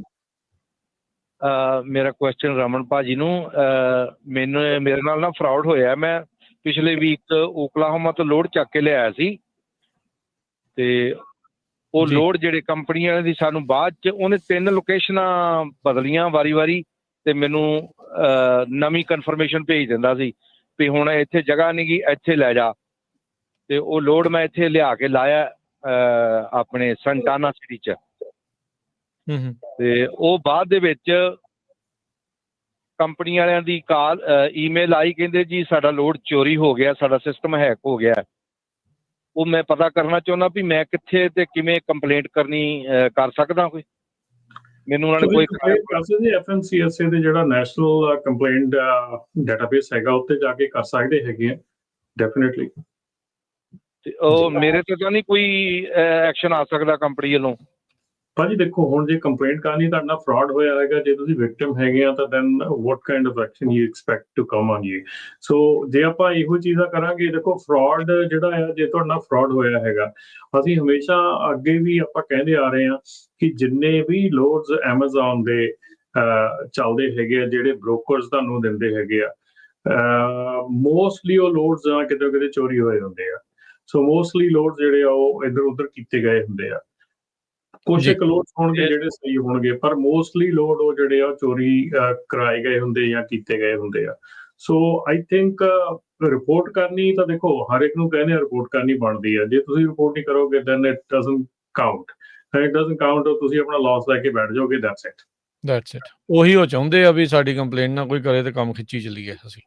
ਮੇਰਾ ਕੁਐਸਚਨ ਰਮਨ ਭਾਜੀ ਨੂੰ, ਮੇਰੇ ਨਾਲ ਨਾ ਫਰਾਡ ਹੋਇਆ। ਮੈਂ ਪਿਛਲੇ ਵੀਕ ਓਕਲਾਹੋਮਾ ਤੋਂ ਲੋਡ ਚੱਕ ਕੇ ਲਿਆਇਆ ਸੀ ਤੇ ਉਹ ਲੋਡ ਜਿਹੜੇ ਕੰਪਨੀ ਵਾਲੇ ਦੀ ਸਾਨੂੰ ਬਾਅਦ ਚ ਉਹਨੇ 3 ਲੋਕੇਸ਼ਨਾਂ ਬਦਲੀਆਂ ਵਾਰੀ ਤੇ ਮੈਨੂੰ ਨਵੀਂ ਕਨਫਰਮੇਸ਼ਨ ਭੇਜ ਦਿੰਦਾ ਸੀ ਵੀ ਹੁਣ ਇੱਥੇ ਜਗ੍ਹਾ ਨਹੀਂ ਗੀ, ਇੱਥੇ ਲੈ ਜਾ। ਤੇ ਉਹ ਲੋਡ ਮੈਂ ਇੱਥੇ ਲਿਆ ਕੇ ਲਾਇਆ ਆਪਣੇ ਸੰਟਾਨਾ ਸਿਟੀ ਚ। ਤੇ ਉਹ ਬਾਅਦ ਦੇ ਵਿੱਚ ਕੰਪਨੀ ਵਾਲਿਆਂ ਦੀ ਕਾਲ ਈਮੇਲ ਆਈ, ਕਹਿੰਦੇ ਜੀ ਸਾਡਾ ਲੋਡ ਚੋਰੀ ਹੋ ਗਿਆ, ਸਾਡਾ ਸਿਸਟਮ ਹੈਕ ਹੋ ਗਿਆ। ਉਹ ਮੈਂ ਪਤਾ ਕਰਨਾ ਚਾਹੁੰਦਾ ਵੀ ਮੈਂ ਕਿੱਥੇ ਤੇ ਕਿਵੇਂ ਕੰਪਲੇਂਟ ਕਰ ਸਕਦਾ। ਕੋਈ ਮੈਨੂੰ ਉਹਨਾਂ ਨੇ ਕੋਈ FMCSA ਦੇ ਜਿਹੜਾ ਨੈਸ਼ਨਲ ਕੰਪਲੇਂਟ ਡਾਟਾਬੇਸ ਹੈਗਾ ਉੱਤੇ ਜਾ ਕੇ ਕਰ ਸਕਦੇ ਹੈਗੇ ਆ ਡੈਫੀਨਿਟਲੀ। ਉਹ ਮੇਰੇ ਤੇ ਤਾਂ ਨਹੀਂ ਕੋਈ ਐਕਸ਼ਨ ਆ ਸਕਦਾ ਕੰਪਨੀ ਵੱਲੋਂ? ਭਾਜੀ ਦੇਖੋ, ਹੁਣ ਜੇ ਕੰਪਲੇਂਟ ਕਰਨੀ ਤੁਹਾਡੇ ਨਾਲ ਫਰਾਡ ਹੋਇਆ ਹੈਗਾ, ਜੇ ਤੁਸੀਂ ਵਿਕਟਿਮ ਹੈਗੇ ਆ ਤਾਂ then what kind of action you expect to come on you. So ਜੇ ਆਪਾਂ ਇਹੋ ਚੀਜ਼ਾਂ ਕਰਾਂਗੇ, ਦੇਖੋ ਫਰਾਡ ਜਿਹੜਾ ਆ, ਜੇ ਤੁਹਾਡੇ ਨਾਲ ਫਰਾਡ ਹੋਇਆ ਹੈਗਾ, ਅਸੀਂ ਹਮੇਸ਼ਾ ਅੱਗੇ ਵੀ ਆਪਾਂ ਕਹਿੰਦੇ ਆ ਰਹੇ ਹਾਂ ਕਿ ਜਿੰਨੇ ਵੀ ਲੋਡਸ ਐਮਾਜ਼ੋਨ ਦੇ ਚੱਲਦੇ ਹੈਗੇ ਆ, ਜਿਹੜੇ ਬ੍ਰੋਕਰਸ ਤੁਹਾਨੂੰ ਦਿੰਦੇ ਹੈਗੇ ਆ, ਮੋਸਟਲੀ ਉਹ ਲੋਡਸ ਆ ਕਿਤੇ ਕਿਤੇ ਚੋਰੀ ਹੋਏ ਹੁੰਦੇ ਆ। ਸੋ ਮੋਸਟਲੀ ਲੋਡ ਜਿਹੜੇ ਆ ਉਹ ਇੱਧਰ ਉੱਧਰ ਕੀਤੇ ਗਏ ਹੁੰਦੇ ਆ। ਕੁਛ ਜੀ ਇੱਕ ਲੋਡ ਹੋਣਗੇ ਜਿਹੜੇ ਸਹੀ ਹੋਣਗੇ, ਪਰ ਮੋਸਟਲੀ ਲੋਡ ਉਹ ਜਿਹੜੇ ਆ ਚੋਰੀ ਕਰਾਏ ਗਏ ਹੁੰਦੇ ਜਾਂ ਕੀਤੇ ਗਏ ਹੁੰਦੇ ਆ। ਸੋ ਆਈ ਥਿੰਕ ਰਿਪੋਰਟ ਕਰਨੀ ਤਾਂ ਦੇਖੋ ਹਰ ਇੱਕ ਨੂੰ ਕਹਿੰਦੇ ਰਿਪੋਰਟ ਕਰਨੀ ਬਣਦੀ ਆ। ਜੇ ਤੁਸੀਂ ਰਿਪੋਰਟ ਨਹੀਂ ਕਰੋਗੇ then it doesn't count. It doesn't count, ਤੁਸੀਂ ਆਪਣਾ ਲਾਸ ਲੈ ਕੇ ਬੈਠ ਜਾਓਗੇ, ਦੈਟਸ ਇਟ। ਉਹੀ ਉਹ ਚਾਹੁੰਦੇ ਆ ਵੀ ਸਾਡੀ ਕੰਪਲੇਂਟ ਨਾ ਕੋਈ ਕਰੇ ਤੇ ਕੰਮ ਖਿੱਚੀ ਚੱਲੀਏ ਅਸੀਂ,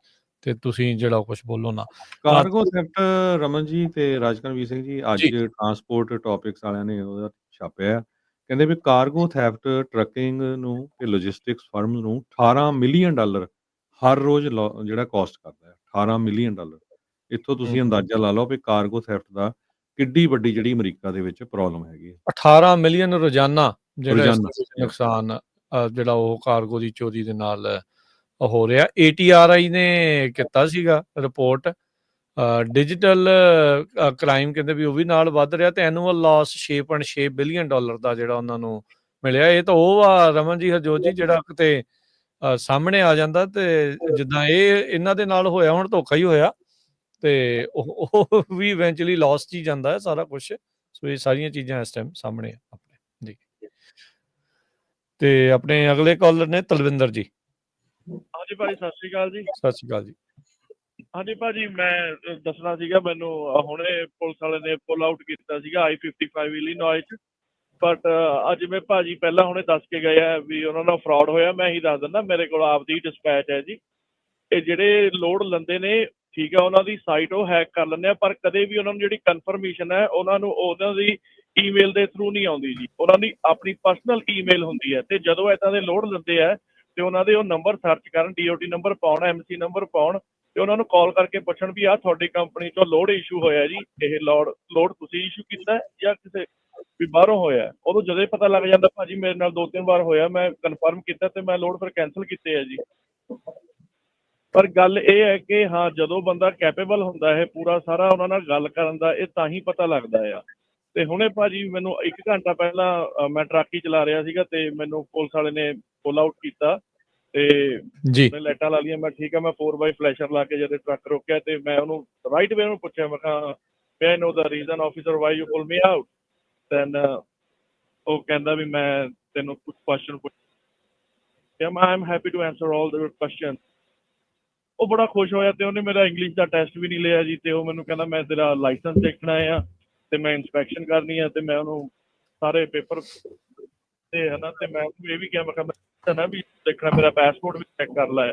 ਤੇ ਤੁਸੀਂ ਜਿਹੜਾ ਕੁਝ ਬੋਲੋ ਨਾ। ਕਾਰਗੋ ਥੈਫਟ ਰਮਨ ਜੀ ਤੇ ਰਾਜਕਰਨਵੀਰ ਸਿੰਘ ਜੀ, ਅੱਜ ਜੀ। ਟਰਾਂਸਪੋਰਟ ਟੌਪਿਕਸ ਵਾਲਿਆਂ ਨੇ ਉਹਦਾ ਛਾਪਿਆ। ਕਹਿੰਦੇ ਵੀ ਕਾਰਗੋ ਥੈਫਟ ਟਰੱਕਿੰਗ ਨੂੰ ਤੇ ਲੌਜਿਸਟਿਕਸ ਫਰਮ ਨੂੰ $18 ਮਿਲੀਅਨ ਹਰ ਰੋਜ਼ ਜਿਹੜਾ ਕਾਸਟ ਕਰਦਾ ਹੈ। $18 ਮਿਲੀਅਨ। ਇੱਥੋਂ ਤੁਸੀਂ ਅੰਦਾਜ਼ਾ ਲਾ ਲਓ ਵੀ ਕਾਰਗੋ ਥੈਫਟ ਦਾ ਕਿੱਡੀ ਵੱਡੀ ਜਿਹੜੀ ਅਮਰੀਕਾ ਦੇ ਵਿੱਚ ਪ੍ਰੋਬਲਮ ਹੈਗੀ ਹੈ। 18 ਮਿਲੀਅਨ ਰੋਜ਼ਾਨਾ ਜਿਹੜਾ ਇਸ ਰੋਜ਼ਾਨਾ। ਵਿੱਚ ਨੁਕਸਾਨ ਜਿਹੜਾ ਉਹ ਕਾਰਗੋ ਦੀ ਚੋਰੀ ਦੇ ਨਾਲ ਹੋ ਰਿਹਾ। ATRI ਨੇ ਕੀਤਾ ਸੀਗਾ ਰਿਪੋਰਟ, ਡਿਜੀਟਲ ਕ੍ਰਾਈਮ ਕਹਿੰਦੇ ਵੀ ਉਹ ਵੀ ਨਾਲ ਵੱਧ ਰਿਹਾ, ਤੇ ਐਨੂਅਲ ਲਾਸ $6.6 ਬਿਲੀਅਨ ਦਾ ਜਿਹੜਾ ਉਹਨਾਂ ਨੂੰ ਮਿਲਿਆ। ਇਹ ਤਾਂ ਉਹ ਆ ਰਮਨ ਜੀ, ਹਰਜੋਤ ਜੀ, ਜਿਹੜਾ ਕਿਤੇ ਸਾਹਮਣੇ ਆ ਜਾਂਦਾ, ਤੇ ਜਿੱਦਾਂ ਇਹ ਇਹਨਾਂ ਦੇ ਨਾਲ ਹੋਇਆ, ਹੁਣ ਧੋਖਾ ਹੀ ਹੋਇਆ, ਤੇ ਉਹ ਵੀ ਇਵੈਂਚੁਅਲੀ ਲਾਸ 'ਚ ਹੀ ਜਾਂਦਾ ਹੈ ਸਾਰਾ ਕੁਛ। ਸੋ ਇਹ ਸਾਰੀਆਂ ਚੀਜ਼ਾਂ ਇਸ ਟਾਈਮ ਸਾਹਮਣੇ ਆ ਆਪਣੇ ਜੀ। ਤੇ ਆਪਣੇ ਅਗਲੇ ਕਾਲਰ ਨੇ ਤਲਵਿੰਦਰ ਜੀ। ਹਾਂਜੀ ਭਾਜੀ, ਸਤਿ ਸ਼੍ਰੀ ਅਕਾਲ ਜੀ। ਸਤਿ ਸ਼੍ਰੀ ਅਕਾਲ ਜੀ। ਹਾਂਜੀ ਭਾਜੀ, ਮੈਂ ਦੱਸਣਾ ਸੀਗਾ, ਮੈਨੂੰ ਹੁਣੇ ਪੁਲਿਸ ਵਾਲੇ ਨੇ ਪੁੱਲ ਆਊਟ ਕੀਤਾ ਸੀਗਾ I-55 ਇਲੀਨੋਏ 'ਚ। ਬਟ ਅੱਜ ਮੈਂ ਭਾਜੀ ਪਹਿਲਾਂ ਹੁਣੇ ਦੱਸ ਕੇ ਗਏ ਆ ਵੀ ਉਹਨਾਂ ਨਾਲ ਫਰਾਡ ਹੋਇਆ। ਮੈਂ ਇਹੀ ਦੱਸ ਦਿੰਦਾ, ਮੇਰੇ ਕੋਲ ਆਪਦੀ ਡਿਸਪੈਚ ਹੈ ਜੀ। ਇਹ ਜਿਹੜੇ ਲੋਡ ਲੈਂਦੇ ਨੇ, ਠੀਕ ਹੈ, ਉਹਨਾਂ ਦੀ ਸਾਈਟ ਉਹ ਹੈਕ ਕਰ ਲੈਂਦੇ ਆ, ਪਰ ਕਦੇ ਵੀ ਉਹਨਾਂ ਨੂੰ ਜਿਹੜੀ ਕਨਫਰਮੇਸ਼ਨ ਹੈ ਉਹਨਾਂ ਨੂੰ ਉਹਨਾਂ ਦੀ ਈਮੇਲ ਦੇ ਥਰੂ ਨਹੀਂ ਆਉਂਦੀ ਜੀ। ਉਹਨਾਂ ਦੀ ਆਪਣੀ ਪਰਸਨਲ ਈਮੇਲ ਹੁੰਦੀ ਹੈ, ਤੇ ਜਦੋਂ ਇੱਦਾਂ ਦੇ ਲੋਡ ਲੈਂਦੇ ਆ ਤੇ ਉਹਨਾਂ ਦੇ ਉਹ ਨੰਬਰ ਸਰਚ ਕਰਨ, DOT ਨੰਬਰ ਪਾਉਣ, MC ਨੰਬਰ ਪਾਉਣ, ਤੇ ਉਹਨਾਂ ਨੂੰ ਕਾਲ ਕਰਕੇ ਪੁੱਛਣ ਵੀ ਆਹ ਤੁਹਾਡੀ ਕੰਪਨੀ ਤੋਂ ਲੋਡ ਇਸ਼ੂ ਹੋਇਆ ਜੀ, ਇਹ ਲੋਡ ਤੁਸੀਂ ਇਸ਼ੂ ਕੀਤਾ ਜਾਂ ਕਿਸੇ ਵੀ ਬਾਹਰੋਂ ਹੋਇਆ। ਉਦੋਂ ਜਦੋਂ ਹੀ ਪਤਾ ਲੱਗ ਜਾਂਦਾ ਭਾਜੀ, ਮੇਰੇ ਨਾਲ 2-3 ਵਾਰ ਹੋਇਆ, ਮੈਂ ਕਨਫਰਮ ਕੀਤਾ ਤੇ ਮੈਂ ਲੋਡ ਫਿਰ ਕੈਂਸਲ ਕੀਤੇ ਆ ਜੀ। ਪਰ ਗੱਲ ਇਹ ਹੈ ਕਿ ਹਾਂ, ਜਦੋਂ ਬੰਦਾ ਕੈਪੇਬਲ ਹੁੰਦਾ ਹੈ ਪੂਰਾ ਸਾਰਾ ਉਹਨਾਂ ਨਾਲ ਗੱਲ ਕਰਨ ਦਾ, ਇਹ ਤਾਂ ਹੀ ਪਤਾ ਲੱਗਦਾ ਆ। ਤੇ ਹੁਣੇ ਭਾਜੀ ਮੈਨੂੰ 1 ਘੰਟਾ ਪਹਿਲਾਂ ਮੈਂ ਟਰੱਕ ਹੀ ਚਲਾ ਰਿਹਾ ਸੀਗਾ, ਤੇ ਮੈਨੂੰ ਪੁਲਿਸ ਵਾਲੇ ਨੇ ਪੁੱਲ ਆਊਟ ਕੀਤਾ, ਤੇ ਜੀ ਲਾਈਟਾਂ ਲਾ ਲਈਆਂ। ਮੈਂ ਠੀਕ ਆ, ਮੈਂ 4x ਫਲੈਸ਼ਰ ਲਾ ਕੇ ਜਦੋਂ ਟਰੱਕ ਰੋਕਿਆ, ਤੇ ਮੈਂ ਉਹਨੂੰ ਰਾਈਟ ਵੇ ਨੂੰ ਪੁੱਛਿਆ, ਮੈਂ ਕਿਹਾ may I know the reason officer why you pull me out? Then ਉਹ ਕਹਿੰਦਾ ਵੀ ਮੈਂ ਤੈਨੂੰ ਕੁਝ ਕੁਐਸਚਨ ਪੁੱਛਿਆ। I am happy to answer all the questions। ਉਹ ਬੜਾ ਖੁਸ਼ ਹੋਇਆ, ਤੇ ਉਹਨੇ ਮੇਰਾ ਇੰਗਲਿਸ਼ ਦਾ ਟੈਸਟ ਵੀ ਨਹੀਂ ਲਿਆ ਜੀ, ਤੇ ਉਹ ਮੈਨੂੰ ਕਹਿੰਦਾ ਮੈਂ ਤੇਰਾ ਲਾਇਸੈਂਸ ਦੇਖਣਾ ਆ, ਤੇ ਮੈਂ ਇੰਸਪੈਕਸ਼ਨ ਕਰਨੀ ਆ, ਤੇ ਮੈਂ ਉਹਨੂੰ ਸਾਰੇ ਪੇਪਰ ਤੇ ਹਨਾ, ਤੇ ਮੈਂ ਉਹਨੂੰ ਇਹ ਵੀ ਕਿਹਾ, ਮੈਂ ਕਿਹਾ ਨਾ ਵੀ ਦੇਖਣਾ, ਮੇਰਾ ਪਾਸਪੋਰਟ ਵੀ ਚੈੱਕ ਕਰ ਲੈ।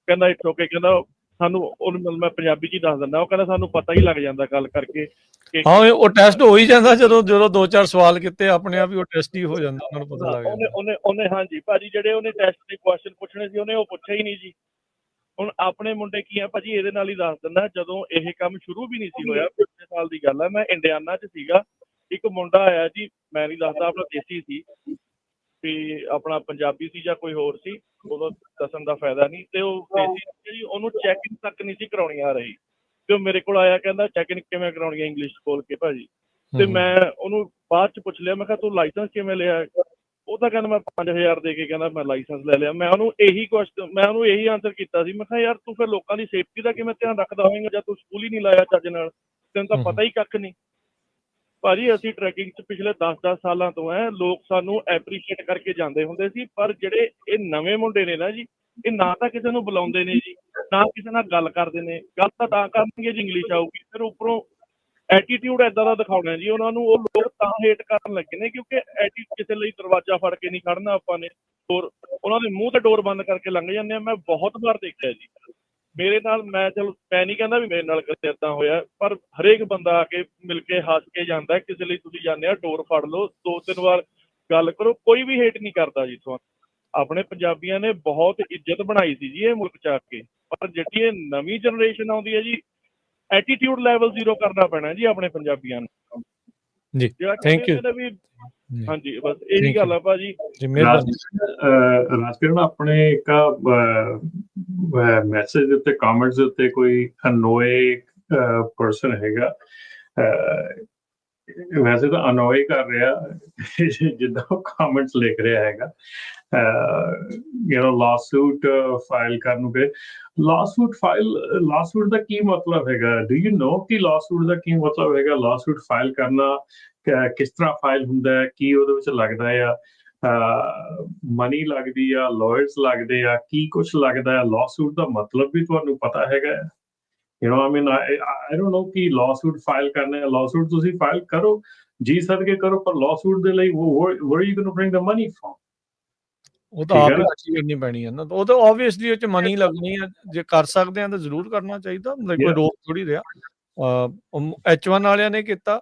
ਕਹਿੰਦਾ ਇਟਸ ਓਕੇ। ਕਹਿੰਦਾ ਸਾਨੂੰ, ਉਹਨੂੰ ਮੈਂ ਪੰਜਾਬੀ 'ਚ ਹੀ ਦੱਸ ਦਿੰਦਾ, ਉਹ ਕਹਿੰਦਾ ਸਾਨੂੰ ਪਤਾ ਹੀ ਲੱਗ ਜਾਂਦਾ ਗੱਲ ਕਰਕੇ ਕਿ ਹਾਂ, ਉਹ ਟੈਸਟ ਹੋ ਹੀ ਜਾਂਦਾ, ਜਦੋਂ 2-4 ਸਵਾਲ ਕੀਤੇ ਆਪਣੇ ਆਪ ਹੀ ਉਹ ਟੈਸਟ ਹੀ ਹੋ ਜਾਂਦਾ, ਉਹਨਾਂ ਨੂੰ ਪਤਾ ਲੱਗ ਜਾਂਦਾ। ਉਹਨੇ ਹਾਂਜੀ ਭਾਜੀ, ਜਿਹੜੇ ਉਹਨੇ ਟੈਸਟ ਦੇ ਕੁਐਸਚਨ ਪੁੱਛਣੇ ਸੀ ਉਹਨੇ ਉਹ ਪੁੱਛਿਆ ਹੀ ਨਹੀਂ ਜੀ। ਹੁਣ ਆਪਣੇ ਮੁੰਡੇ ਕੀ ਆ ਭਾਜੀ, ਇਹਦੇ ਨਾਲ ਹੀ ਦੱਸ ਦਿੰਦਾ, ਜਦੋਂ ਇਹ ਕੰਮ ਸ਼ੁਰੂ ਵੀ ਨਹੀਂ ਸੀ ਹੋਇਆ, ਪਿਛਲੇ ਸਾਲ ਦੀ ਗੱਲ ਹੈ, ਮੈਂ ਇੰਡੀਆਨਾ 'ਚ ਸੀਗਾ, ਇੱਕ ਮੁੰਡਾ ਆਇਆ ਜੀ, ਮੈਂ ਨਹੀਂ ਦੱਸਦਾ ਆਪਣਾ ਦੇਸੀ ਸੀ, ਵੀ ਆਪਣਾ ਪੰਜਾਬੀ ਸੀ ਜਾਂ ਕੋਈ ਹੋਰ ਸੀ, ਉਦੋਂ ਦੱਸਣ ਦਾ ਫਾਇਦਾ ਨਹੀਂ, ਤੇ ਉਹ ਦੇਸੀ ਜੀ, ਉਹਨੂੰ ਚੈਕਿੰਗ ਤੱਕ ਨਹੀਂ ਸੀ ਕਰਾਉਣੀ ਆ ਰਹੀ, ਤੇ ਉਹ ਮੇਰੇ ਕੋਲ ਆਇਆ, ਕਹਿੰਦਾ ਚੈਕਿੰਗ ਕਿਵੇਂ ਕਰਾਉਣੀ ਹੈ ਇੰਗਲਿਸ਼ ਬੋਲ ਕੇ ਭਾਜੀ। ਤੇ ਮੈਂ ਉਹਨੂੰ ਬਾਅਦ 'ਚ ਪੁੱਛ ਲਿਆ, ਮੈਂ ਕਿਹਾ ਤੂੰ ਲਾਇਸੈਂਸ ਕਿਵੇਂ ਲਿਆ? ਉਹ ਤਾਂ ਕਹਿੰਦਾ ਮੈਂ 5000 ਦੇ ਕੇ ਕਹਿੰਦਾ ਮੈਂ ਲਾਇਸੈਂਸ ਲੈ ਲਿਆ। ਮੈਂ ਉਹਨੂੰ ਇਹੀ ਆਨਸਰ ਕੀਤਾ ਸੀ, ਮੈਂ ਕਿਹਾ ਯਾਰ ਤੂੰ ਫਿਰ ਲੋਕਾਂ ਦੀ ਸੇਫਟੀ ਦਾ ਕਿਵੇਂ ਧਿਆਨ ਰੱਖਦਾ ਹੋਵੇਂਗਾ ਜਦ ਤੂੰ ਸਕੂਲ ਹੀ ਨਹੀਂ ਲਾਇਆ ਚੱਜ ਨਾਲ, ਤੈਨੂੰ ਤਾਂ ਪਤਾ ਹੀ ਕੱਖ ਨਹੀਂ। ਭਾਜੀ ਅਸੀਂ ਟਰੈਕਿੰਗ 'ਚ ਪਿਛਲੇ 10-10 ਸਾਲਾਂ ਤੋਂ ਲੋਕ ਸਾਨੂੰ ਐਪਰੀਸ਼ੀਏਟ ਕਰਕੇ ਜਾਂਦੇ ਹੁੰਦੇ ਸੀ, ਪਰ ਜਿਹੜੇ ਇਹ ਨਵੇਂ ਮੁੰਡੇ ਨੇ ਨਾ ਜੀ, ਇਹ ਨਾ ਤਾਂ ਕਿਸੇ ਨੂੰ ਬੁਲਾਉਂਦੇ ਨੇ ਜੀ, ਨਾ ਕਿਸੇ ਨਾਲ ਗੱਲ ਕਰਦੇ ਨੇ। ਗੱਲ ਤਾਂ ਕਰਨਗੇ ਜੀ ਇੰਗਲਿਸ਼ ਆਊਗੀ, ਫਿਰ ਉੱਪਰੋਂ ਐਟੀਟਿਊਡ ਏਦਾਂ ਦਾ ਦਿਖਾਉਣਾ ਜੀ ਉਹਨਾਂ ਨੂੰ। ਉਹ ਲੋਕ ਤਾਂ ਹੇਟ ਕਰਨ ਲੱਗੇ ਨੇ ਕਿਉਂਕਿ ਕਿਸੇ ਲਈ ਦਰਵਾਜ਼ਾ ਫੜ ਕੇ ਨਹੀਂ ਖੜਨਾ ਆਪਾਂ ਨੇ, ਡੋਰ ਉਹਨਾਂ ਦੇ ਮੂੰਹ ਤੇ ਡੋਰ ਬੰਦ ਕਰਕੇ ਲੰਘ ਜਾਂਦੇ ਆ। ਮੈਂ ਬਹੁਤ ਵਾਰ ਦੇਖਿਆ ਜੀ ਮੇਰੇ ਨਾਲ। ਮੈਂ ਨਹੀਂ ਕਹਿੰਦਾ ਵੀ ਮੇਰੇ ਨਾਲ ਕਦੇ ਏਦਾਂ ਹੋਇਆ, ਪਰ ਹਰੇਕ ਬੰਦਾ ਆ ਕੇ ਮਿਲ ਕੇ ਹੱਸ ਕੇ ਜਾਂਦਾ। ਕਿਸੇ ਲਈ ਤੁਸੀਂ ਜਾਂਦੇ ਆ, ਡੋਰ ਫੜ ਲਓ, 2-3 ਵਾਰ ਗੱਲ ਕਰੋ, ਕੋਈ ਵੀ ਹੇਟ ਨਹੀਂ ਕਰਦਾ ਜੀ ਤੁਹਾਨੂੰ। ਆਪਣੇ ਪੰਜਾਬੀਆਂ ਨੇ ਬਹੁਤ ਇੱਜ਼ਤ ਬਣਾਈ ਸੀ ਜੀ ਇਹ ਮੁਲਕ 'ਚ ਆ ਕੇ, ਪਰ ਜਿਹੜੀ ਇਹ ਨਵੀਂ ਜਨਰੇਸ਼ਨ ਆਉਂਦੀ ਹੈ ਜੀ, ਐਟੀਟਿਊਡ ਲੈਵਲ 0 ਕਰਨਾ ਪੈਣਾ ਜੀ ਆਪਣੇ ਪੰਜਾਬੀਆਂ ਨੂੰ। ਜੀ ਥੈਂਕ ਯੂ। ਵੀ ਹਾਂਜੀ ਬਸ ਇਹੀ ਗੱਲ ਆ ਭਾਜੀ। ਜੀ ਮਿਹਰਬਾਨੀ। ਰਾਜਕਿਰਨ ਆਪਣੇ ਇੱਕ ਮੈਸੇਜ ਦੇ ਉੱਤੇ ਕਮੈਂਟਸ ਦੇ ਉੱਤੇ ਕੋਈ ਅਨੋਏ ਪਰਸਨ ਹੈਗਾ, ਵੈਸੇ ਤਾਂ ਅਨੋਏ ਕਰ ਰਿਹਾ ਜਿੱਦਾਂ ਉਹ ਕਮੈਂਟਸ ਲਿਖ ਰਿਹਾ ਹੈਗਾ, ਲਾਸੂਟ ਫਾਈਲ ਕਰਨ ਨੂੰ ਕਹੇ। ਲਾਸੂਟ ਦਾ ਕੀ ਮਤਲਬ ਹੈਗਾ? ਡੂ ਯੂ ਨੋ ਕਿ ਲਾਸੂਟ ਦਾ ਕੀ ਮਤਲਬ ਹੈਗਾ? ਲਾਸੂਟ ਫਾਈਲ ਕਰਨਾ ਕਿਸ ਤਰ੍ਹਾਂ ਫਾਈਲ ਹੁੰਦਾ ਹੈ, ਕੀ ਉਹਦੇ ਵਿੱਚ ਲੱਗਦਾ ਆ, ਮਨੀ ਲੱਗਦੀ ਆ, ਲਾਇਰਸ ਲੱਗਦੇ ਆ, ਕੀ ਕੁਛ ਲੱਗਦਾ ਆ? ਲਾਸੂਟ ਦਾ ਮਤਲਬ ਵੀ ਤੁਹਾਨੂੰ ਪਤਾ ਹੈਗਾ? I don't know ਕਿ ਲਾਸੂਟ ਫਾਈਲ ਕਰਨਾ ਹੈ। ਲਾਸੂਟ ਤੁਸੀਂ ਫਾਈਲ ਕਰੋ, ਜੀ ਸਦਕੇ ਕਰੋ, ਪਰ ਲਾਸੂਟ ਦੇ ਲਈ where are you going to bring the money from? ਉਹ ਤਾਂ ਆਪ ਹੀ ਇਕੱਠੀ ਕਰਨੀ ਪੈਣੀ ਹੈ ਨਾ, ਉਹ ਤਾਂ ਆਬਵੀਅਸਲੀ ਉਹ ਚ ਮਨੀ ਲੱਗਣੀ ਹੈ। ਜੇ ਕਰ ਸਕਦੇ ਆ ਤਾਂ ਜ਼ਰੂਰ ਕਰਨਾ ਚਾਹੀਦਾ, ਕੋਈ ਰੋਕ ਥੋੜੀ ਰਿਹਾ। H1 ਵਾਲਿਆਂ ਨੇ ਕੀਤਾ,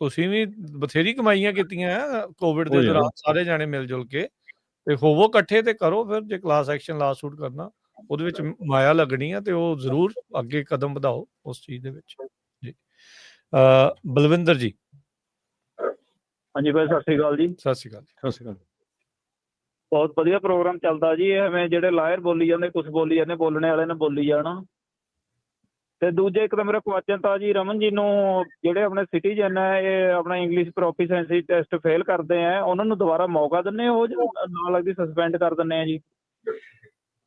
ਤੁਸੀਂ ਵੀ ਬਥੇਰੀ ਕਮਾਈਆਂ ਕੀਤੀਆਂ ਕੋਵਿਡ ਦੇ ਦੌਰਾਨ, ਸਾਰੇ ਜਾਣੇ ਮਿਲ ਜੁਲ ਕੇ, ਤੇ ਹੋਵੋ ਇਕੱਠੇ ਤੇ ਕਰੋ। ਫਿਰ ਜੇ ਕਲਾਸ ਐਕਸ਼ਨ ਲਾਸੂਟ ਕਰਨਾ, ਉਹਦੇ ਵਿੱਚ ਮਾਇਆ ਲੱਗਣੀ ਹੈ, ਤੇ ਉਹ ਜ਼ਰੂਰ ਅੱਗੇ ਕਦਮ ਵਧਾਓ ਉਸ ਚੀਜ਼ ਦੇ ਵਿੱਚ ਜੀ। ਬਲਵਿੰਦਰ ਜੀ। ਹਾਂਜੀ ਭਾਈ, ਸਤਿ ਸ਼੍ਰੀ ਅਕਾਲ ਜੀ। ਸਤਿ ਸ਼੍ਰੀ ਅਕਾਲ। ਸਤਿ ਸ਼੍ਰੀ ਅਕਾਲ। ਬਹੁਤ ਵਧੀਆ ਪ੍ਰੋਗਰਾਮ ਚੱਲਦਾ ਜੀ। ਐਵੇਂ ਜਿਹੜੇ ਲਾਇਰ ਬੋਲੀ ਜਾਂਦੇ, ਕੁਛ ਬੋਲੀ ਜਾਂਦੇ, ਬੋਲਣੇ ਵਾਲੇ ਨੇ ਬੋਲੀ ਜਾਣਾ। ਤੇ ਦੂਜੇ ਇੱਕ ਤਾਂ ਮੇਰਾ ਕੁਐਸਚਨ ਤਾਂ ਜੀ ਰਮਨ ਜੀ ਨੂੰ, ਜਿਹੜੇ ਆਪਣੇ ਸਿਟੀਜ਼ਨ ਹੈ ਇਹ ਆਪਣਾ ਇੰਗਲਿਸ਼ ਪ੍ਰੋਫੀਸ਼ੈਂਸੀ ਟੈਸਟ ਫੇਲ ਕਰਦੇ ਆ, ਉਹਨਾਂ ਨੂੰ ਦੁਬਾਰਾ ਮੌਕਾ ਦਿੰਦੇ ਹੋ ਜਾਂ ਨਾਲ ਲੱਗਦੀ ਸਸਪੈਂਡ ਕਰ ਦਿੰਦੇ ਆ ਜੀ?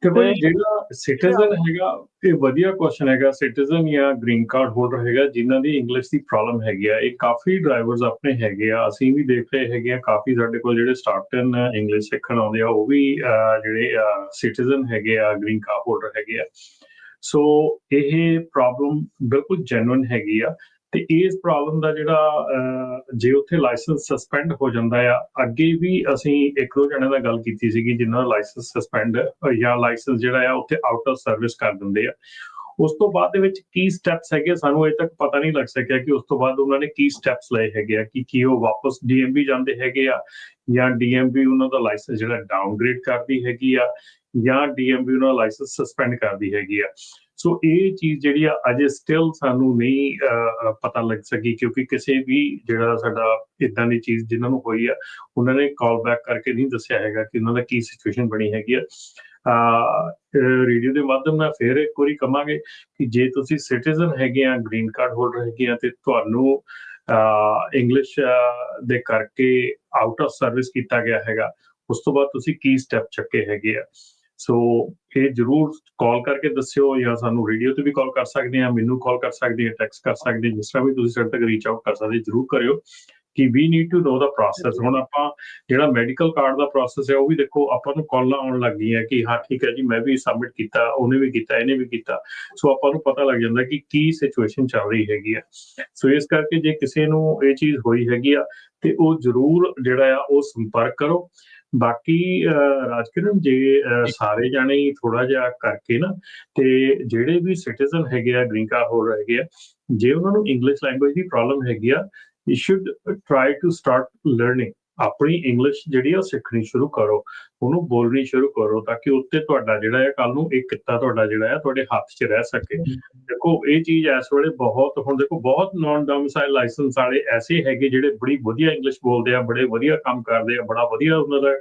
ਦੇਖੋ ਜੀ, ਜਿਹੜਾ ਸਿਟੀਜ਼ਨ ਹੈਗਾ, ਇਹ ਵਧੀਆ ਕੁਐਸਚਨ ਹੈਗਾ। ਸਿਟੀਜ਼ਨ ਜਾਂ ਗ੍ਰੀਨ ਕਾਰਡ ਹੋਲਡਰ ਹੈਗਾ ਜਿਨ੍ਹਾਂ ਦੀ ਇੰਗਲਿਸ਼ ਦੀ ਪ੍ਰੋਬਲਮ ਹੈਗੀ ਆ, ਇਹ ਕਾਫੀ ਡਰਾਈਵਰਸ ਆਪਣੇ ਹੈਗੇ ਆ, ਅਸੀਂ ਵੀ ਦੇਖ ਰਹੇ ਹੈਗੇ ਆ। ਕਾਫੀ ਸਾਡੇ ਕੋਲ ਜਿਹੜੇ ਸਟਾਰਟਨ ਇੰਗਲਿਸ਼ ਸਿੱਖਣ ਆਉਂਦੇ ਆ, ਉਹ ਵੀ ਜਿਹੜੇ ਸਿਟੀਜ਼ਨ ਹੈਗੇ ਆ, ਗ੍ਰੀਨ ਕਾਰਡ ਹੋਲਡਰ ਹੈਗੇ ਆ। ਸੋ ਇਹ ਪ੍ਰੋਬਲਮ ਬਿਲਕੁਲ ਜੈਨੂਇਨ ਹੈਗੀ ਆ, ਤੇ ਇਸ ਪ੍ਰੋਬਲਮ ਦਾ ਜਿਹੜਾ ਜੇ ਉੱਥੇ ਲਾਇਸੈਂਸ ਸਸਪੈਂਡ ਹੋ ਜਾਂਦਾ ਆ, ਅੱਗੇ ਵੀ ਅਸੀਂ ਇੱਕ ਦੋ ਜਣਿਆਂ ਨਾਲ ਗੱਲ ਕੀਤੀ ਸੀਗੀ ਜਿਨ੍ਹਾਂ ਦਾ ਲਾਇਸੈਂਸ ਸਸਪੈਂਡ ਜਾਂ ਲਾਇਸੈਂਸ ਜਿਹੜਾ ਆ ਉੱਥੇ ਆਊਟ ਆਫ ਸਰਵਿਸ ਕਰ ਦਿੰਦੇ ਆ। ਉਸ ਤੋਂ ਬਾਅਦ ਦੇ ਵਿੱਚ ਕੀ ਸਟੈਪਸ ਹੈਗੇ ਸਾਨੂੰ ਅਜੇ ਤੱਕ ਪਤਾ ਨਹੀਂ ਲੱਗ ਸਕਿਆ ਕਿ ਉਸ ਤੋਂ ਬਾਅਦ ਉਹਨਾਂ ਨੇ ਕੀ ਸਟੈਪਸ ਲਏ ਹੈਗੇ ਆ, ਕਿ ਉਹ ਵਾਪਸ DMV ਜਾਂਦੇ ਹੈਗੇ ਆ, ਜਾਂ DMV ਉਹਨਾਂ ਦਾ ਲਾਇਸੈਂਸ ਜਿਹੜਾ ਡਾਊਨਗ੍ਰੇਡ ਕਰਦੀ ਹੈਗੀ ਆ, ਜਾਂ DMV ਉਹਨਾਂ ਦਾ ਲਾਇਸੈਂਸ ਸਸਪੈਂਡ ਕਰਦੀ ਹੈਗੀ ਆ। ਸੋ ਇਹ ਚੀਜ਼ ਜਿਹੜੀ ਆ ਅਜੇ ਸਟਿਲ ਸਾਨੂੰ ਨਹੀਂ ਪਤਾ ਲੱਗ ਸਕੀ, ਕਿਉਂਕਿ ਕਿਸੇ ਵੀ ਜਿਹੜਾ ਸਾਡਾ ਇੱਦਾਂ ਦੀ ਚੀਜ਼ ਜਿਨ੍ਹਾਂ ਨੂੰ ਹੋਈ ਆ, ਉਹਨਾਂ ਨੇ ਕਾਲ ਬੈਕ ਕਰਕੇ ਨਹੀਂ ਦੱਸਿਆ ਹੈਗਾ ਕਿ ਉਹਨਾਂ ਦਾ ਕੀ ਸਿਚੁਏਸ਼ਨ ਬਣੀ ਹੈਗੀ ਆ। ਰੇਡੀਓ ਦੇ ਮਾਧਿਅਮ ਨਾਲ ਫਿਰ ਇੱਕ ਵਾਰੀ ਕਹਾਂਗੇ ਕਿ ਜੇ ਤੁਸੀਂ ਸਿਟੀਜ਼ਨ ਹੈਗੇ ਆ, ਗ੍ਰੀਨ ਕਾਰਡ ਹੋਲਡਰ ਹੈਗੇ ਆ, ਤੇ ਤੁਹਾਨੂੰ ਇੰਗਲਿਸ਼ ਦੇ ਕਰਕੇ ਆਊਟ ਆਫ ਸਰਵਿਸ ਕੀਤਾ ਗਿਆ ਹੈਗਾ, ਉਸ ਤੋਂ ਬਾਅਦ ਤੁਸੀਂ ਕੀ ਸਟੈਪ ਚੱਕੇ ਹੈਗੇ ਆ। ਸੋ ਇਹ ਜ਼ਰੂਰ ਕਾਲ ਕਰਕੇ ਦੱਸਿਓ, ਜਾਂ ਸਾਨੂੰ ਰੇਡੀਓ ਤੇ ਵੀ ਕਾਲ ਕਰ ਸਕਦੇ ਆ, ਮੈਨੂੰ ਕਾਲ ਕਰ ਸਕਦੇ ਆ, ਟੈਕਸਟ ਕਰ ਸਕਦੇ ਆ, ਜਿਸ ਤਰ੍ਹਾਂ ਵੀ ਤੁਸੀਂ ਸਾਡੇ ਤੱਕ ਰੀਚ ਆਊਟ ਕਰ ਸਕਦੇ, ਜ਼ਰੂਰ ਕਰਿਓ ਕਿ we need to know the process. ਹੁਣ ਆਪਾਂ ਜਿਹੜਾ ਮੈਡੀਕਲ ਕਾਰਡ ਦਾ ਪ੍ਰੋਸੈਸ ਹੈ, ਉਹ ਵੀ ਦੇਖੋ ਆਪਾਂ ਨੂੰ ਕਾਲਾਂ ਆਉਣ ਲੱਗ ਗਈਆਂ ਕਿ ਹਾਂ ਠੀਕ ਹੈ ਜੀ, ਮੈਂ ਵੀ ਸਬਮਿਟ ਕੀਤਾ, ਉਹਨੇ ਵੀ ਕੀਤਾ, ਇਹਨੇ ਵੀ ਕੀਤਾ। ਸੋ ਆਪਾਂ ਨੂੰ ਪਤਾ ਲੱਗ ਜਾਂਦਾ ਕਿ ਕੀ ਸਿਚੁਏਸ਼ਨ ਚੱਲ ਰਹੀ ਹੈਗੀ ਆ। ਸੋ ਇਸ ਕਰਕੇ ਜੇ ਕਿਸੇ ਨੂੰ ਇਹ ਚੀਜ਼ ਹੋਈ ਹੈਗੀ ਆ, ਤੇ ਉਹ ਜ਼ਰੂਰ ਜਿਹੜਾ ਆ ਉਹ ਸੰਪਰਕ ਕਰੋ। ਬਾਕੀ ਰਾਜਕਿਰਨ, ਜੇ ਸਾਰੇ ਜਾਣੇ ਥੋੜਾ ਜਿਹਾ ਕਰਕੇ ਨਾ, ਤੇ ਜਿਹੜੇ ਵੀ ਸਿਟੀਜ਼ਨ ਹੈਗੇ ਆ, ਗ੍ਰੀਨ ਕਾਰਡ ਹੋਲਡਰ ਹੈਗੇ ਆ, ਜੇ ਉਹਨਾਂ ਨੂੰ ਇੰਗਲਿਸ਼ ਲੈਂਗੁਏਜ ਦੀ ਪ੍ਰੋਬਲਮ ਹੈਗੀ ਆ, you should try to start learning। ਆਪਣੀ ਇੰਗਲਿਸ਼ ਜਿਹੜੀ ਆ ਸਿੱਖਣੀ ਸ਼ੁਰੂ ਕਰੋ, ਉਹਨੂੰ ਬੋਲਣੀ ਸ਼ੁਰੂ ਕਰੋ, ਤਾਂ ਕਿ ਉੱਤੇ ਤੁਹਾਡਾ ਜਿਹੜਾ ਹੈ ਕੱਲ ਨੂੰ ਇੱਕ ਕਿੱਤਾ ਤੁਹਾਡਾ ਜਿਹੜਾ ਆ ਤੁਹਾਡੇ ਹੱਥ 'ਚ ਰਹਿ ਸਕੇ। ਦੇਖੋ ਇਹ ਚੀਜ਼ ਇਸ ਵੇਲੇ ਬਹੁਤ, ਹੁਣ ਦੇਖੋ ਬਹੁਤ ਨਾਨ ਡੋਮਿਸਾਈਲ ਲਾਇਸੈਂਸ ਵਾਲੇ ਐਸੇ ਹੈਗੇ ਜਿਹੜੇ ਬੜੀ ਵਧੀਆ ਇੰਗਲਿਸ਼ ਬੋਲਦੇ ਆ, ਬੜੇ ਵਧੀਆ ਕੰਮ ਕਰਦੇ ਆ, ਬੜਾ ਵਧੀਆ ਉਹਨਾਂ ਦਾ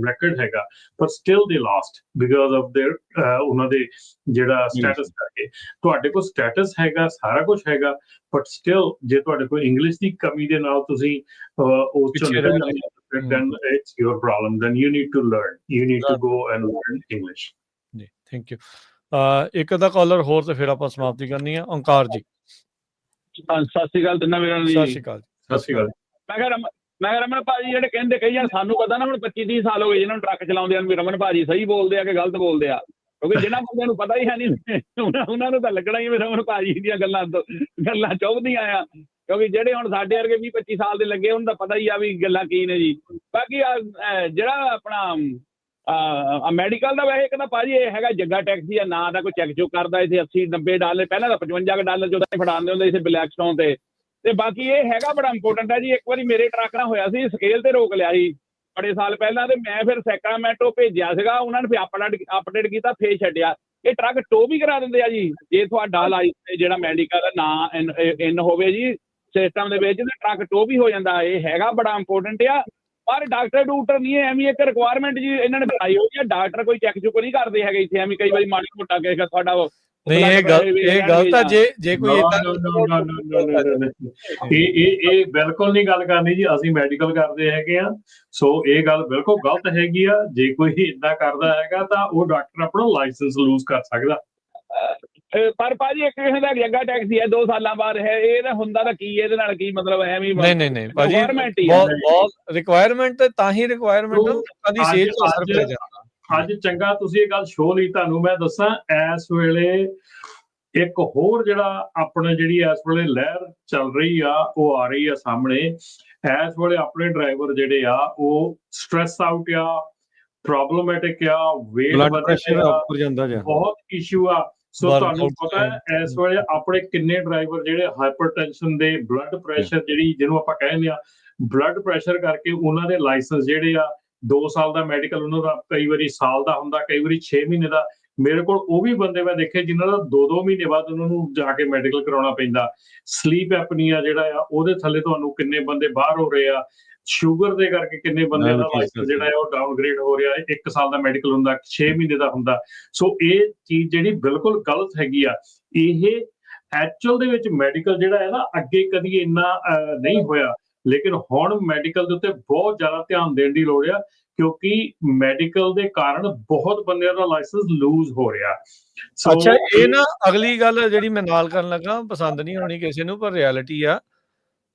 ਰੈਕਡ ਹੈਗਾ, ਪਰ ਸਟਿਲ ਦੇ ਲਾਸਟ ਬਿਕਾਜ਼ ਆਫ देयर ਉਹਨਾਂ ਦੇ ਜਿਹੜਾ ਸਟੇਟਸ ਕਰਕੇ। ਤੁਹਾਡੇ ਕੋਲ ਸਟੇਟਸ ਹੈਗਾ, ਸਾਰਾ ਕੁਝ ਹੈਗਾ, ਬਟ ਸਟਿਲ ਜੇ ਤੁਹਾਡੇ ਕੋਲ ਇੰਗਲਿਸ਼ ਦੀ ਕਮੀ ਦੇ ਨਾਲ ਤੁਸੀਂ ਉਸ ਚੋਂ ਨਿਕਲ ਜਾਂਦੇ, then it's your problem, then you need to learn, you need to go and learn English। ਜੀ ਥੈਂਕ ਯੂ। ਇੱਕ ਅੱਧਾ ਕਾਲਰ ਹੋਰ ਤੇ ਫਿਰ ਆਪਾਂ ਸਮਾਪਤੀ ਕਰਨੀ ਆ। ਓਂਕਾਰ ਜੀ। ਸਤਿ ਸ਼੍ਰੀ ਅਕਾਲ ਤਿੰਨਾਂ ਵੀਰਾਂ ਨੂੰ ਜੀ। ਸਤਿ ਸ਼੍ਰੀ ਅਕਾਲ। ਸਤਿ ਸ਼੍ਰੀ ਅਕਾਲ। ਮੈਂ ਕਿਹਾ ਰਮਨ ਭਾਜੀ ਜਿਹੜੇ ਕਹਿੰਦੇ ਕਹੀ ਜਾਂ ਸਾਨੂੰ ਪਤਾ ਨਾ, ਹੁਣ 25-30 ਸਾਲ ਹੋ ਗਏ ਜਿਹਨਾਂ ਨੂੰ ਟਰੱਕ ਚਲਾਉਂਦੇ ਹਨ, ਵੀ ਰਮਨ ਭਾਜੀ ਸਹੀ ਬੋਲਦੇ ਆ ਕਿ ਗਲਤ ਬੋਲਦੇ ਆ, ਕਿਉਂਕਿ ਜਿਹਨਾਂ ਬੰਦਿਆਂ ਨੂੰ ਪਤਾ ਹੀ ਹੈ ਨਹੀਂ ਉਹਨਾਂ ਨੂੰ ਤਾਂ ਲੱਗਣਾ ਹੀ ਵੀ ਰਮਨ ਭਾਜੀ ਦੀਆਂ ਗੱਲਾਂ ਚੁੱਭਦੀਆਂ ਆ, ਕਿਉਂਕਿ ਜਿਹੜੇ ਹੁਣ ਸਾਡੇ ਵਰਗੇ 20-25 ਸਾਲ ਦੇ ਲੱਗੇ ਉਹਨਾਂ ਦਾ ਪਤਾ ਹੀ ਆ ਵੀ ਗੱਲਾਂ ਕੀ ਨੇ ਜੀ। ਬਾਕੀ ਜਿਹੜਾ ਆਪਣਾ ਮੈਡੀਕਲ ਦਾ, ਵੈਸੇ ਇੱਕ ਤਾਂ ਭਾਜੀ ਇਹ ਹੈਗਾ ਜੱਗਾ ਟੈਕਸੀ ਆ, ਨਾ ਤਾਂ ਕੋਈ ਚੈੱਕ ਚੁੱਕ ਕਰਦਾ ਇੱਥੇ। $80-90 ਪਹਿਲਾਂ ਤਾਂ $55 ਜੋ ਫੜਾਉਂਦੇ ਹੁੰਦੇ ਇੱਥੇ ਬਲੈਕਸਟੋਨ ਤੇ ਬਾਕੀ ਇਹ ਹੈਗਾ ਬੜਾ ਇੰਪੋਰਟੈਂਟ ਹੈ ਜੀ। ਇੱਕ ਵਾਰੀ ਮੇਰੇ ਟਰੱਕ ਨਾਲ ਹੋਇਆ ਸੀ, ਸਕੇਲ ਤੇ ਰੋਕ ਲਿਆ ਸੀ ਬੜੇ ਸਾਲ ਪਹਿਲਾਂ, ਤੇ ਮੈਂ ਫਿਰ ਸੈਕਰਾਮੈਂਟੋ ਭੇਜਿਆ ਸੀਗਾ, ਉਹਨਾਂ ਨੇ ਫਿਰ ਅਪਡੇਟ ਕੀਤਾ, ਫੇਰ ਛੱਡਿਆ। ਇਹ ਟਰੱਕ ਟੋ ਵੀ ਕਰਾ ਦਿੰਦੇ ਆ ਜੀ ਜੇ ਤੁਹਾਡਾ ਲਾਇਸੈਂਸ ਜਿਹੜਾ ਮੈਡੀਕਲ ਨਾ ਇਨ ਹੋਵੇ ਜੀ, ਸਿਸਟਮ ਦੇ ਵਿੱਚ ਤੇ ਟਰੱਕ ਟੋ ਵੀ ਹੋ ਜਾਂਦਾ। ਇਹ ਹੈਗਾ ਬੜਾ ਇੰਪੋਰਟੈਂਟ ਆ, ਪਰ ਡਾਕਟਰ ਨਹੀਂ ਐਵੇਂ ਇੱਕ ਰਿਕੁਆਇਰਮੈਂਟ ਜੀ ਇਹਨਾਂ ਨੇ ਬਣਾਈ ਹੋਈ ਆ। ਡਾਕਟਰ ਕੋਈ ਚੈੱਕ ਚੁੱਕ ਨਹੀਂ ਕਰਦੇ ਹੈਗੇ ਇੱਥੇ, ਐਵੇਂ ਕਈ ਵਾਰੀ ਮਾੜੀ ਮੋਟਾ ਕਿਸੇ ਦਾ ਤੁਹਾਡਾ ਨਹੀਂ ਇਹ ਗਲਤ ਆ। ਜੇ ਕੋਈ ਇਹ ਬਿਲਕੁਲ ਨਹੀਂ ਗੱਲ ਕਰਨੀ ਜੀ, ਅਸੀਂ ਮੈਡੀਕਲ ਕਰਦੇ ਹੈਗੇ ਆ, ਸੋ ਇਹ ਗੱਲ ਬਿਲਕੁਲ ਗਲਤ ਹੈਗੀ ਆ। ਜੇ ਕੋਈ ਏਦਾਂ ਕਰਦਾ ਹੈਗਾ ਤਾਂ ਉਹ ਡਾਕਟਰ ਆਪਣਾ ਲਾਇਸੈਂਸ ਲੂਜ਼ ਕਰ ਸਕਦਾ। ਪਰ ਭਾਜੀ ਇੱਕ ਕਿਸੇ ਦਾ ਜੱਗਾ ਟੈਕਸੀ ਹੈ 2 ਸਾਲਾਂ ਬਾਅਦ ਹੈ, ਇਹ ਤਾਂ ਹੁੰਦਾ ਤਾਂ ਕੀ ਇਹਦੇ ਨਾਲ ਕੀ ਮਤਲਬ ਐਵੇਂ ਨਹੀਂ ਭਾਜੀ ਬਹੁਤ ਰਿਕੁਆਇਰਮੈਂਟ ਤਾਂ ਹੀ ਰਿਕੁਆਇਰਮੈਂਟ ਲੋਕਾਂ ਦੀ ਸਿਹਤ ਤੇ ਅਸਰ ਪੈ ਜਾਂਦਾ। ਅੱਜ ਚੰਗਾ ਤੁਸੀਂ ਇਹ ਗੱਲ ਸ਼ੋਅ ਲਈ, ਤੁਹਾਨੂੰ ਮੈਂ ਦੱਸਾਂ ਇਸ ਵੇਲੇ ਇੱਕ ਹੋਰ ਜਿਹੜਾ ਆਪਣੇ ਜਿਹੜੀ ਇਸ ਵੇਲੇ ਲਹਿਰ ਚੱਲ ਰਹੀ ਆ ਉਹ ਆ ਰਹੀ ਆ ਸਾਹਮਣੇ। ਇਸ ਵੇਲੇ ਆਪਣੇ ਡਰਾਈਵਰ ਜਿਹੜੇ ਆ ਉਹ ਸਟ੍ਰੈਸ ਆਊਟ ਆ, ਪ੍ਰੋਬਲਮੈਟਿਕ ਆ, ਵੇਟ ਉੱਪਰ ਜਾਂਦਾ ਜਾ, ਬਹੁਤ ਇਸ਼ੂ ਆ। ਸੋ ਤੁਹਾਨੂੰ ਪਤਾ ਹੈ ਇਸ ਵੇਲੇ ਆਪਣੇ ਕਿੰਨੇ ਡਰਾਈਵਰ ਜਿਹੜੇ ਹਾਈਪਰਟੈਂਸ਼ਨ ਦੇ, ਬਲੱਡ ਪ੍ਰੈਸ਼ਰ ਜਿਹੜੀ ਜਿਹਨੂੰ ਆਪਾਂ ਕਹਿੰਦੇ ਆ ਬਲੱਡ ਪ੍ਰੈਸ਼ਰ ਕਰਕੇ ਉਹਨਾਂ ਦੇ ਲਾਇਸੈਂਸ ਜਿਹੜੇ ਆ 2 ਸਾਲ ਦਾ ਮੈਡੀਕਲ ਉਹਨਾਂ ਦਾ ਕਈ ਵਾਰੀ ਸਾਲ ਦਾ ਹੁੰਦਾ, ਕਈ ਵਾਰੀ 6 ਮਹੀਨੇ ਦਾ। ਮੇਰੇ ਕੋਲ ਉਹ ਵੀ ਬੰਦੇ ਮੈਂ ਦੇਖੇ ਜਿਨ੍ਹਾਂ ਦਾ 2-2 ਮਹੀਨੇ ਬਾਅਦ ਉਹਨਾਂ ਨੂੰ ਜਾ ਕੇ ਮੈਡੀਕਲ ਕਰਾਉਣਾ ਪੈਂਦਾ। ਸਲੀਪ ਐਪਨੀਆ ਜਿਹੜਾ ਆ ਉਹਦੇ ਥੱਲੇ ਤੁਹਾਨੂੰ ਕਿੰਨੇ ਬੰਦੇ ਬਾਹਰ ਹੋ ਰਹੇ ਆ, ਸ਼ੂਗਰ ਦੇ ਕਰਕੇ ਕਿੰਨੇ ਬੰਦੇ ਦਾ ਲਾਇਸੈਂਸ ਜਿਹੜਾ ਹੈ ਉਹ ਡਾਊਨਗ੍ਰੇਡ ਹੋ ਰਿਹਾ ਹੈ। 1 ਸਾਲ ਦਾ ਮੈਡੀਕਲ ਹੁੰਦਾ, 6 ਮਹੀਨੇ ਦਾ ਹੁੰਦਾ। ਸੋ ਇਹ ਚੀਜ਼ ਜਿਹੜੀ ਬਿਲਕੁਲ ਗਲਤ ਹੈਗੀ ਆ। ਇਹ ਐਕਚੁਅਲ ਦੇ ਵਿੱਚ ਮੈਡੀਕਲ ਜਿਹੜਾ ਹੈ ਨਾ ਅੱਗੇ ਕਦੀ ਇੰਨਾ ਨਹੀਂ ਹੋਇਆ, ਲੇਕਿਨ ਹੁਣ ਮੈਡੀਕਲ ਦੇ ਉੱਤੇ ਬਹੁਤ ਜ਼ਿਆਦਾ ਧਿਆਨ ਦੇਣ ਦੀ ਲੋੜ ਆ, ਕਿਉਂਕਿ ਮੈਡੀਕਲ ਦੇ ਕਾਰਨ ਬਹੁਤ ਬੰਦਿਆਂ ਦਾ ਲਾਇਸੈਂਸ ਲੂਜ਼ ਹੋ ਰਿਹਾ। ਅੱਛਾ ਇਹ ਨਾ ਅਗਲੀ ਗੱਲ ਜਿਹੜੀ ਮੈਂ ਨਾਲ ਕਰਨ ਲੱਗਾ, ਪਸੰਦ ਨਹੀਂ ਹੋਣੀ ਕਿਸੇ ਨੂੰ ਪਰ ਰਿਐਲਿਟੀ ਆ।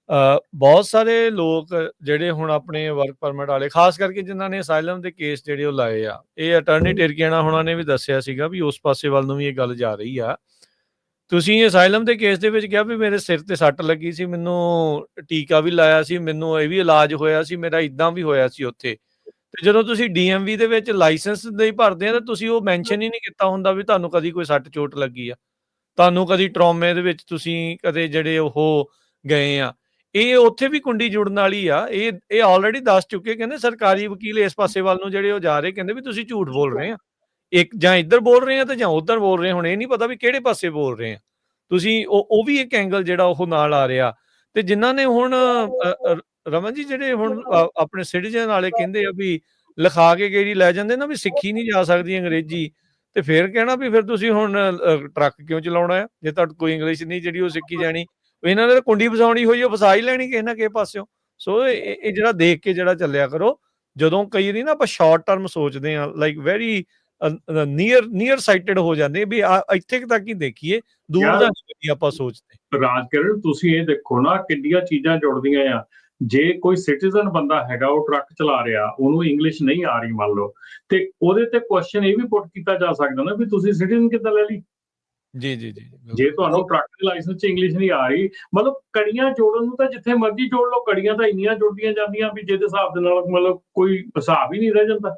ਬਹੁਤ ਸਾਰੇ ਲੋਕ ਜਿਹੜੇ ਹੁਣ ਆਪਣੇ ਵਰਕ ਪਰਮਿਟ ਵਾਲੇ, ਖਾਸ ਕਰਕੇ ਜਿਨ੍ਹਾਂ ਨੇ ਅਸਾਈਲਮ ਦੇ ਕੇਸ ਜਿਹੜੇ ਉਹ ਲਾਏ ਆ, ਇਹ ਅਟਾਰਨੀ ਟਿਰਕੀਆਣਾ ਹੁਣਾਂ ਨੇ ਵੀ ਦੱਸਿਆ ਸੀਗਾ ਵੀ ਉਸ ਪਾਸੇ ਵੱਲ ਨੂੰ ਵੀ ਇਹ ਗੱਲ ਜਾ ਰਹੀ ਆ। ਤੁਸੀਂ ਅਸਾਈਲਮ ਦੇ ਕੇਸ ਦੇ ਵਿੱਚ ਕਿਹਾ ਵੀ ਮੇਰੇ ਸਿਰ ਤੇ ਸੱਟ ਲੱਗੀ ਸੀ, ਮੈਨੂੰ ਟੀਕਾ ਵੀ ਲਾਇਆ ਸੀ, ਮੈਨੂੰ ਇਹ ਵੀ ਇਲਾਜ ਹੋਇਆ ਸੀ, ਮੇਰਾ ਇਦਾਂ ਵੀ ਹੋਇਆ ਸੀ ਉੱਥੇ। ਤੇ ਜਦੋਂ ਤੁਸੀਂ DMV ਦੇ ਵਿੱਚ ਲਾਇਸੈਂਸ ਦੇ ਭਰਦੇ ਆ ਤਾਂ ਤੁਸੀਂ ਉਹ ਮੈਂਸ਼ਨ ਹੀ ਨਹੀਂ ਕੀਤਾ ਹੁੰਦਾ ਵੀ ਤੁਹਾਨੂੰ ਕਦੀ ਕੋਈ ਸੱਟ ਚੋਟ ਲੱਗੀ ਆ, ਤੁਹਾਨੂੰ ਕਦੀ ਟਰੋਮੇ ਦੇ ਵਿੱਚ ਤੁਸੀਂ ਕਦੇ ਜਿਹੜੇ ਉਹ ਗਏ ਆ। ਇਹ ਉੱਥੇ ਵੀ ਕੁੰਡੀ ਜੁੜਨ ਵਾਲੀ ਆ। ਇਹ ਆਲਰੇਡੀ ਦੱਸ ਚੁੱਕੇ, ਕਹਿੰਦੇ ਸਰਕਾਰੀ ਵਕੀਲ ਇਸ ਪਾਸੇ ਵੱਲ ਨੂੰ ਜਿਹੜੇ ਉਹ ਜਾ ਰਹੇ, ਕਹਿੰਦੇ ਵੀ ਤੁਸੀਂ ਝੂਠ ਬੋਲ ਰਹੇ ਆ, ਇੱਕ ਜਾਂ ਇੱਧਰ ਬੋਲ ਰਹੇ ਆ ਤੇ ਜਾਂ ਉੱਧਰ ਬੋਲ ਰਹੇ। ਹੁਣ ਇਹ ਨਹੀਂ ਪਤਾ ਵੀ ਕਿਹੜੇ ਪਾਸੇ ਬੋਲ ਰਹੇ ਆ ਤੁਸੀਂ। ਉਹ ਵੀ ਇੱਕ ਐਂਗਲ ਜਿਹੜਾ ਉਹ ਨਾਲ ਆ ਰਿਹਾ। ਤੇ ਜਿਨ੍ਹਾਂ ਨੇ ਹੁਣ ਰਮਨ ਜੀ ਜਿਹੜੇ ਹੁਣ ਆਪਣੇ ਸਿਟੀਜ਼ਨ ਵਾਲੇ ਕਹਿੰਦੇ ਆ ਵੀ ਲਿਖਾ ਕੇ ਕਿਹੜੀ ਲੈ ਜਾਂਦੇ ਨਾ ਵੀ ਸਿੱਖੀ ਨਹੀਂ ਜਾ ਸਕਦੀ ਅੰਗਰੇਜ਼ੀ, ਤੇ ਫਿਰ ਕਹਿਣਾ ਵੀ ਫਿਰ ਤੁਸੀਂ ਹੁਣ ਟਰੱਕ ਕਿਉਂ ਚਲਾਉਣਾ ਆ ਜੇ ਤੁਹਾਡੇ ਕੋਈ ਇੰਗਲਿਸ਼ ਨਹੀਂ ਜਿਹੜੀ ਉਹ ਸਿੱਖੀ ਜਾਣੀ। ਇਹਨਾਂ ਨੇ ਕੁੰਡੀ ਫਸਾਉਣੀ ਹੋਈ, ਉਹ ਫਸਾ ਹੀ ਲੈਣੀ ਕਿਸੇ ਨਾ ਕਿਸੇ ਪਾਸਿਓਂ। ਸੋ ਇਹ ਜਿਹੜਾ ਦੇਖ ਕੇ ਜਿਹੜਾ ਚੱਲਿਆ ਕਰੋ। ਜਦੋਂ ਕਈ ਵਾਰੀ ਨਾ ਆਪਾਂ ਸ਼ਾਰਟ ਟਰਮ ਸੋਚਦੇ ਆ, ਲਾਈਕ ਵੈਰੀ ਨੀਅਰ ਸਾਈਟਡ ਹੋ ਜਾਂਦੇ ਵੀ ਇੱਥੇ ਤੱਕ ਹੀ ਦੇਖੀਏ, ਦੂਰ ਦਾ ਨਹੀਂ ਆਪਾਂ ਸੋਚਦੇ। ਰਾਜਕਿਰਨ ਤੁਸੀਂ ਇਹ ਦੇਖੋ ਨਾ ਕਿੰਨੀਆਂ ਚੀਜ਼ਾਂ ਜੁੜਦੀਆਂ ਆ। ਜੇ ਕੋਈ ਸਿਟੀਜ਼ਨ ਬੰਦਾ ਹੈਗਾ ਉਹ ਟਰੱਕ ਚਲਾ ਰਿਹਾ, ਉਹਨੂੰ ਇੰਗਲਿਸ਼ ਨਹੀਂ ਆ ਰਹੀ ਮੰਨ ਲਓ, ਤੇ ਉਹਦੇ ਤੇ ਕੁਐਸਚਨ ਇਹ ਵੀ ਪੁੱਟ ਕੀਤਾ ਜਾ ਸਕਦਾ ਨਾ ਵੀ ਤੁਸੀਂ ਸਿਟੀਜ਼ਨ ਕਿੱਦਾਂ ਲੈ ਲਈ। ਜੀ ਜੇ ਤੁਹਾਨੂੰ ਟਰੱਕ ਦੇ ਲਾਇਸੈਂਸ 'ਚ ਇੰਗਲਿਸ਼ ਨਹੀਂ ਆ ਰਹੀ, ਮਤਲਬ ਕੜੀਆਂ ਜੋੜਨ ਨੂੰ ਤਾਂ ਜਿੱਥੇ ਮਰਜ਼ੀ ਜੋੜ ਲਓ, ਕੜੀਆਂ ਤਾਂ ਇੰਨੀਆਂ ਜੁੜਦੀਆਂ ਜਾਂਦੀਆਂ ਵੀ ਜਿਹਦੇ ਹਿਸਾਬ ਦੇ ਨਾਲ ਮਤਲਬ ਕੋਈ ਹਿਸਾਬ ਹੀ ਨਹੀਂ ਰਹਿ ਜਾਂਦਾ।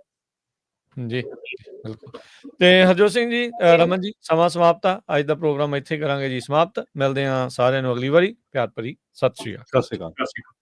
ਜੀ ਬਿਲਕੁਲ। ਤੇ ਹਰਜੋਤ ਸਿੰਘ ਜੀ, ਰਮਨ ਜੀ, ਸਮਾਂ ਸਮਾਪਤ ਆ। ਅੱਜ ਦਾ ਪ੍ਰੋਗਰਾਮ ਇੱਥੇ ਕਰਾਂਗੇ ਜੀ ਸਮਾਪਤ। ਮਿਲਦੇ ਹਾਂ ਸਾਰਿਆਂ ਨੂੰ ਅਗਲੀ ਵਾਰੀ। ਪਿਆਰ ਭਰੀ ਸਤਿ ਸ਼੍ਰੀ ਅਕਾਲ। ਸਤਿ ਸ਼੍ਰੀ ਅਕਾਲ।